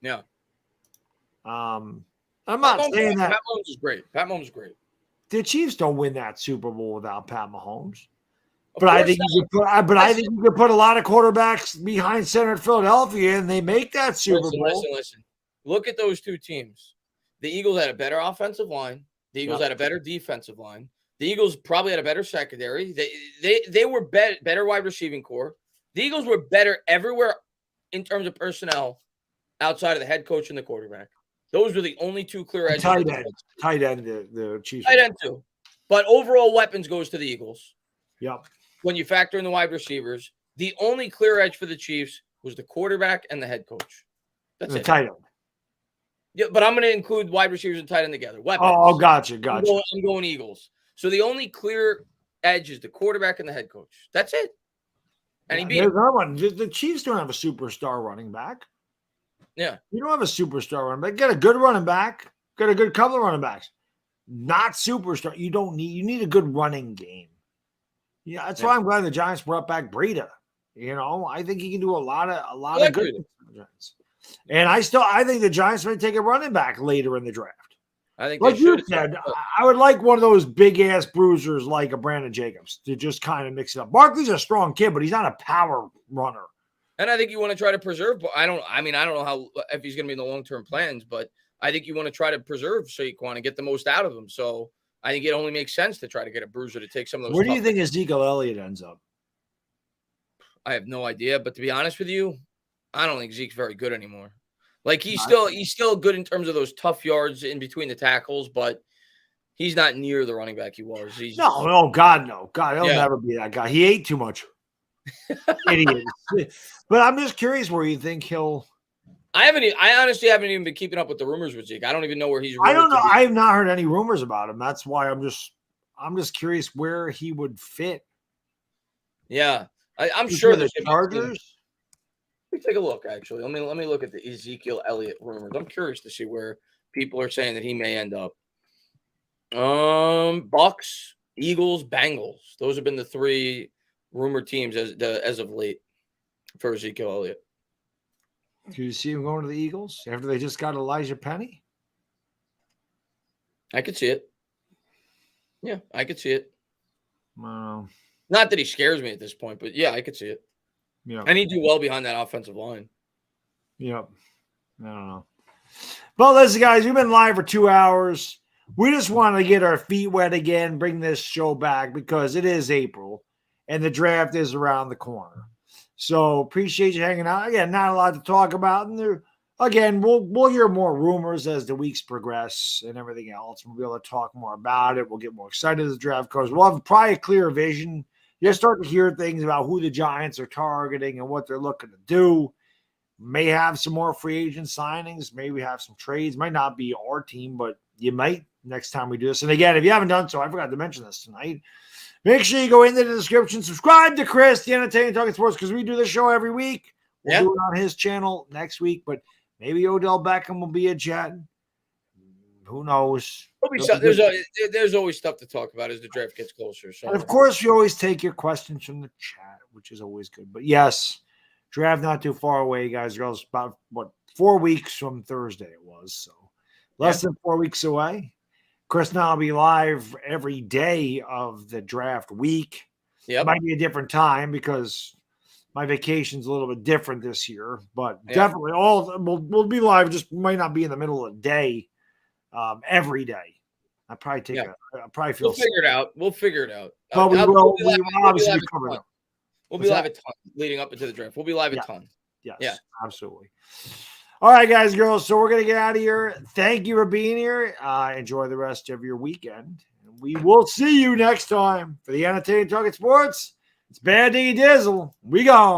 Yeah. I'm not saying that. Pat Mahomes is great. The Chiefs don't win that Super Bowl without Pat Mahomes. But I think you could put a lot of quarterbacks behind center at Philadelphia, and they make that Super Bowl. Listen. Look at those two teams. The Eagles had a better offensive line. The Eagles had a better defensive line. The Eagles probably had a better secondary. They were better wide receiving core. The Eagles were better everywhere in terms of personnel outside of the head coach and the quarterback. Those were the only 2 clear edges. Tight end, the Chiefs. Tight end too. But overall weapons goes to the Eagles. Yep. When you factor in the wide receivers, the only clear edge for the Chiefs was the quarterback and the head coach. That's it. Tight end. Yeah, but I'm going to include wide receivers and tight end together. Weapons. Oh, gotcha. I'm going Eagles. So the only clear edge is the quarterback and the head coach. That's it. And he beat him. The Chiefs don't have a superstar running back. Yeah. You don't have a superstar running back. Get a good running back. Got a good couple of running backs. not superstar. You need a good running game. Yeah, that's why I'm glad the Giants brought back Breida. I think he can do a lot of good things. And I think the Giants may take a running back later in the draft. I think, like you said, I would like one of those big ass bruisers like a Brandon Jacobs to just kind of mix it up. Barkley's a strong kid, but he's not a power runner. And I think you want to try to preserve. I don't know if he's going to be in the long-term plans, but I think you want to try to preserve Saquon and get the most out of him. So I think it only makes sense to try to get a bruiser to take some of those. Where do you think Ezekiel Elliott ends up? I have no idea, but to be honest with you, I don't think Zeke's very good anymore. Like he's still good in terms of those tough yards in between the tackles, but he's not near the running back he was. No, God, no. God, he'll never be that guy. He ate too much. Idiot. But I'm just curious where you think he'll. I honestly haven't even been keeping up with the rumors with Zeke. I don't even know where he's. I don't know. I have not heard any rumors about him. That's why I'm just curious where he would fit. Yeah, I'm sure the Chargers. Let me take a look. Actually, let me look at the Ezekiel Elliott rumors. I'm curious to see where people are saying that he may end up. Bucks, Eagles, Bengals. Those have been the three rumored teams as of late for Ezekiel Elliott. Do you see him going to the Eagles after they just got Elijah Penny? I could see it. Yeah, I could see it. Wow. Not that he scares me at this point, but yeah, I could see it. Yeah. And he'd do well behind that offensive line. Yep. I don't know. But listen, guys, we've been live for 2 hours. We just want to get our feet wet again, bring this show back because it is April and the draft is around the corner. So appreciate you hanging out. Again, not a lot to talk about. And again, we'll hear more rumors as the weeks progress and everything else. We'll be able to talk more about it. We'll get more excited as the draft goes. We'll have probably a clear vision. You'll start to hear things about who the Giants are targeting and what they're looking to do. May have some more free agent signings. Maybe have some trades. Might not be our team, but you might next time we do this. And again, if you haven't done so, I forgot to mention this tonight. Make sure you go into the description, subscribe to Chris, the Entertaining Talking Sports, because we do this show every week. We'll do it on his channel next week, but maybe Odell Beckham will be a Jet. Who knows? There's always stuff to talk about as the draft gets closer. So, and of course, you always take your questions from the chat, which is always good. But yes, draft not too far away, guys. Girls, about 4 weeks from Thursday it was. So less than 4 weeks away. Chris and I will be live every day of the draft week. Yeah, it might be a different time because my vacation's a little bit different this year, but definitely we'll be live. Just might not be in the middle of the day every day. I probably I probably feel. We'll figure it out. But we'll obviously cover it. We'll be live a ton leading up into the draft. We'll be live a ton. Yes, yeah, absolutely. All right, guys, girls. So we're going to get out of here. Thank you for being here. Enjoy the rest of your weekend. And we will see you next time for the Entertaining Talking Sports. It's Bad Diggy Dizzle. We gone.